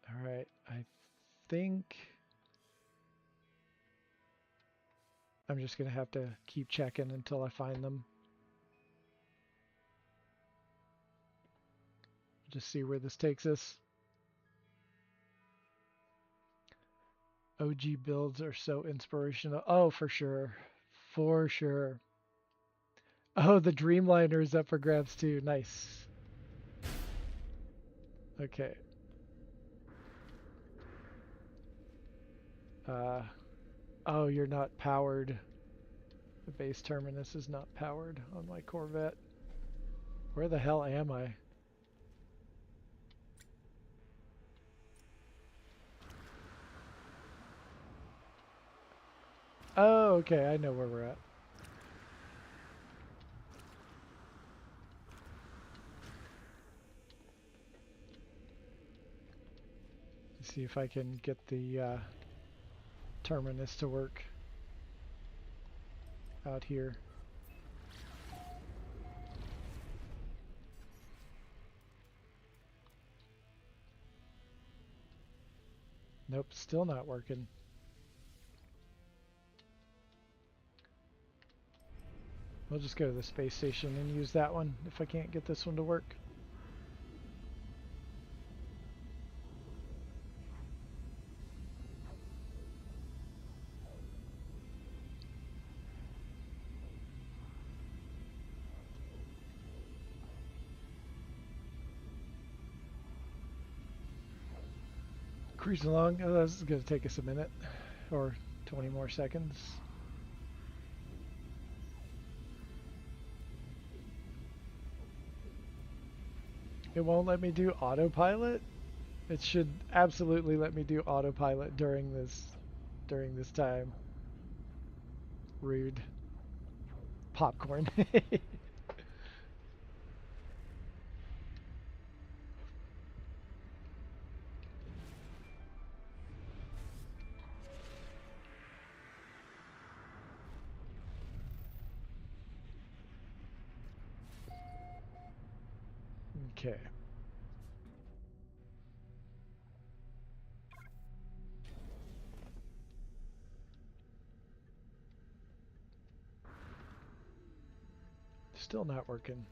S1: All right, I think I'm just going to have to keep checking until I find them. Just see where this takes us. OG builds are so inspirational. Oh, for sure. For sure. Oh, the Dreamliner is up for grabs too. Nice. Okay. Oh, you're not powered. The base terminus is not powered on my Corvette. Where the hell am I? Oh, okay. I know where we're at. Let's see if I can get the terminus to work out here. Nope, still not working. We'll just go to the space station and use that one if I can't get this one to work. Cruising along. Oh, this is going to take us a minute or 20 more seconds. It won't let me do autopilot? It should absolutely let me do autopilot during this time. Rude. Popcorn. Okay. Still not working.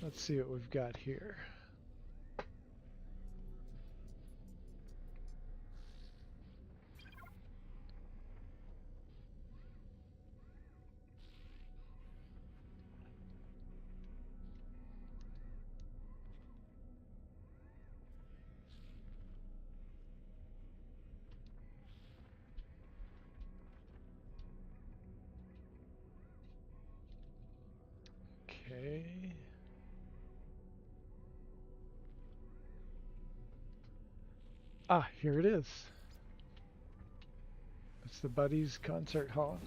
S1: Let's see what we've got here. Okay. Ah, here it is. It's the Buddies Concert Hall.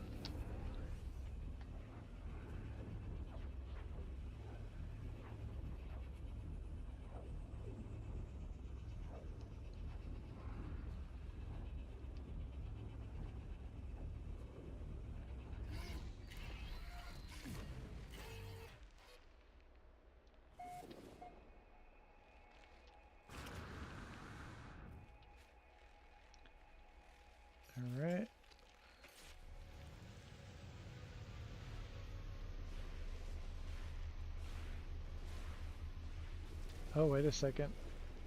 S1: Oh, wait a second.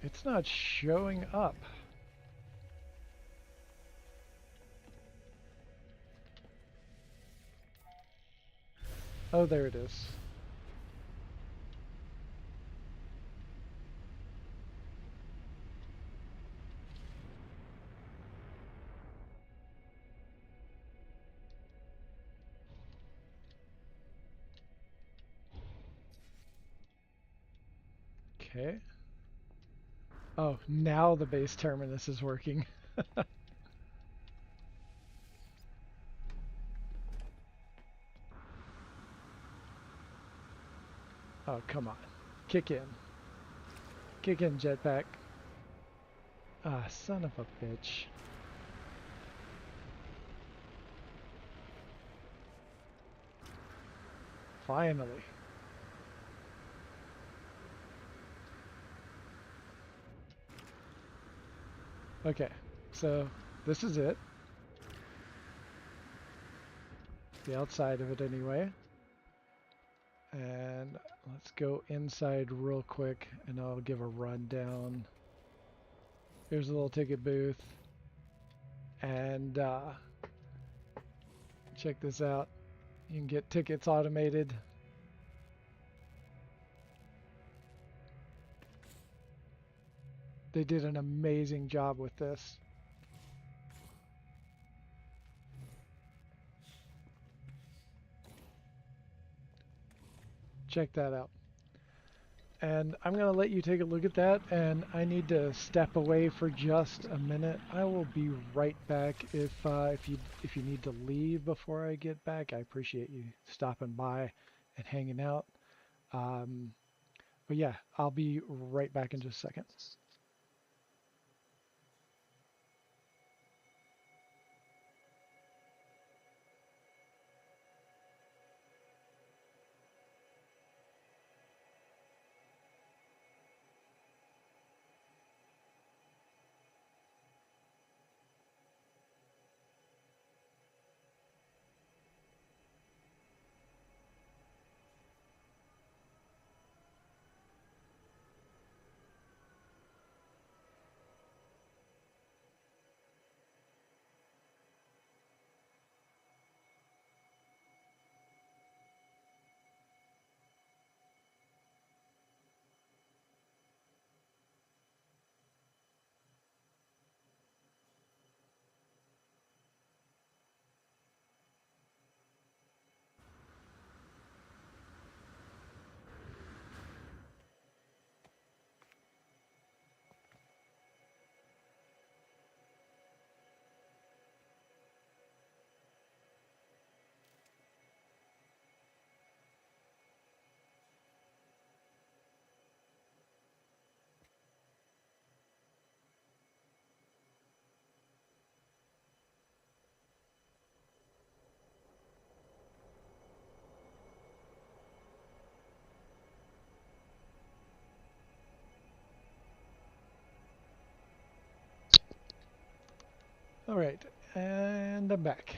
S1: It's not showing up. Oh, there it is. Okay. Oh, now the base terminus is working. Oh, come on. Kick in. Kick in, jetpack. Ah, son of a bitch. Finally. Okay, so this is it. The outside of it anyway. And let's go inside real quick and I'll give a rundown. Here's a little ticket booth. And check this out. You can get tickets automated. They did an amazing job with this. Check that out. And I'm going to let you take a look at that, and I need to step away for just a minute. I will be right back. If you need to leave before I get back, I appreciate you stopping by and hanging out. But yeah, I'll be right back in just a second. All right, and I'm back.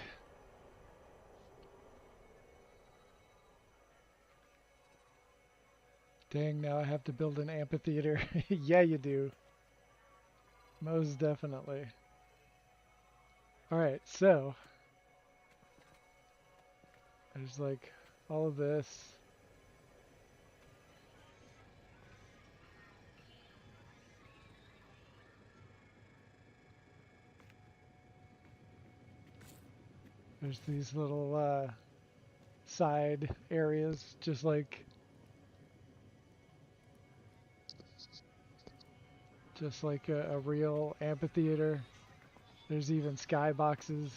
S1: Dang, now I have to build an amphitheater. Yeah, you do. Most definitely. All right, so there's like all of this. There's these little side areas, just like a real amphitheater. There's even skyboxes.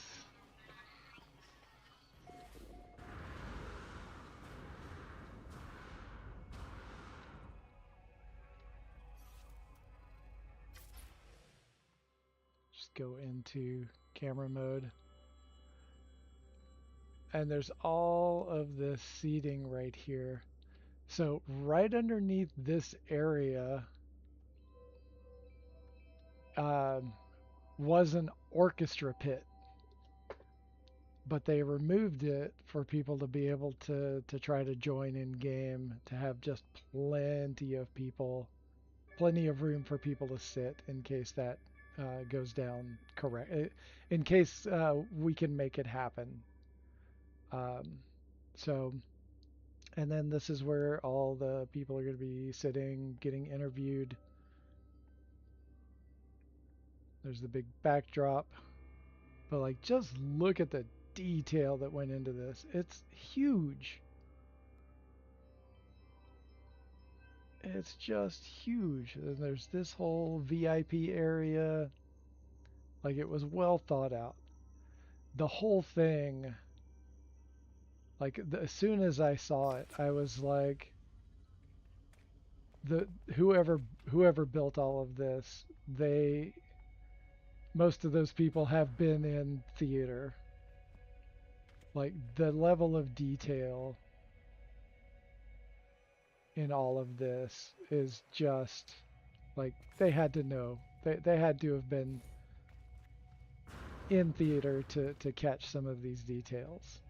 S1: Just go into camera mode. And there's all of this seating right here. So right underneath this area was an orchestra pit, but they removed it for people to be able to try to join in game, to have just plenty of people plenty of room for people to sit in case that goes down correct. In case we can make it happen. Um, so, and then this is where all the people are going to be sitting, getting interviewed. There's the big backdrop. But like, just look at the detail that went into this. It's huge. It's just huge. And there's this whole VIP area. Like, it was well thought out. The whole thing, like, as soon as I saw it, I was like, the whoever built all of this, most of those people have been in theater. Like, the level of detail in all of this is just like, they had to know. They had to have been in theater to catch some of these details.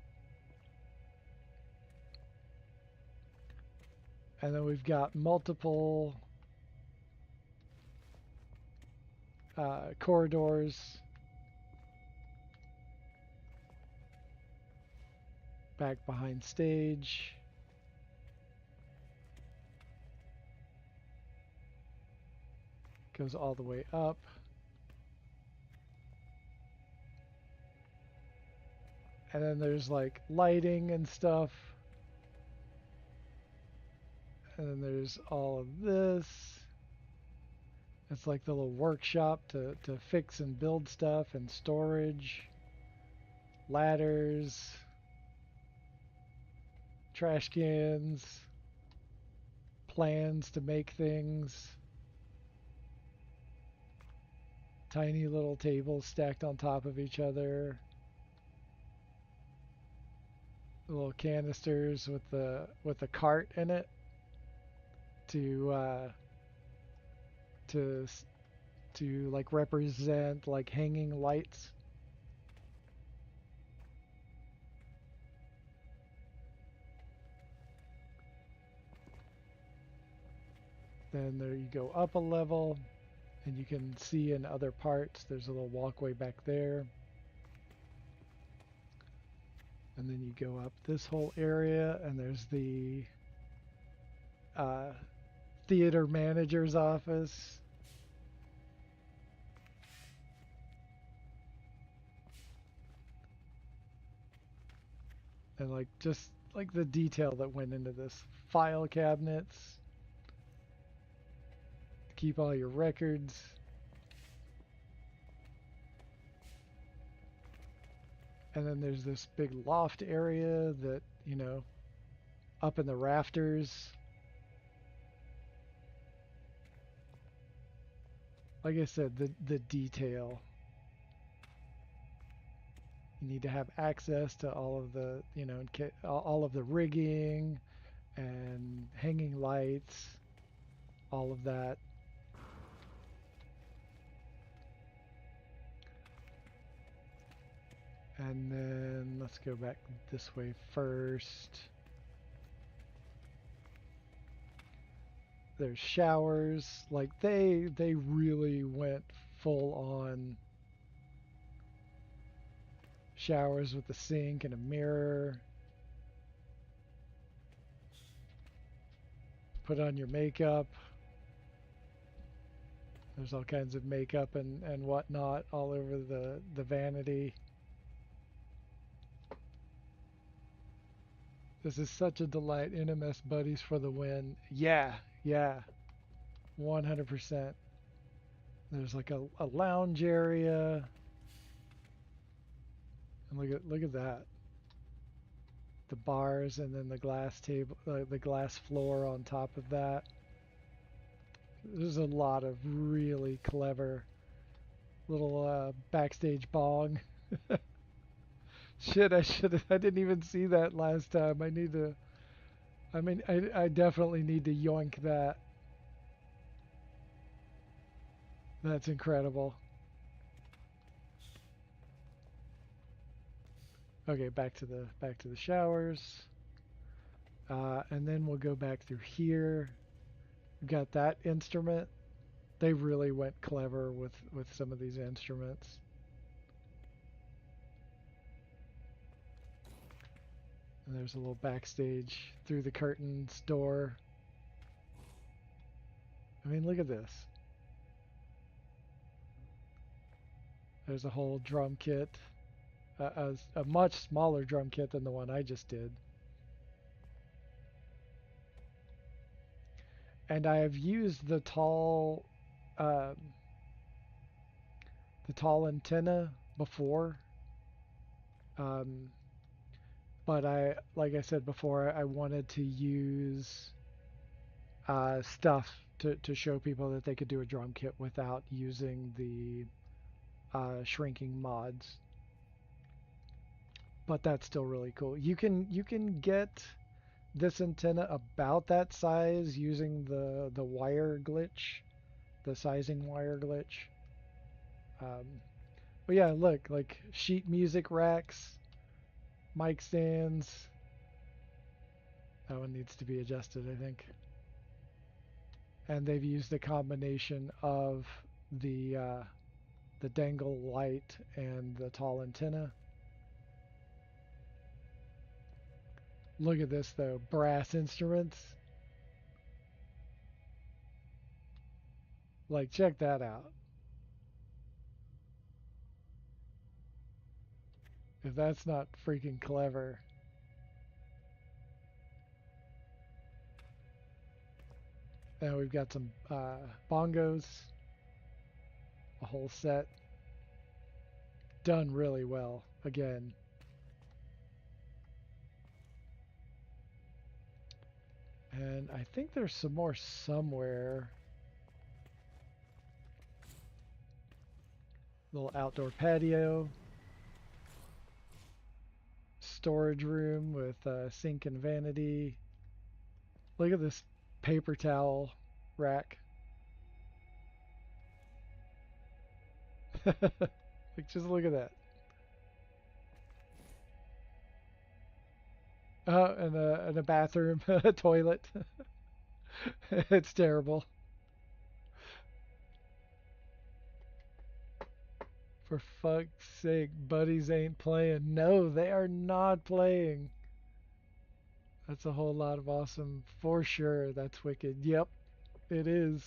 S1: And then we've got multiple corridors back behind stage. Goes all the way up. And then there's like lighting and stuff. And then there's all of this. It's like the little workshop to fix and build stuff, and storage. Ladders. Trash cans. Plans to make things. Tiny little tables stacked on top of each other. Little canisters with the cart in it to like represent like hanging lights. Then there you go up a level, and you can see in other parts there's a little walkway back there. And then you go up this whole area, and there's the theater manager's office. And like, just like the detail that went into this. File cabinets to keep all your records. And then there's this big loft area that, you know, up in the rafters. Like I said, the detail. You need to have access to all of the, you know, all of the rigging and hanging lights, all of that. And then let's go back this way first. There's showers. Like, they really went full on showers with a sink and a mirror. Put on your makeup. There's all kinds of makeup and whatnot all over the vanity. This is such a delight. NMS buddies for the win. Yeah, 100%. There's like a lounge area. And look at that. The bars, and then the glass table, the glass floor on top of that. There's a lot of really clever little backstage bong. Shit, I didn't even see that last time. I definitely need to yoink that. That's incredible. Okay, back to the showers. And then we'll go back through here. We've got that instrument They really went clever with some of these instruments. And there's a little backstage through the curtains door. I mean, look at this. There's a whole drum kit. A much smaller drum kit than the one I just did. And I have used the tall antenna before. But like I said before, I wanted to use stuff to show people that they could do a drum kit without using the shrinking mods. But that's still really cool. You can get this antenna about that size using the wire glitch, the sizing wire glitch. But yeah, look, like sheet music racks, mic stands. That one needs to be adjusted, I think. And they've used a combination of the dangle light and the tall antenna. Look at this though, brass instruments. Like, check that out. If that's not freaking clever. And we've got some bongos, a whole set. Done really well, again. And I think there's some more somewhere. Little outdoor patio. Storage room with sink and vanity. Look at this paper towel rack. Like, just look at that. And a bathroom, a toilet. It's terrible. For fuck's sake, buddies ain't playing. No, they are not playing. That's a whole lot of awesome. For sure, that's wicked. Yep, it is.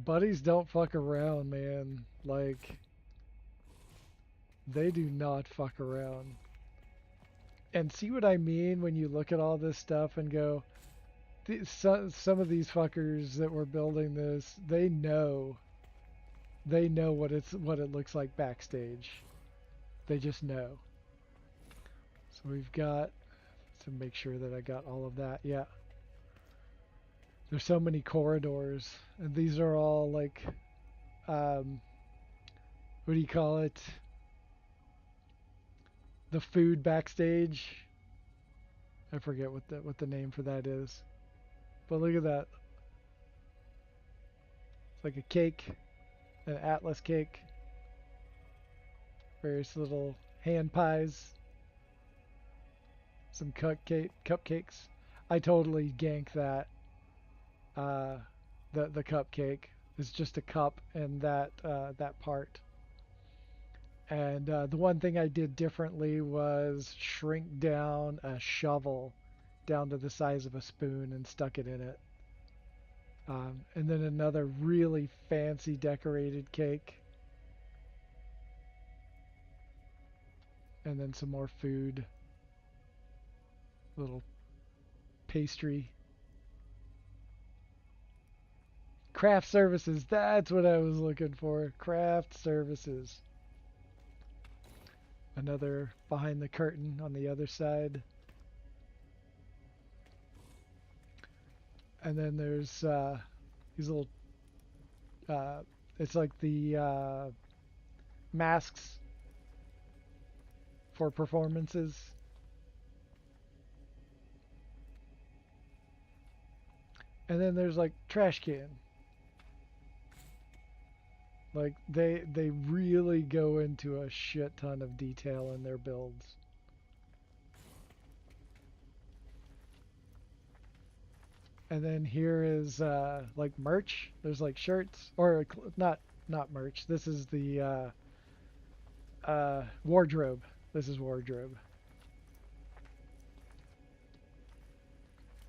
S1: Buddies don't fuck around, man. Like, they do not fuck around. And see what I mean when you look at all this stuff and go, some of these fuckers that were building this, they know what it looks like backstage. They just know. So we've got to make sure that I got all of that. Yeah. There's so many corridors, and these are all like, what do you call it? The food backstage. I forget what the name for that is. But look at that. It's like a cake, an Atlas cake. Various little hand pies. Some cupcakes. I totally gank that. The cupcake is just a cup and that part. And the one thing I did differently was shrink down a shovel down to the size of a spoon and stuck it in it. And then another really fancy decorated cake. And then some more food. Little pastry. Craft services, that's what I was looking for. Craft services. Another behind the curtain on the other side. And then there's these little, it's like the masks for performances. And then there's like trash can. Like they really go into a shit ton of detail in their builds. And then here is like merch. There's like shirts or not merch. This is the wardrobe. This is wardrobe.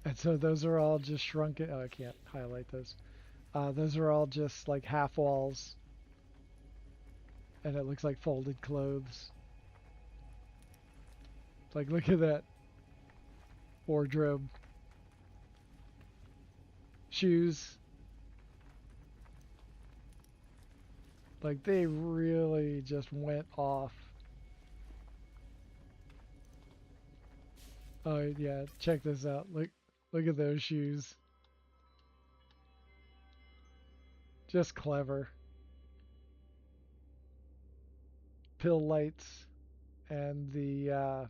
S1: And so those are all just shrunken. Oh, I can't highlight those. Those are all just like half walls. And it looks like folded clothes. Like, look at that wardrobe. Shoes. Like, they really just went off. Oh, yeah, check this out. Look at those shoes. Just clever. Pill lights and the, oh,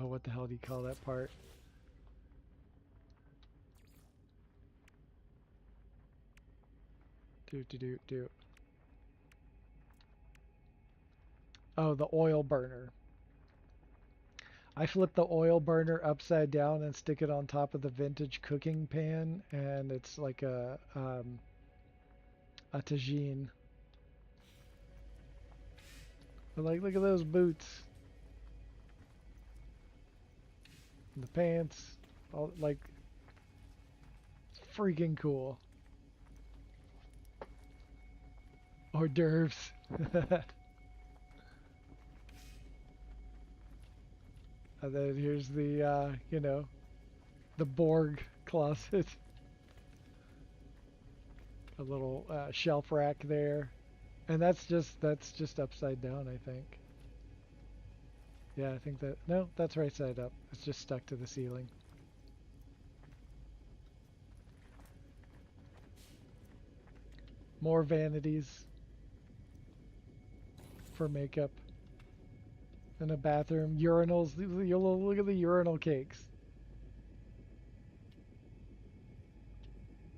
S1: what the hell do you call that part? Do. Oh, the oil burner. I flip the oil burner upside down and stick it on top of the vintage cooking pan, and it's like a tagine. But like, look at those boots. And the pants. All, like, freaking cool. Hors d'oeuvres. And then here's the, you know, the Borg closet. A little shelf rack there. And that's just upside down, I think. Yeah, I think that, no, that's right side up. It's just stuck to the ceiling. More vanities for makeup. And a bathroom. Urinals. Look at the urinal cakes.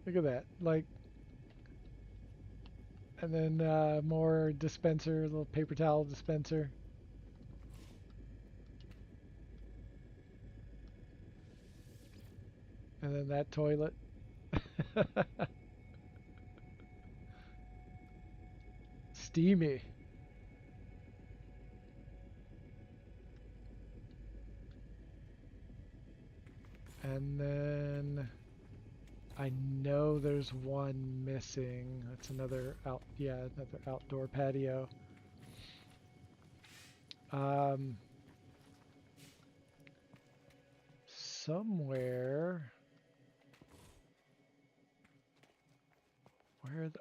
S1: Look at that. Like, and then more dispenser, little paper towel dispenser. And then that toilet. Steamy. And then I know there's one missing. That's another another outdoor patio. Somewhere.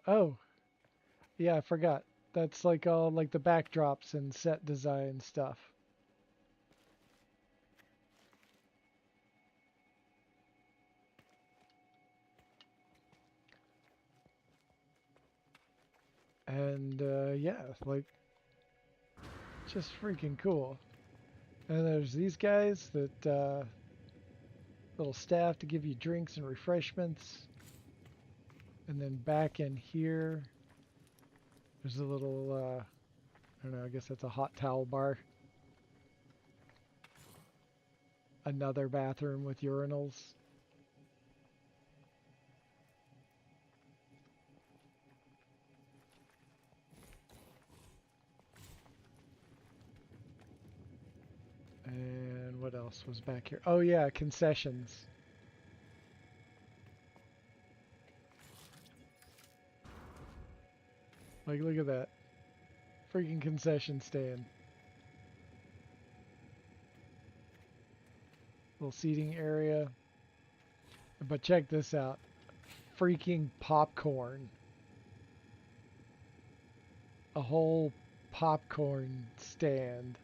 S1: Oh, yeah, I forgot. That's like all like the backdrops and set design stuff. And yeah, like just freaking cool. And there's these guys that little staff to give you drinks and refreshments. And then back in here, there's a little, I don't know, I guess that's a hot towel bar. Another bathroom with urinals. And what else was back here? Oh yeah, concessions. Like, look at that. Freaking concession stand. Little seating area. But check this out. Freaking popcorn. A whole popcorn stand.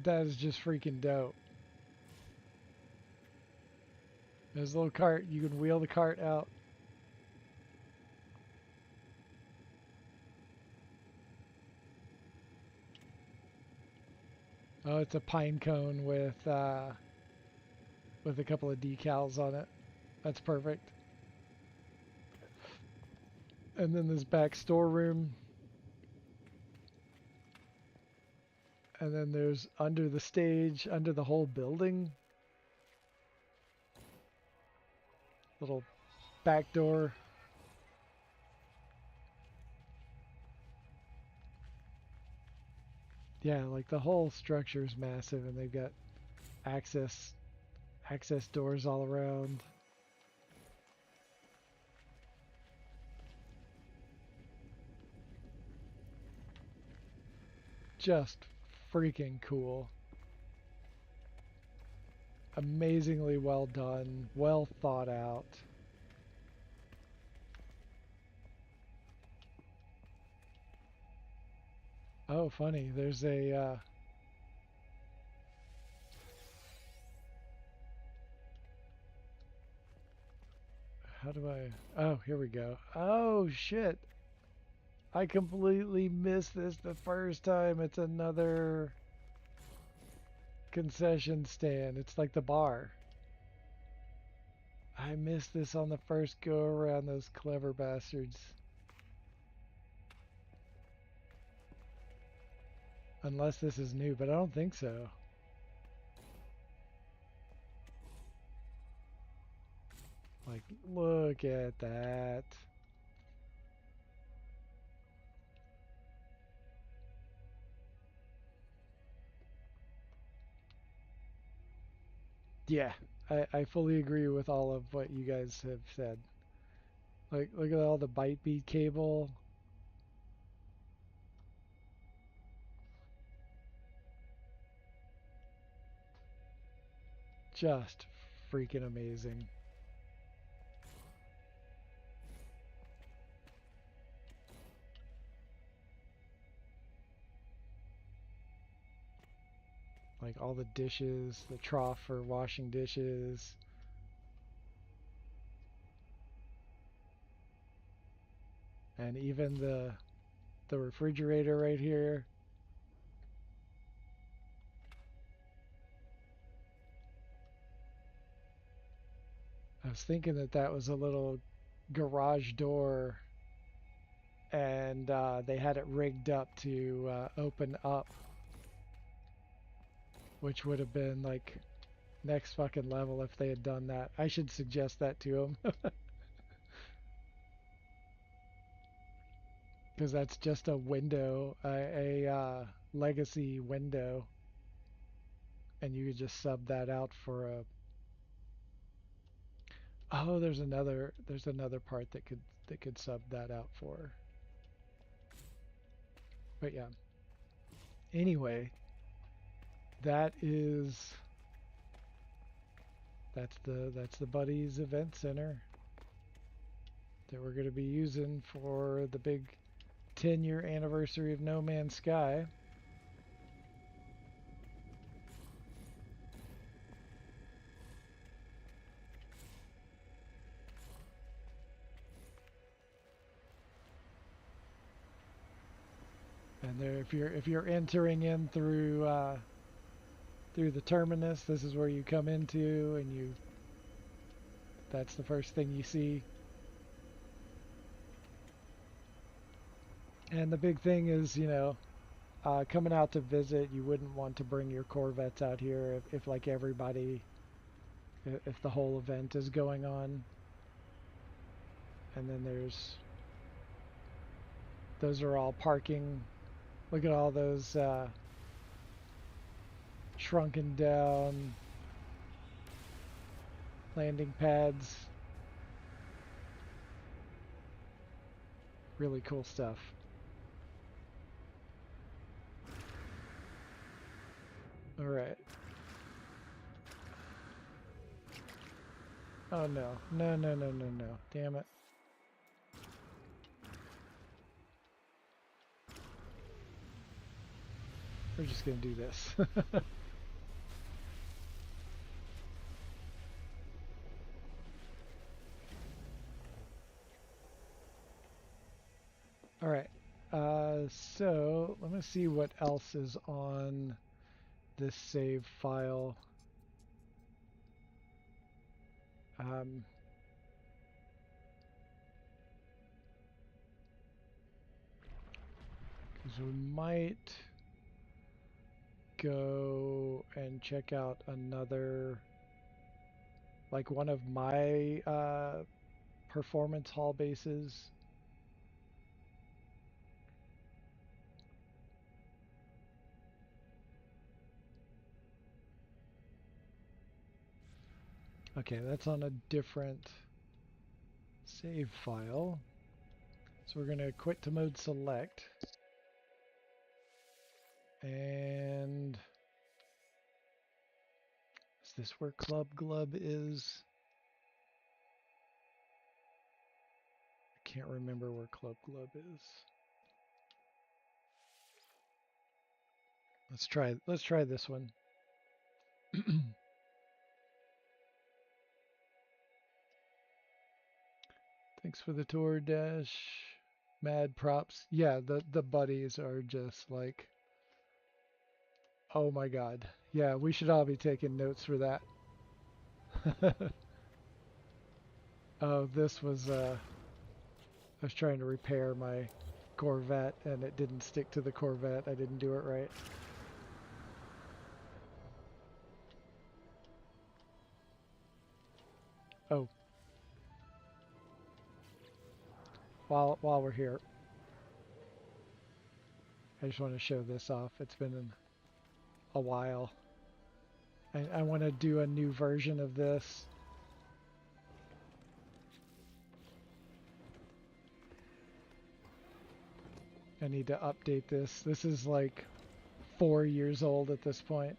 S1: That is just freaking dope. There's a little cart. You can wheel the cart out. Oh, it's a pine cone with a couple of decals on it. That's perfect. And then this back storeroom. And then there's under the stage, under the whole building, little back door. Yeah, like the whole structure is massive, and they've got access doors all around. Just freaking cool. Amazingly well done, well thought out. Oh, funny. There's a how do I? Oh, here we go. Oh shit! I completely missed this the first time. It's another concession stand. It's like the bar. I missed this on the first go around, those clever bastards. Unless this is new, but I don't think so. Like, look at that. Yeah, I fully agree with all of what you guys have said. Like, look at all the bite beat cable. Just freaking amazing. Like all the dishes, the trough for washing dishes. And even the refrigerator right here. I was thinking that that was a little garage door, and they had it rigged up to open up, which would have been like next fucking level if they had done that. I should suggest that to them. Because that's just a window, a legacy window, and you could just sub that out for a. Oh, there's another part that could sub that out for. But yeah. Anyway, that is that's the Buddies Event Center that we're going to be using for the big 10-year anniversary of No Man's Sky. And there, if you're entering in through the terminus, this is where you come into, and that's the first thing you see. And the big thing is, coming out to visit, you wouldn't want to bring your Corvettes out here if like everybody, if the whole event is going on. And then those are all parking. Look at all those shrunken down landing pads. Really cool stuff. All right. Oh no. No, no, no, no, no. Damn it. We're just gonna do this. All right. So let me see what else is on this save file. Because we might go and check out another, like one of my performance hall bases. Okay, that's on a different save file. So we're going to quit to mode select. And is this where Club Glub is? I can't remember where Club Glub is. Let's try this one. Thanks for the tour, Dash. Mad props. Yeah, the buddies are just like, oh my god. Yeah, we should all be taking notes for that. Oh, this was I was trying to repair my Corvette and it didn't stick to the Corvette. I didn't do it right. Oh. While we're here, I just want to show this off. It's been a while. I want to do a new version of this. I need to update this. This is like 4 years old at this point.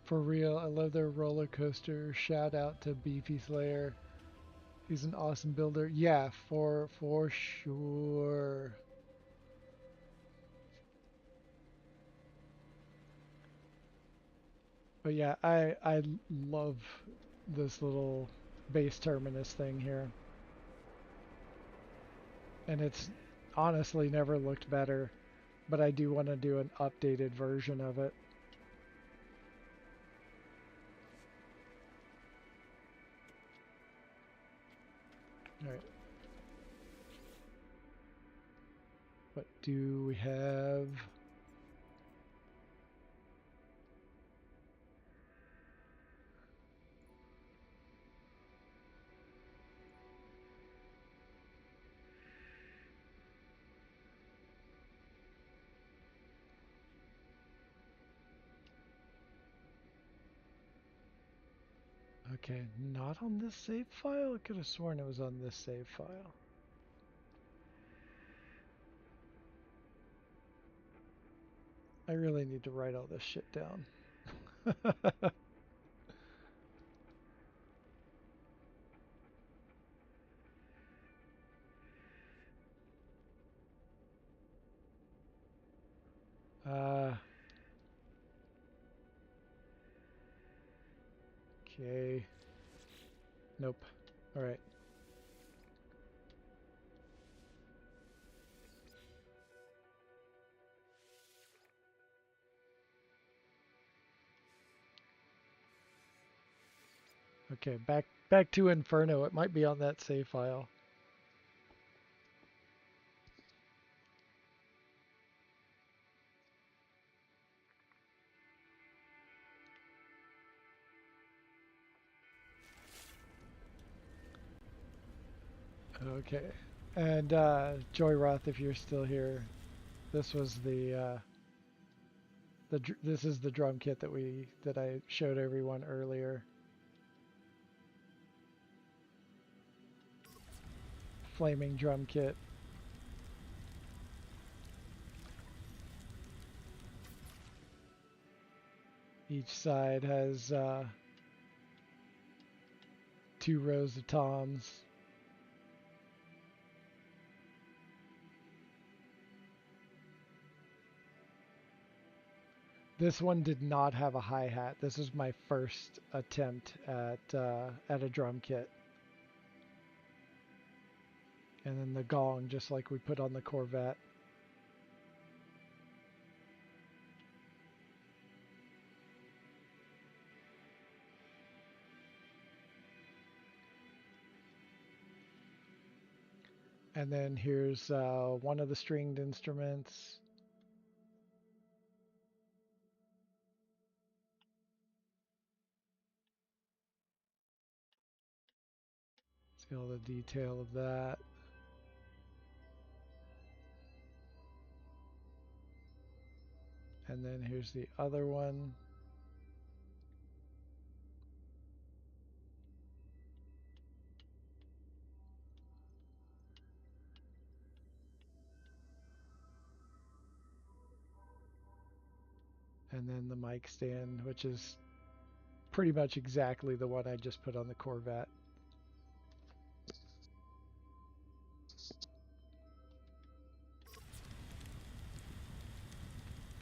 S1: For real, I love their roller coaster. Shout out to Beefy Slayer. He's an awesome builder. Yeah, for sure. But yeah, I love this little base terminus thing here. And it's honestly never looked better, but I do want to do an updated version of it. All right. What do we have? Okay, not on this save file? I could have sworn it was on this save file. I really need to write all this shit down. Okay. Nope. All right. Okay, back to Inferno. It might be on that save file. Okay. And Joy Roth, if you're still here, this was this is the drum kit that I showed everyone earlier. Flaming drum kit. Each side has 2 rows of toms. This one did not have a hi-hat. This is my first attempt at a drum kit. And then the gong, just like we put on the Corvette. And then here's one of the stringed instruments. See all the detail of that. And then here's the other one. And then the mic stand, which is pretty much exactly the one I just put on the Corvette.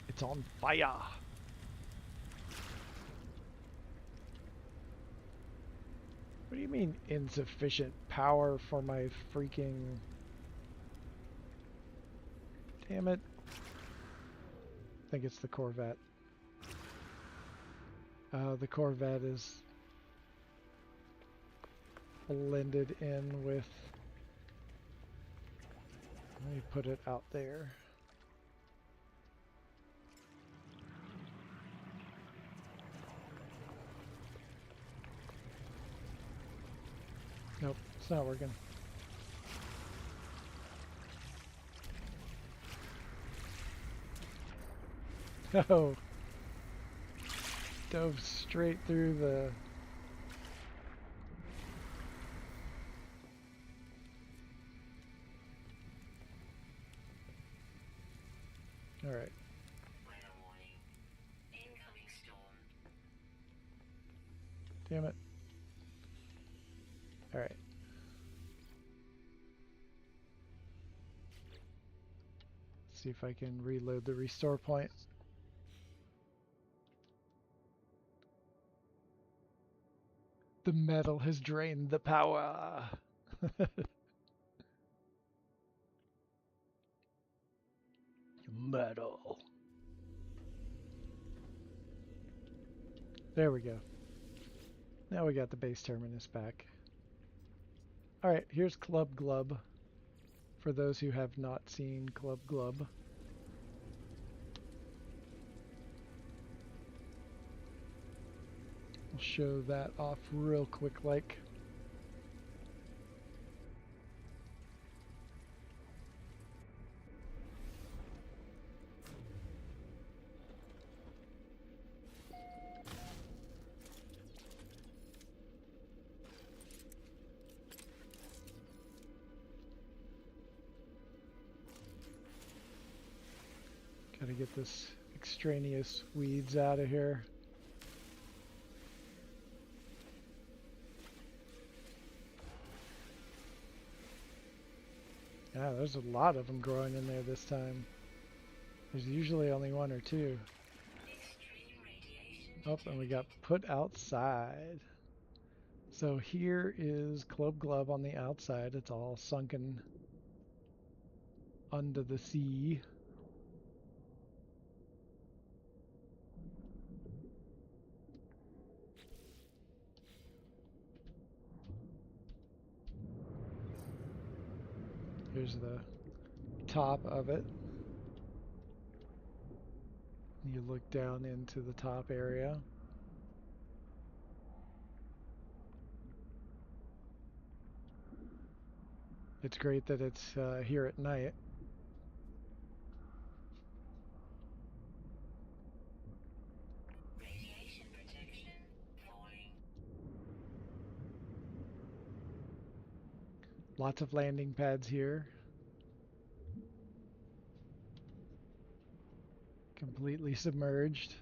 S1: It's on fire. What do you mean insufficient power for my freaking... Damn it. I think it's the Corvette. The Corvette is blended in with... Let me put it out there. Nope, it's not working. Oh, dove straight through the... All right. Damn it. All right. See if I can reload the restore point. The metal has drained the power. Metal. There we go. Now we got the base terminus back. Alright, here's Club Glub. For those who have not seen Club Glub. I'll show that off real quick like. Gotta get this extraneous weeds out of here. Yeah, there's a lot of them growing in there this time. There's usually only one or two. Oh, and we got put outside. So here is Club Glub on the outside. It's all sunken under the sea. Here's the top of it. You look down into the top area. It's great that it's here at night.
S5: Radiation protection falling.
S1: Lots of landing pads here. Completely submerged.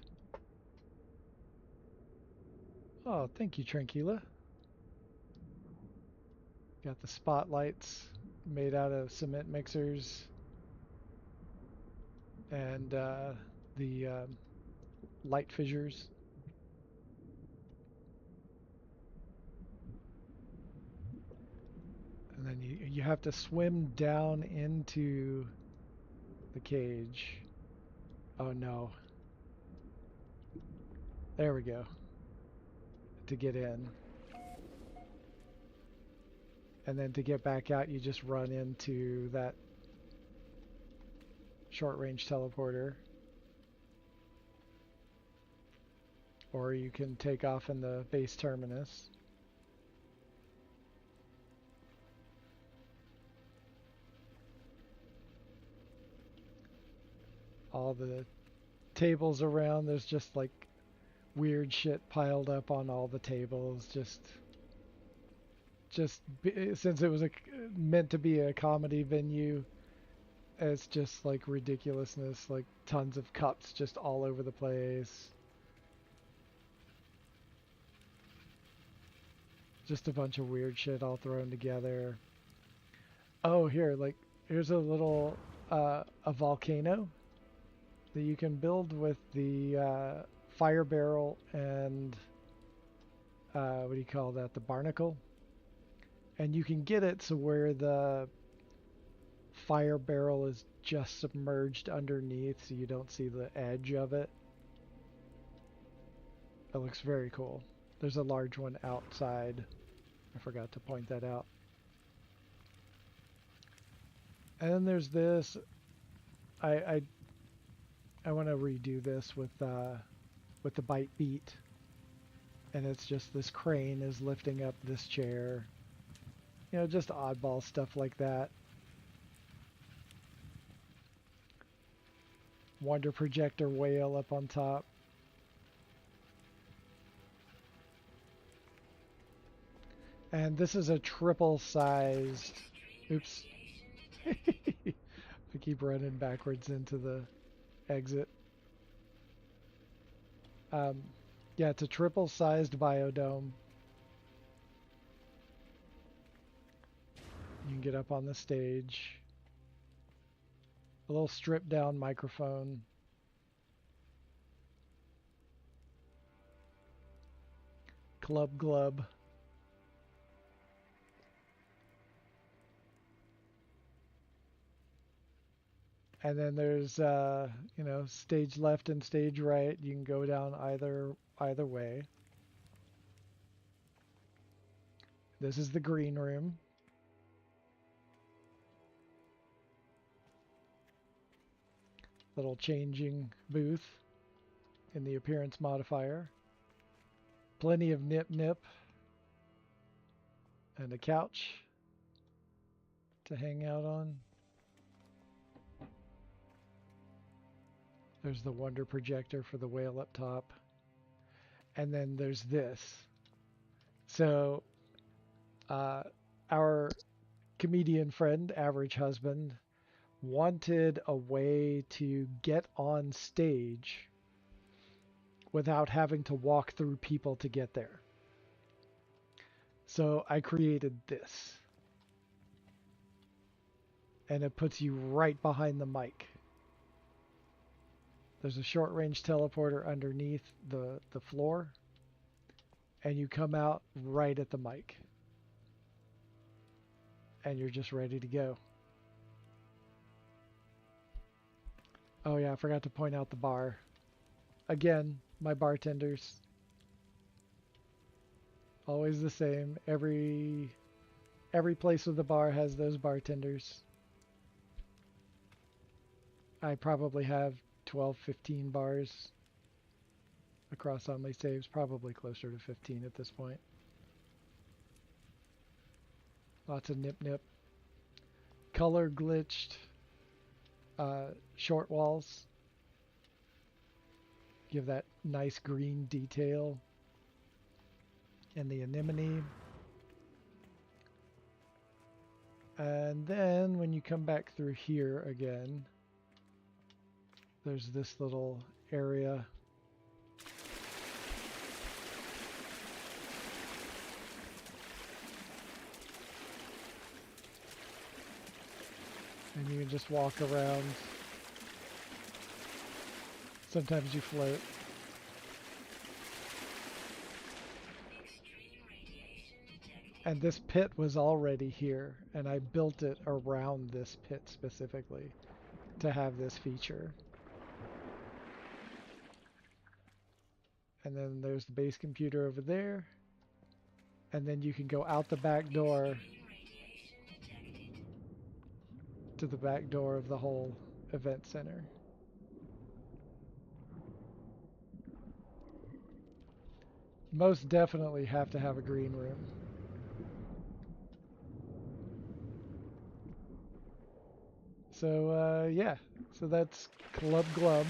S1: Oh, thank you, Tranquila. Got the spotlights made out of cement mixers. And the light fissures. And then you have to swim down into the cage. Oh no. There we go. To get in. And then to get back out, you just run into that short-range teleporter. Or you can take off in the base terminus. All the tables around, there's just like weird shit piled up on all the tables. Since it was meant to be a comedy venue, it's just like ridiculousness, like tons of cups just all over the place. Just a bunch of weird shit all thrown together. Oh, here's a little, a volcano that you can build with the fire barrel and, what do you call that, the barnacle? And you can get it so where the fire barrel is just submerged underneath so you don't see the edge of it. It looks very cool. There's a large one outside. I forgot to point that out. And then there's this. I want to redo this with the bite beat. And it's just this crane is lifting up this chair. You know, just oddball stuff like that. Wonder projector whale up on top. And this is a triple-sized... Oops. I keep running backwards into the exit. Yeah, it's a triple-sized biodome. You can get up on the stage. A little stripped-down microphone. Club glub. And then there's, you know, stage left and stage right. You can go down either way. This is the green room. Little changing booth in the appearance modifier. Plenty of nip. And a couch to hang out on. There's the wonder projector for the whale up top. And then there's this. So, our comedian friend, Average Husband, wanted a way to get on stage without having to walk through people to get there. So I created this. And it puts you right behind the mic. There's a short-range teleporter underneath the floor, and you come out right at the mic. And you're just ready to go. Oh yeah, I forgot to point out the bar. Again, my bartenders. Always the same. Every place with a bar has those bartenders. I probably have 12, 15 bars across all my saves, probably closer to 15 at this point. Lots of nip. Color glitched short walls. Give that nice green detail. And the anemone. And then when you come back through here again, there's this little area. And you can just walk around. Sometimes you float.
S5: Extreme radiation detected.
S1: And this pit was already here, and I built it around this pit specifically to have this feature. And then there's the base computer over there. And then you can go out the back door to the back door of the whole event center. Most definitely have to have a green room. So yeah, so that's Club Glub.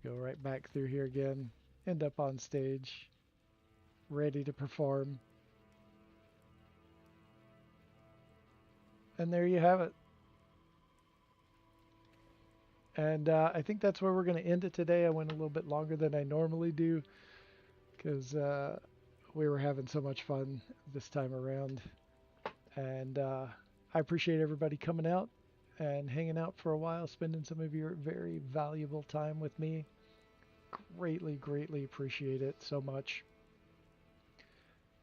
S1: Go right back through here again, end up on stage, ready to perform. And there you have it. And I think that's where we're going to end it today. I went a little bit longer than I normally do because we were having so much fun this time around. And I appreciate everybody coming out and hanging out for a while, spending some of your very valuable time with me. Greatly, greatly appreciate it so much.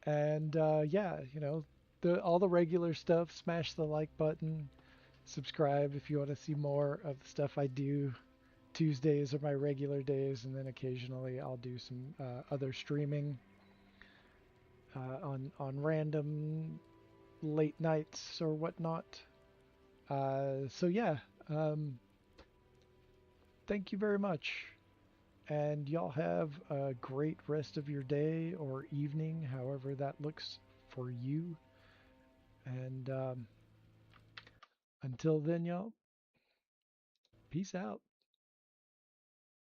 S1: And yeah, you know, all the regular stuff, smash the like button, subscribe if you want to see more of the stuff I do. Tuesdays are my regular days, and then occasionally I'll do some other streaming on random late nights or whatnot. So yeah, thank you very much, and y'all have a great rest of your day or evening, however that looks for you. And until then, y'all, peace out.